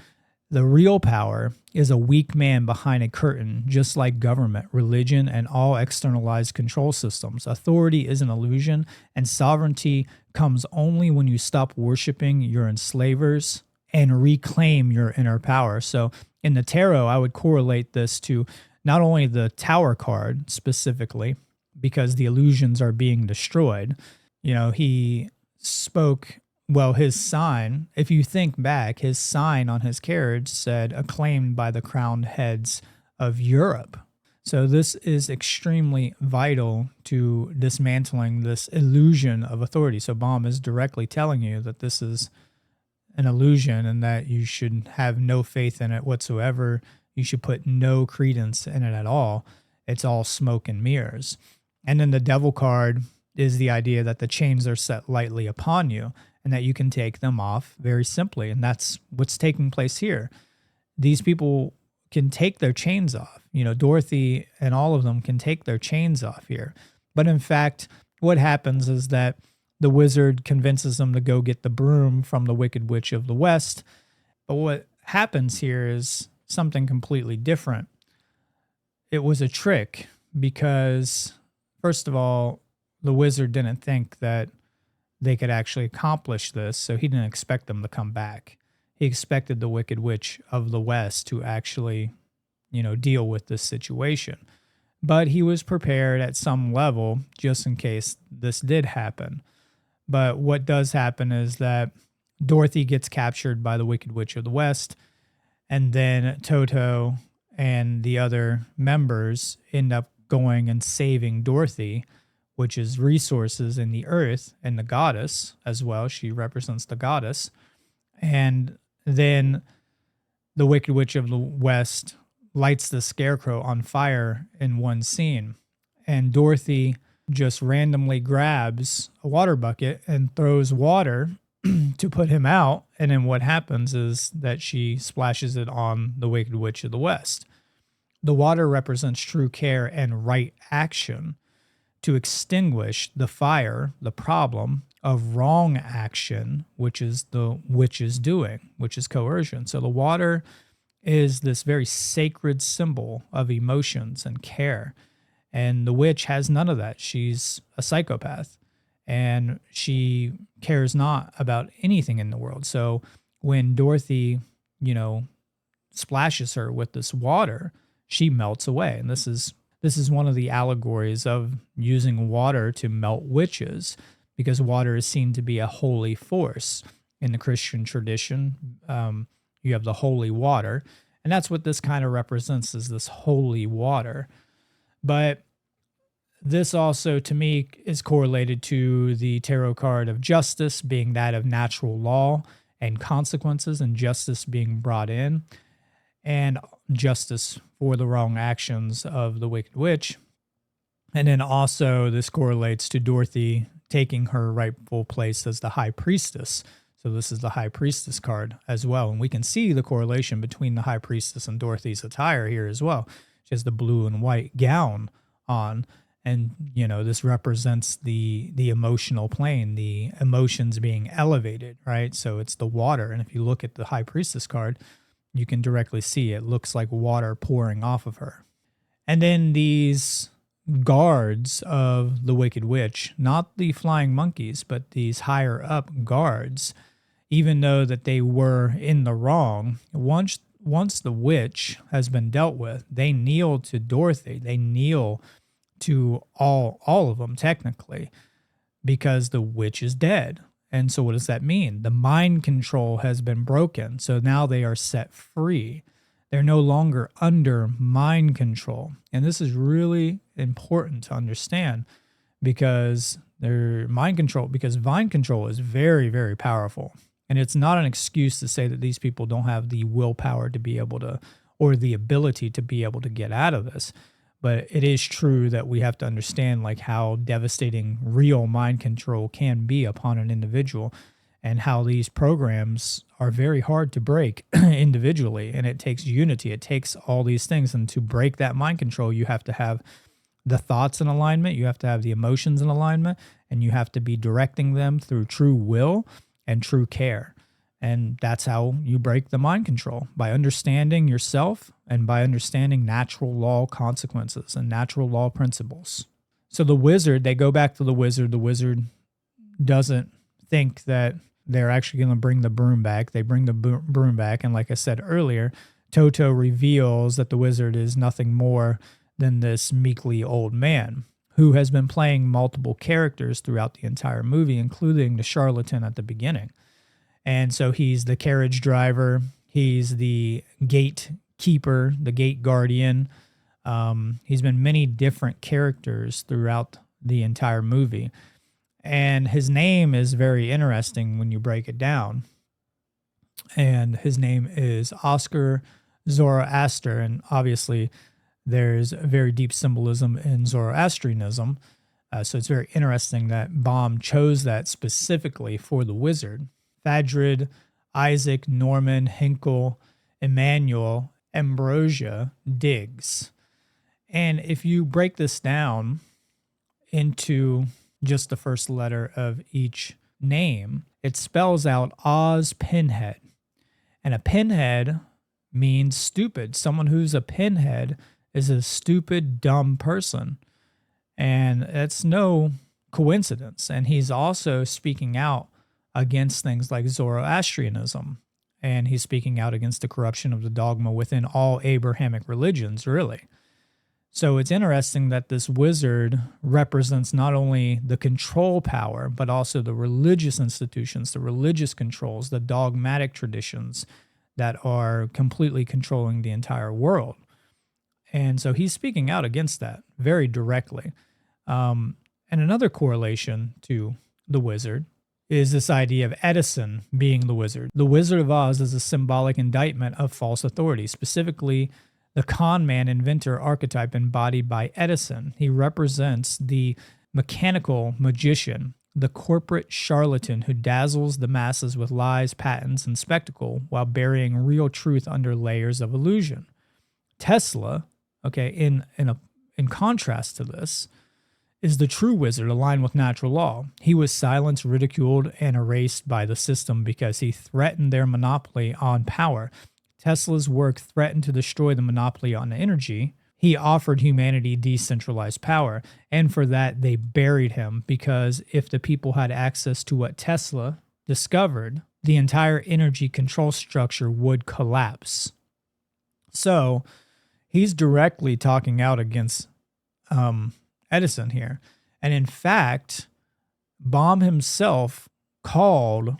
Speaker 1: The real power is a weak man behind a curtain, just like government, religion, and all externalized control systems. Authority is an illusion, and sovereignty comes only when you stop worshiping your enslavers and reclaim your inner power. So in the tarot, I would correlate this to not only the Tower card specifically, because the illusions are being destroyed. He spoke, his sign, if you think back, his sign on his carriage said, acclaimed by the crowned heads of Europe. So this is extremely vital to dismantling this illusion of authority. So Baum is directly telling you that this is an illusion and that you should have no faith in it whatsoever. You should put no credence in it at all. It's all smoke and mirrors. And then the devil card is the idea that the chains are set lightly upon you and that you can take them off very simply. And that's what's taking place here. These people can take their chains off. Dorothy and all of them can take their chains off here. But in fact, what happens is that the wizard convinces them to go get the broom from the Wicked Witch of the West. But what happens here is something completely different. It was a trick because, first of all, the wizard didn't think that they could actually accomplish this, so he didn't expect them to come back. He expected the Wicked Witch of the West to actually, deal with this situation. But he was prepared at some level just in case this did happen. But what does happen is that Dorothy gets captured by the Wicked Witch of the West, and then Toto and the other members end up going and saving Dorothy, which is resources in the earth, and the goddess as well. She represents the goddess. And then the Wicked Witch of the West lights the scarecrow on fire in one scene. And Dorothy just randomly grabs a water bucket and throws water to put him out. And then what happens is that she splashes it on the Wicked Witch of the West. The water represents true care and right action to extinguish the fire, the problem of wrong action, which is the witch's doing, which is coercion. So the water is this very sacred symbol of emotions and care. And the witch has none of that. She's a psychopath and she cares not about anything in the world. So when Dorothy, splashes her with this water, she melts away. And this is one of the allegories of using water to melt witches, because water is seen to be a holy force. In the Christian tradition, you have the holy water, and that's what this kind of represents, is this holy water. But this also, to me, is correlated to the tarot card of justice being that of natural law and consequences, and justice being brought in, and justice for the wrong actions of the Wicked Witch. And then also this correlates to Dorothy taking her rightful place as the High Priestess. So this is the High Priestess card as well. And we can see the correlation between the High Priestess and Dorothy's attire here as well. She has the blue and white gown on. And, this represents the emotional plane, the emotions being elevated, right? So it's the water. And if you look at the High Priestess card, you can directly see it looks like water pouring off of her. And then these guards of the Wicked Witch, not the flying monkeys, but these higher up guards, even though that they were in the wrong, once the witch has been dealt with, they kneel to Dorothy. They kneel to all of them technically, because the witch is dead. And so what does that mean? The mind control has been broken. So now they are set free. They're no longer under mind control. And this is really important to understand because mind control is very, very powerful. And it's not an excuse to say that these people don't have the willpower to be able to, or the ability to be able to get out of this. But it is true that we have to understand like how devastating real mind control can be upon an individual, and how these programs are very hard to break individually. And it takes unity. It takes all these things. And to break that mind control, you have to have the thoughts in alignment. You have to have the emotions in alignment, and you have to be directing them through true will and true care. And that's how you break the mind control, by understanding yourself and by understanding natural law consequences and natural law principles. So the wizard, they go back to the wizard. The wizard doesn't think that they're actually going to bring the broom back. They bring the broom back. And like I said earlier, Toto reveals that the wizard is nothing more than this meekly old man who has been playing multiple characters throughout the entire movie, including the charlatan at the beginning. And so he's the carriage driver, he's the gatekeeper, the gate guardian. He's been many different characters throughout the entire movie. And his name is very interesting when you break it down. And his name is Oscar Zoroaster. And obviously there's a very deep symbolism in Zoroastrianism. So it's very interesting that Baum chose that specifically for the wizard. Fadrid, Isaac, Norman, Hinkle, Emmanuel, Ambrosia, Diggs. And if you break this down into just the first letter of each name, it spells out Oz Pinhead. And a pinhead means stupid. Someone who's a pinhead is a stupid, dumb person. And that's no coincidence. And he's also speaking out against things like Zoroastrianism. And he's speaking out against the corruption of the dogma within all Abrahamic religions, really. So it's interesting that this wizard represents not only the control power, but also the religious institutions, the religious controls, the dogmatic traditions that are completely controlling the entire world. And so he's speaking out against that very directly. And another correlation to the wizard is this idea of Edison being the wizard. The Wizard of Oz is a symbolic indictment of false authority, specifically the con man inventor archetype embodied by Edison. He represents the mechanical magician, the corporate charlatan who dazzles the masses with lies, patents, and spectacle while burying real truth under layers of illusion. Tesla, in contrast to this, is the true wizard aligned with natural law. He was silenced, ridiculed, and erased by the system because he threatened their monopoly on power. Tesla's work threatened to destroy the monopoly on energy. He offered humanity decentralized power, and for that they buried him, because if the people had access to what Tesla discovered, the entire energy control structure would collapse. So he's directly talking out against Edison here. And in fact, Baum himself called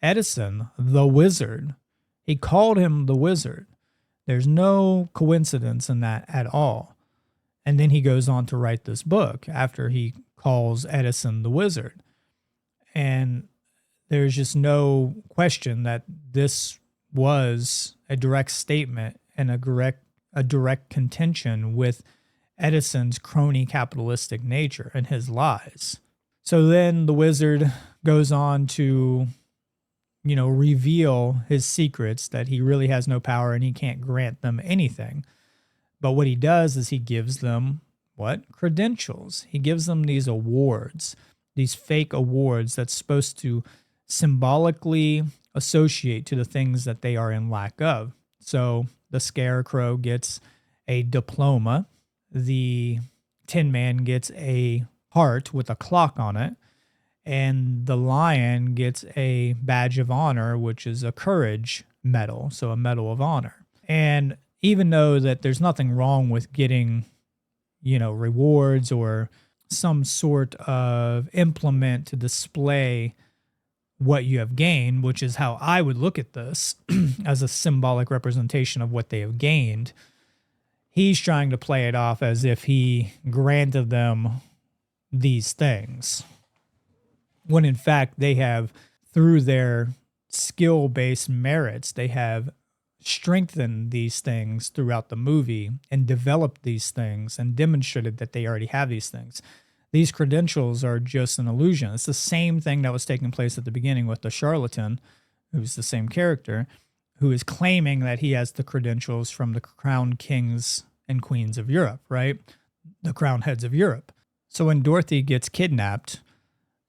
Speaker 1: Edison the wizard. He called him the wizard. There's no coincidence in that at all. And then he goes on to write this book after he calls Edison the wizard. And there's just no question that this was a direct statement and a direct contention with Edison's crony capitalistic nature and his lies. So then the wizard goes on to, reveal his secrets, that he really has no power and he can't grant them anything. But what he does is he gives them what? Credentials. He gives them these awards, these fake awards that's supposed to symbolically associate to the things that they are in lack of. So the Scarecrow gets a diploma. The Tin Man gets a heart with a clock on it, and the Lion gets a badge of honor, which is a courage medal, so a medal of honor. And even though that there's nothing wrong with getting, rewards or some sort of implement to display what you have gained, which is how I would look at this as a symbolic representation of what they have gained. He's trying to play it off as if he granted them these things, when in fact they have, through their skill-based merits, they have strengthened these things throughout the movie and developed these things and demonstrated that they already have these things. These credentials are just an illusion. It's the same thing that was taking place at the beginning with the charlatan, who's the same character, who is claiming that he has the credentials from the crowned kings and queens of Europe, right? The crowned heads of Europe. So when Dorothy gets kidnapped,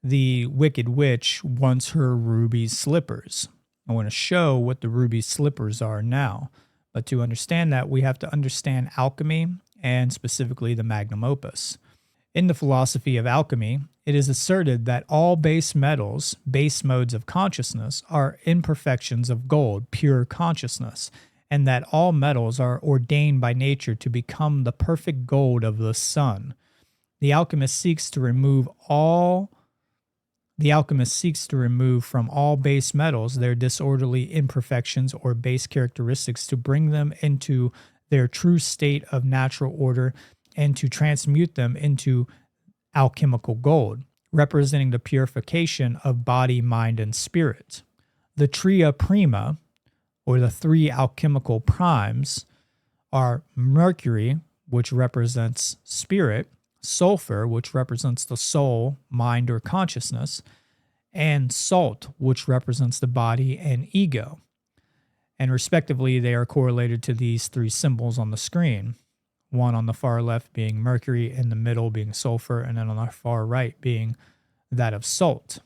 Speaker 1: the Wicked Witch wants her ruby slippers. I want to show what the ruby slippers are now. But to understand that, we have to understand alchemy and specifically the magnum opus. In the philosophy of alchemy, it is asserted that all base metals, base modes of consciousness, are imperfections of gold, pure consciousness, and that all metals are ordained by nature to become the perfect gold of the sun. The alchemist seeks to remove from all base metals their disorderly imperfections or base characteristics to bring them into their true state of natural order and to transmute them into alchemical gold, representing the purification of body, mind, and spirit. The tria prima, or the three alchemical primes, are mercury, which represents spirit, sulfur, which represents the soul, mind, or consciousness, and salt, which represents the body and ego. And respectively, they are correlated to these three symbols on the screen. One on the far left being mercury, in the middle being sulfur, and then on the far right being that of salt.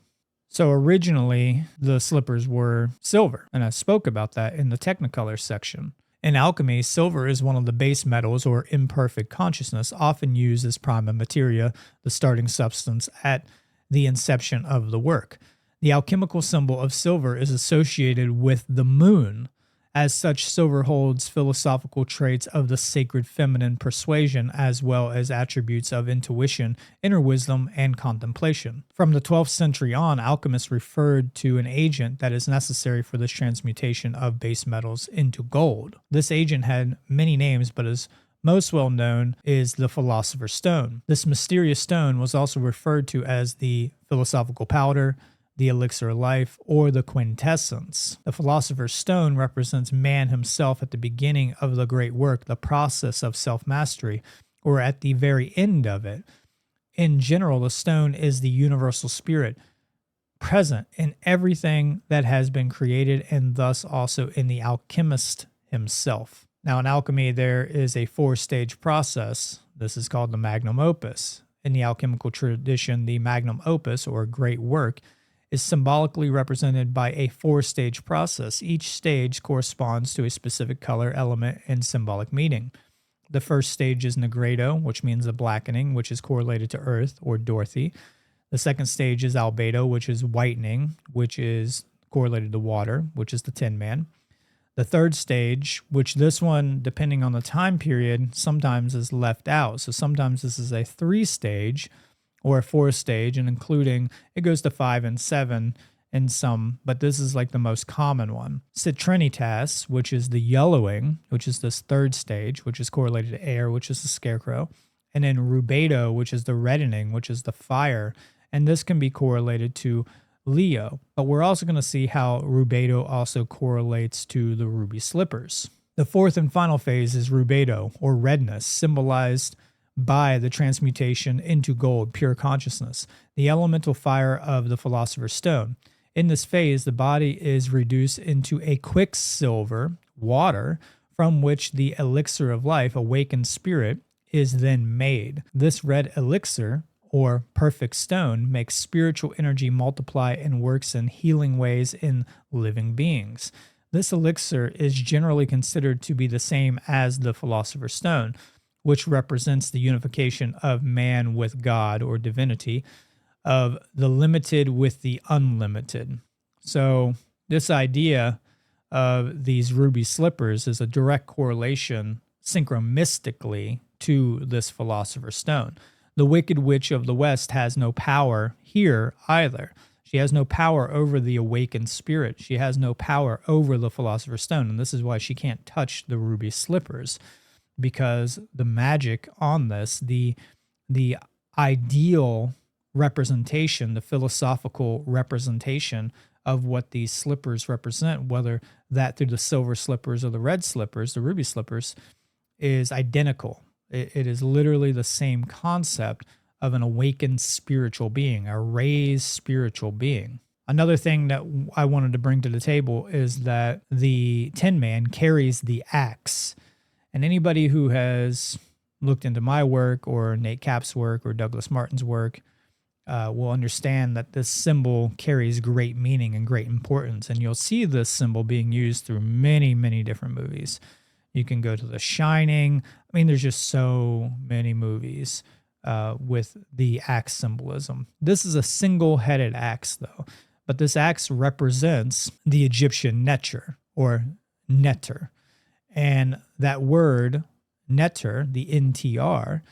Speaker 1: So originally, the slippers were silver, and I spoke about that in the Technicolor section. In alchemy, silver is one of the base metals or imperfect consciousness, often used as prima materia, the starting substance at the inception of the work. The alchemical symbol of silver is associated with the moon. As such, silver holds philosophical traits of the sacred feminine persuasion as well as attributes of intuition, inner wisdom, and contemplation. From the 12th century on, alchemists referred to an agent that is necessary for this transmutation of base metals into gold. This agent had many names, but is most well known is the philosopher's stone. This mysterious stone was also referred to as the philosophical powder, the elixir of life, or the quintessence. The philosopher's stone represents man himself at the beginning of the great work, the process of self-mastery, or at the very end of it. In general, the stone is the universal spirit present in everything that has been created, and thus also in the alchemist himself. Now, in alchemy, there is a four-stage process. This is called the magnum opus. In the alchemical tradition, the magnum opus, or great work, is symbolically represented by a four-stage process. Each stage corresponds to a specific color, element, and symbolic meaning. The first stage is nigredo, which means the blackening, which is correlated to Earth or Dorothy. The second stage is albedo, which is whitening, which is correlated to water, which is the Tin Man. The third stage, which this one, depending on the time period, sometimes is left out. So sometimes this is a 3-stage or a 4-stage, and including, it goes to 5 and 7 in some, but this is like the most common one. Citrinitas, which is the yellowing, which is this 3rd stage, which is correlated to air, which is the scarecrow. And then rubedo, which is the reddening, which is the fire. And this can be correlated to Leo. But we're also going to see how rubedo also correlates to the ruby slippers. The fourth and final phase is rubedo, or redness, symbolized by the transmutation into gold, pure consciousness, the elemental fire of the philosopher's stone. In this phase, the body is reduced into a quicksilver, water, from which the elixir of life, awakened spirit, is then made. This red elixir, or perfect stone, makes spiritual energy multiply and works in healing ways in living beings. This elixir is generally considered to be the same as the philosopher's stone, which represents the unification of man with God or divinity, of the limited with the unlimited. So this idea of these ruby slippers is a direct correlation synchromistically to this philosopher's stone. The Wicked Witch of the West has no power here either. She has no power over the awakened spirit. She has no power over the philosopher's stone. And this is why she can't touch the ruby slippers, because the magic on this, the ideal representation, the philosophical representation of what these slippers represent, whether that through the silver slippers or the red slippers, the ruby slippers, is identical. It is literally the same concept of an awakened spiritual being, a raised spiritual being. Another thing that I wanted to bring to the table is that the Tin Man carries the axe. And anybody who has looked into my work or Nate Cap's work or Douglas Martin's work will understand that this symbol carries great meaning and great importance. And you'll see this symbol being used through many, many different movies. You can go to The Shining. I mean, there's just so many movies with the axe symbolism. This is a single-headed axe, though. But this axe represents the Egyptian Neter, or Neter. And that word, Neter, the NTR,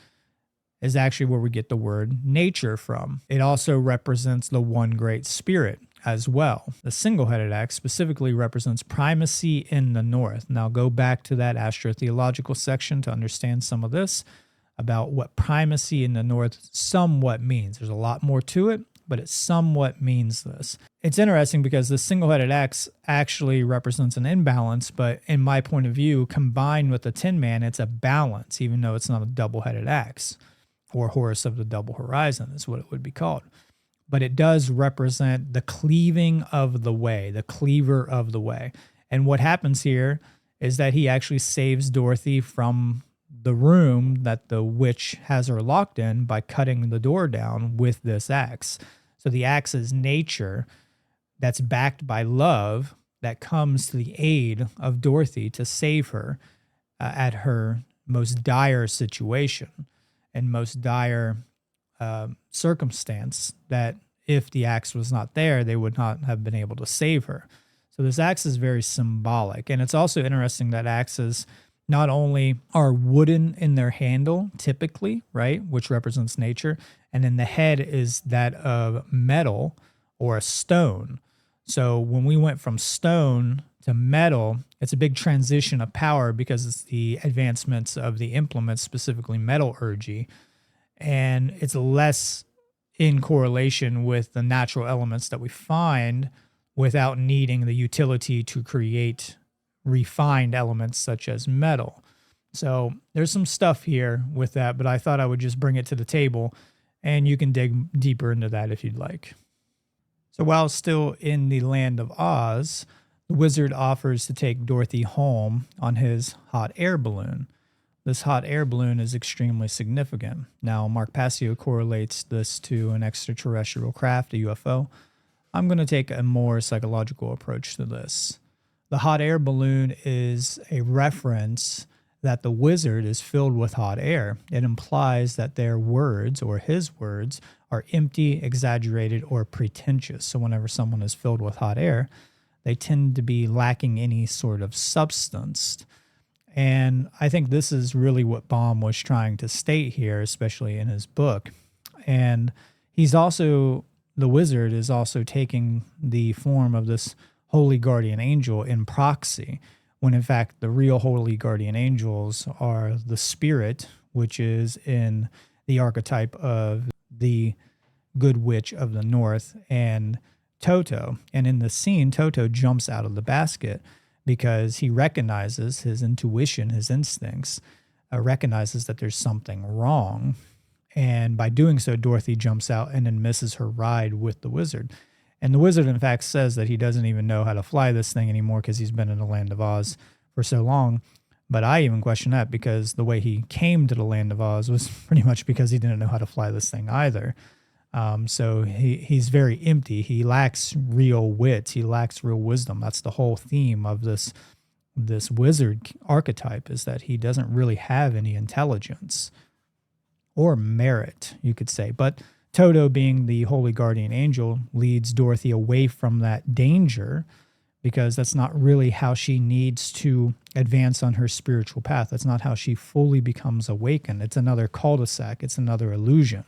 Speaker 1: is actually where we get the word nature from. It also represents the one great spirit as well. The single-headed axe specifically represents primacy in the north. Now go back to that astrotheological section to understand some of this about what primacy in the north somewhat means. There's a lot more to it, but it somewhat means this. It's interesting because the single-headed axe actually represents an imbalance, but in my point of view, combined with the Tin Man, it's a balance, even though it's not a double-headed axe, or Horus of the Double Horizon is what it would be called. But it does represent the cleaving of the way, the cleaver of the way. And what happens here is that he actually saves Dorothy from the room that the witch has her locked in by cutting the door down with this axe. So the axe is nature that's backed by love that comes to the aid of Dorothy to save her at her most dire situation and most dire circumstance, that if the axe was not there, they would not have been able to save her. So this axe is very symbolic. And it's also interesting that axes not only are wooden in their handle, typically, right, which represents nature, and then the head is that of metal or a stone. So when we went from stone to metal, it's a big transition of power because it's the advancements of the implements, specifically metallurgy, and it's less in correlation with the natural elements that we find without needing the utility to create refined elements such as metal. So there's some stuff here with that, but I thought I would just bring it to the table, and you can dig deeper into that if you'd like. So while still in the land of Oz, the wizard offers to take Dorothy home on his hot air balloon. This hot air balloon is extremely significant. Now, Mark Passio correlates this to an extraterrestrial craft, a UFO. I'm going to take a more psychological approach to this. The hot air balloon is a reference that the wizard is filled with hot air. It implies that their words, or his words, are empty, exaggerated, or pretentious. So whenever someone is filled with hot air, they tend to be lacking any sort of substance. And I think this is really what Baum was trying to state here, especially in his book. And he's also, the wizard is also taking the form of this holy guardian angel in proxy, when in fact the real holy guardian angels are the spirit, which is in the archetype of the good witch of the north, and Toto. And in the scene, Toto jumps out of the basket because he recognizes his intuition, his instincts, recognizes that there's something wrong. And by doing so, Dorothy jumps out and then misses her ride with the wizard. And the wizard, in fact, says that he doesn't even know how to fly this thing anymore because he's been in the land of Oz for so long. But I even question that, because the way he came to the land of Oz was pretty much because he didn't know how to fly this thing either. So he's very empty. He lacks real wit. He lacks real wisdom. That's the whole theme of this wizard archetype, is that he doesn't really have any intelligence or merit, you could say. But Toto, being the holy guardian angel, leads Dorothy away from that danger, because that's not really how she needs to advance on her spiritual path. That's not how she fully becomes awakened. It's another cul-de-sac. It's another illusion.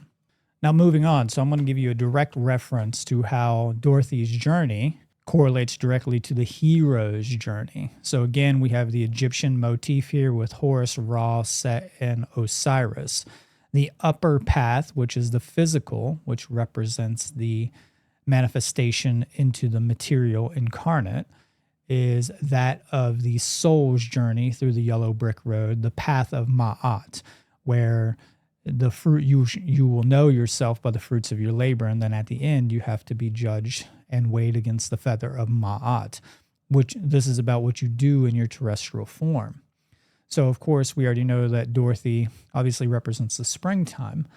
Speaker 1: Now, moving on. So I'm going to give you a direct reference to how Dorothy's journey correlates directly to the hero's journey. So again, we have the Egyptian motif here with Horus, Ra, Set, and Osiris. The upper path, which is the physical, which represents the manifestation into the material incarnate, is that of the soul's journey through the yellow brick road, the path of Ma'at, where the fruit you will know yourself by the fruits of your labor, and then at the end you have to be judged and weighed against the feather of Ma'at, which this is about what you do in your terrestrial form. So of course we already know that Dorothy obviously represents the springtime,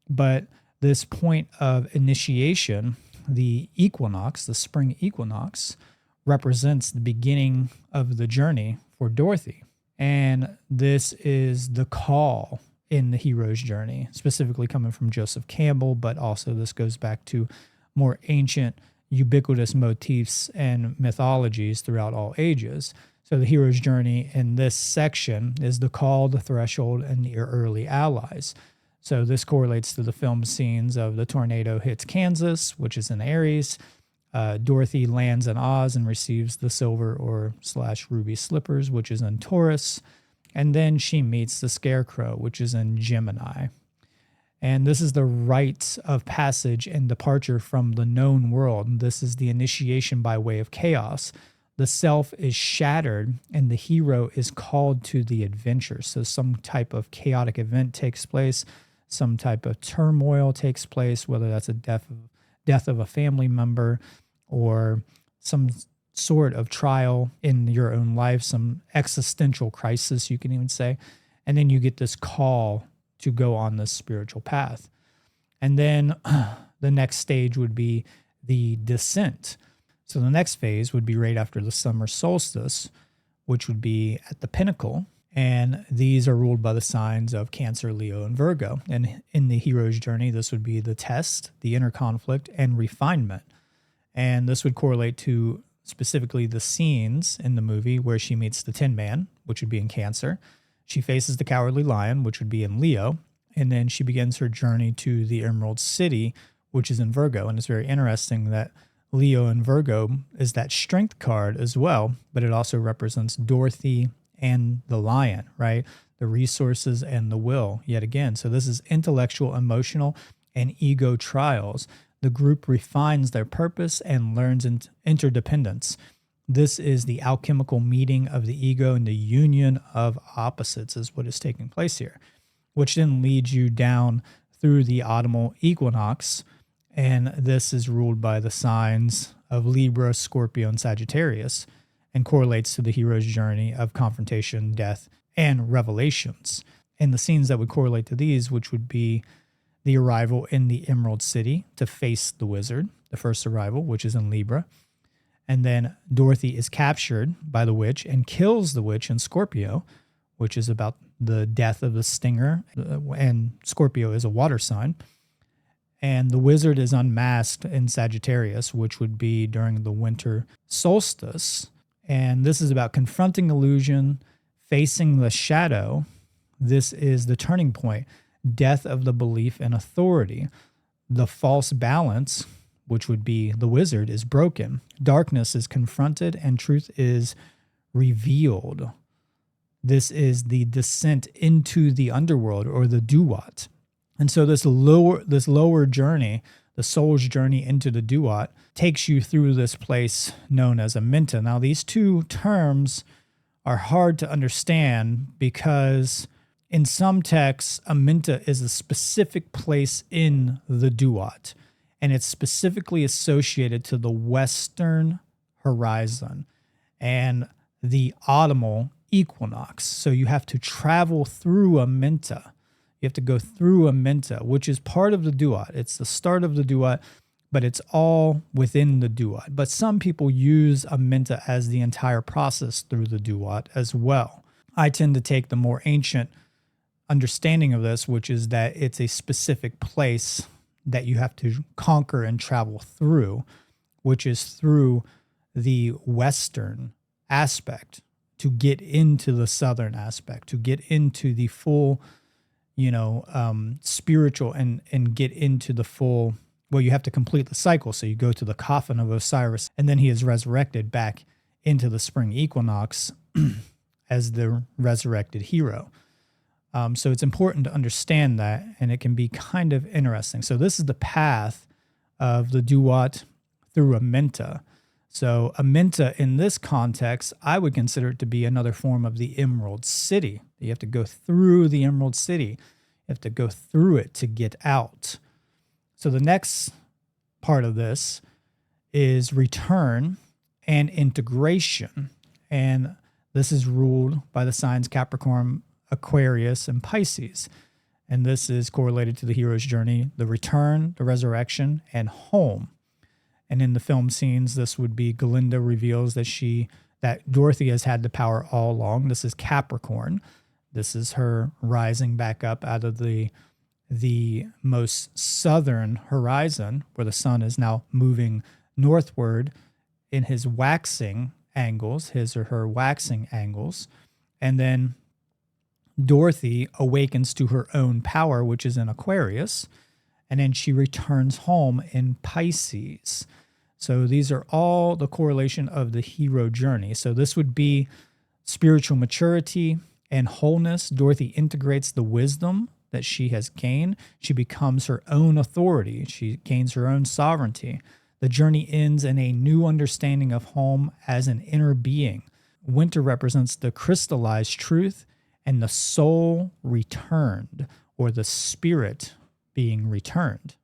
Speaker 1: but this point of initiation, the equinox, the spring equinox, represents the beginning of the journey for Dorothy. And this is the call in the hero's journey, specifically coming from Joseph Campbell, but also this goes back to more ancient, ubiquitous motifs and mythologies throughout all ages. So the hero's journey in this section is the call, the threshold, and the early allies. So this correlates to the film scenes of the tornado hits Kansas, which is in Aries. Dorothy lands in Oz and receives the silver or / ruby slippers, which is in Taurus. And then she meets the Scarecrow, which is in Gemini. And this is the rites of passage and departure from the known world. And this is the initiation by way of chaos. The self is shattered and the hero is called to the adventure. So some type of chaotic event takes place, some type of turmoil takes place, whether that's a death of a family member or some sort of trial in your own life, some existential crisis, you can even say. And then you get this call to go on this spiritual path. And then the next stage would be the descent. So the next phase would be right after the summer solstice, which would be at the pinnacle. And these are ruled by the signs of Cancer, Leo, and Virgo. And in the hero's journey, this would be the test, the inner conflict, and refinement. And this would correlate to specifically the scenes in the movie where she meets the Tin Man, which would be in Cancer. She faces the Cowardly Lion, which would be in Leo. And then she begins her journey to the Emerald City, which is in Virgo. And it's very interesting that Leo and Virgo is that strength card as well, but it also represents Dorothy and the lion, right? The resources and the will, yet again. So this is intellectual, emotional, and ego trials. The group refines their purpose and learns interdependence. This is the alchemical meeting of the ego and the union of opposites is what is taking place here, which then leads you down through the autumnal equinox. And this is ruled by the signs of Libra, Scorpio, and Sagittarius, and correlates to the hero's journey of confrontation, death, and revelations. And the scenes that would correlate to these, which would be the arrival in the Emerald City to face the wizard, the first arrival, which is in Libra. And then Dorothy is captured by the witch and kills the witch in Scorpio, which is about the death of the stinger. And Scorpio is a water sign. And the wizard is unmasked in Sagittarius, which would be during the winter solstice. And this is about confronting illusion, facing the shadow. This is the turning point, death of the belief in authority. The false balance, which would be the wizard, is broken. Darkness is confronted and truth is revealed. This is the descent into the underworld or the duat. And so this lower journey, the soul's journey into the duat, takes you through this place known as Aminta. Now, these two terms are hard to understand because in some texts, Aminta is a specific place in the duat, and it's specifically associated to the western horizon and the autumnal equinox. So you have to travel through Aminta. You have to go through Aminta, which is part of the duat. It's the start of the duat, but it's all within the duat. But some people use Aminta as the entire process through the duat as well. I tend to take the more ancient understanding of this, which is that it's a specific place that you have to conquer and travel through, which is through the western aspect to get into the southern aspect, to get into the full spiritual and get into the full, well, you have to complete the cycle. So you go to the coffin of Osiris, and then he is resurrected back into the spring equinox as the resurrected hero. So it's important to understand that, and it can be kind of interesting. So this is the path of the Duat through Amenta. So Amenta in this context, I would consider it to be another form of the Emerald City. You have to go through the Emerald City. You have to go through it to get out. So the next part of this is return and integration. And this is ruled by the signs Capricorn, Aquarius, and Pisces. And this is correlated to the hero's journey, the return, the resurrection, and home. And in the film scenes, this would be Galinda reveals that Dorothy has had the power all along. This is Capricorn. This is her rising back up out of the most southern horizon, where the sun is now moving northward in his waxing angles, his or her waxing angles. And then Dorothy awakens to her own power, which is in Aquarius, and then she returns home in Pisces. So these are all the correlation of the hero journey. So this would be spiritual maturity and wholeness. Dorothy integrates the wisdom that she has gained. She becomes her own authority. She gains her own sovereignty. The journey ends in a new understanding of home as an inner being. Winter represents the crystallized truth and the soul returned, or the spirit being returned.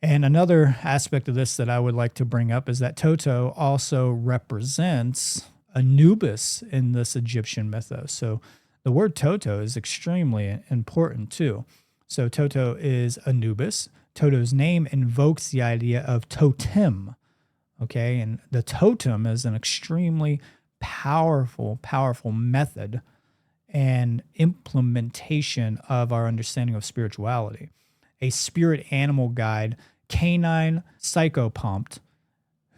Speaker 1: And another aspect of this that I would like to bring up is that Toto also represents Anubis in this Egyptian mythos. So the word Toto is extremely important too. So Toto is Anubis. Toto's name invokes the idea of totem. Okay, and the totem is an extremely powerful method and implementation of our understanding of spirituality. A spirit animal guide, canine psychopompt,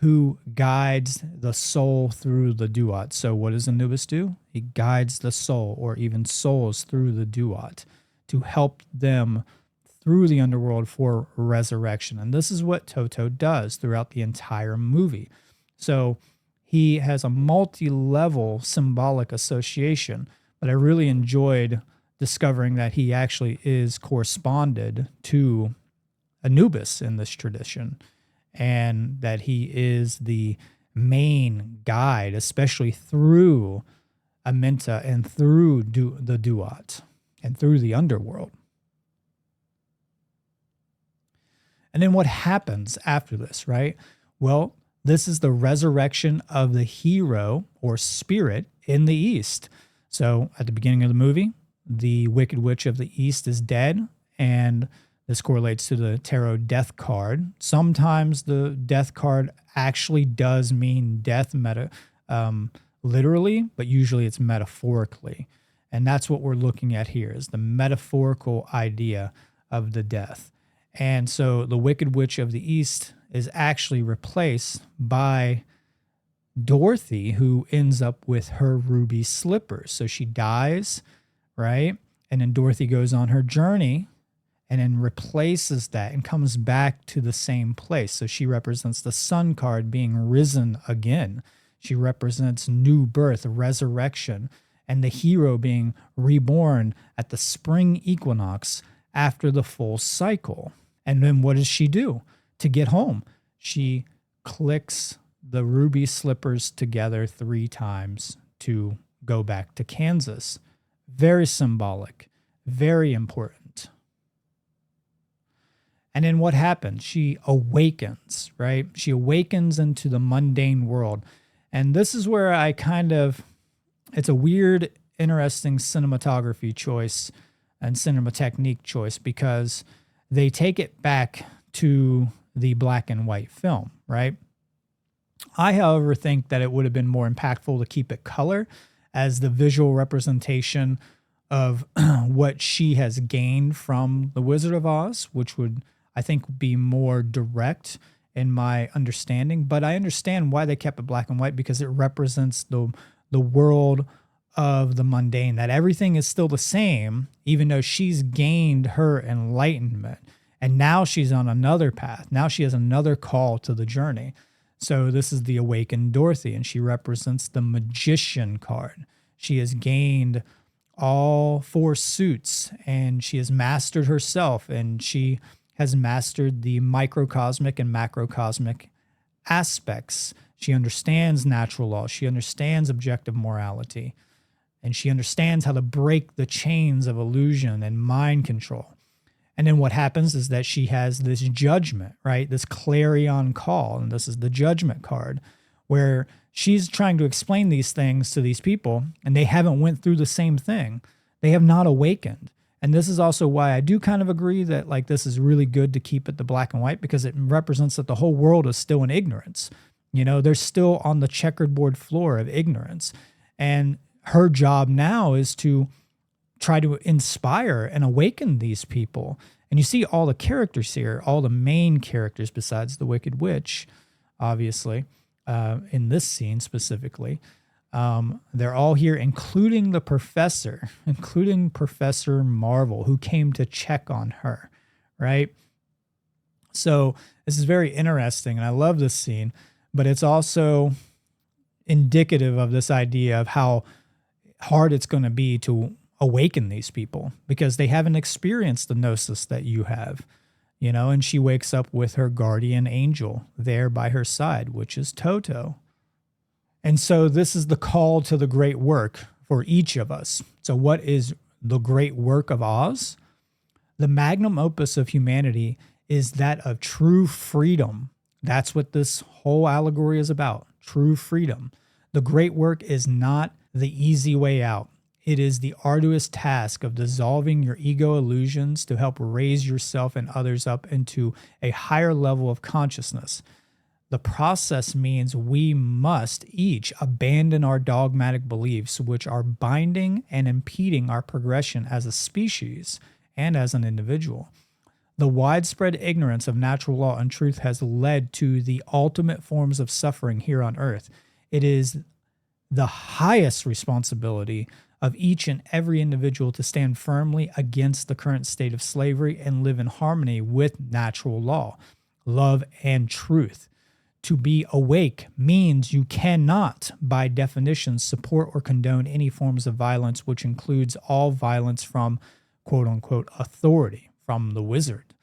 Speaker 1: who guides the soul through the duat. So what does Anubis do? He guides the soul, or even souls, through the duat to help them through the underworld for resurrection. And this is what Toto does throughout the entire movie. So he has a multi-level symbolic association, but I really enjoyed discovering that he actually is corresponded to Anubis in this tradition, and that he is the main guide, especially through Amenta and through the Duat and through the underworld. And then what happens after this, right? Well, this is the resurrection of the hero or spirit in the East. So at the beginning of the movie, the Wicked Witch of the East is dead, and this correlates to the tarot death card. Sometimes the death card actually does mean death literally, but usually it's metaphorically. And that's what we're looking at here, is the metaphorical idea of the death. And so the Wicked Witch of the East is actually replaced by Dorothy, who ends up with her ruby slippers. So she dies, right? And then Dorothy goes on her journey and then replaces that and comes back to the same place. So she represents the sun card being risen again. She represents new birth, resurrection, and the hero being reborn at the spring equinox after the full cycle. And then what does she do to get home? She clicks the ruby slippers together 3 times to go back to Kansas. Very symbolic, very important. And then what happens? She awakens, right? She awakens into the mundane world. And this is where it's a weird, interesting cinematography choice and cinema technique choice, because they take it back to the black and white film, right? I, however, think that it would have been more impactful to keep it color as the visual representation of what she has gained from The Wizard of Oz, which would, I think, be more direct in my understanding. But I understand why they kept it black and white, because it represents the world of the mundane, that everything is still the same, even though she's gained her enlightenment. And now she's on another path. Now she has another call to the journey. So this is the awakened Dorothy, and she represents the magician card. She has gained all 4 suits, and she has mastered herself, and she has mastered the microcosmic and macrocosmic aspects. She understands natural law. She understands objective morality, and she understands how to break the chains of illusion and mind control. And then what happens is that she has this judgment, right? This clarion call, and this is the judgment card, where she's trying to explain these things to these people, and they haven't went through the same thing. They have not awakened. And this is also why I do kind of agree that like this is really good to keep it the black and white, because it represents that the whole world is still in ignorance. You know, they're still on the checkerboard floor of ignorance. And her job now is to try to inspire and awaken these people. And you see all the characters here, all the main characters besides the Wicked Witch, obviously, in this scene specifically. They're all here, including the professor, including Professor Marvel, who came to check on her, right? So this is very interesting, and I love this scene, but it's also indicative of this idea of how hard it's going to be to awaken these people, because they haven't experienced the gnosis that you have, you know. And she wakes up with her guardian angel there by her side, which is Toto. And so this is the call to the great work for each of us. So what is the great work of Oz? The magnum opus of humanity is that of true freedom. That's what this whole allegory is about, true freedom. The great work is not the easy way out. It is the arduous task of dissolving your ego illusions to help raise yourself and others up into a higher level of consciousness. The process means we must each abandon our dogmatic beliefs, which are binding and impeding our progression as a species and as an individual. The widespread ignorance of natural law and truth has led to the ultimate forms of suffering here on earth. It is the highest responsibility of each and every individual to stand firmly against the current state of slavery and live in harmony with natural law, love, and truth. To be awake means you cannot, by definition, support or condone any forms of violence, which includes all violence from quote-unquote authority, from the wizard,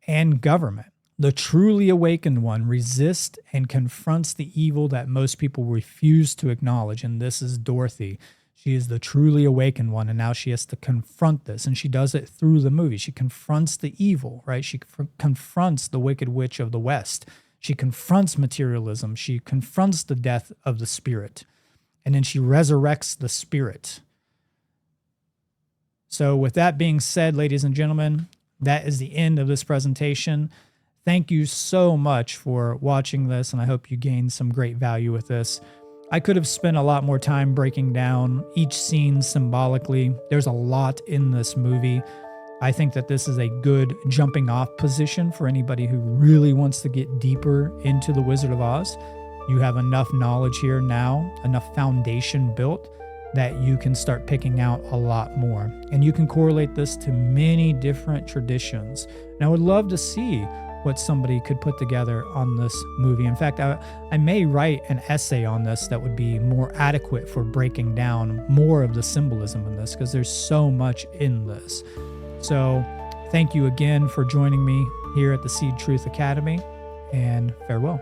Speaker 1: and government. The truly awakened one resists and confronts the evil that most people refuse to acknowledge, and this is Dorothy. She is the truly awakened one, and now she has to confront this, and she does it through the movie. She confronts the evil, right? She confronts the Wicked Witch of the West. She confronts materialism. She confronts the death of the spirit, and then she resurrects the spirit. So with that being said, ladies and gentlemen, that is the end of this presentation. Thank you so much for watching this, and I hope you gained some great value with this. I could have spent a lot more time breaking down each scene symbolically. There's a lot in this movie. I think that this is a good jumping off position for anybody who really wants to get deeper into The Wizard of Oz. You have enough knowledge here now, enough foundation built, that you can start picking out a lot more. And you can correlate this to many different traditions. And I would love to see what somebody could put together on this movie. In fact, I may write an essay on this that would be more adequate for breaking down more of the symbolism in this, because there's so much in this. So thank you again for joining me here at the S.E.E.D Truth Academy, and farewell.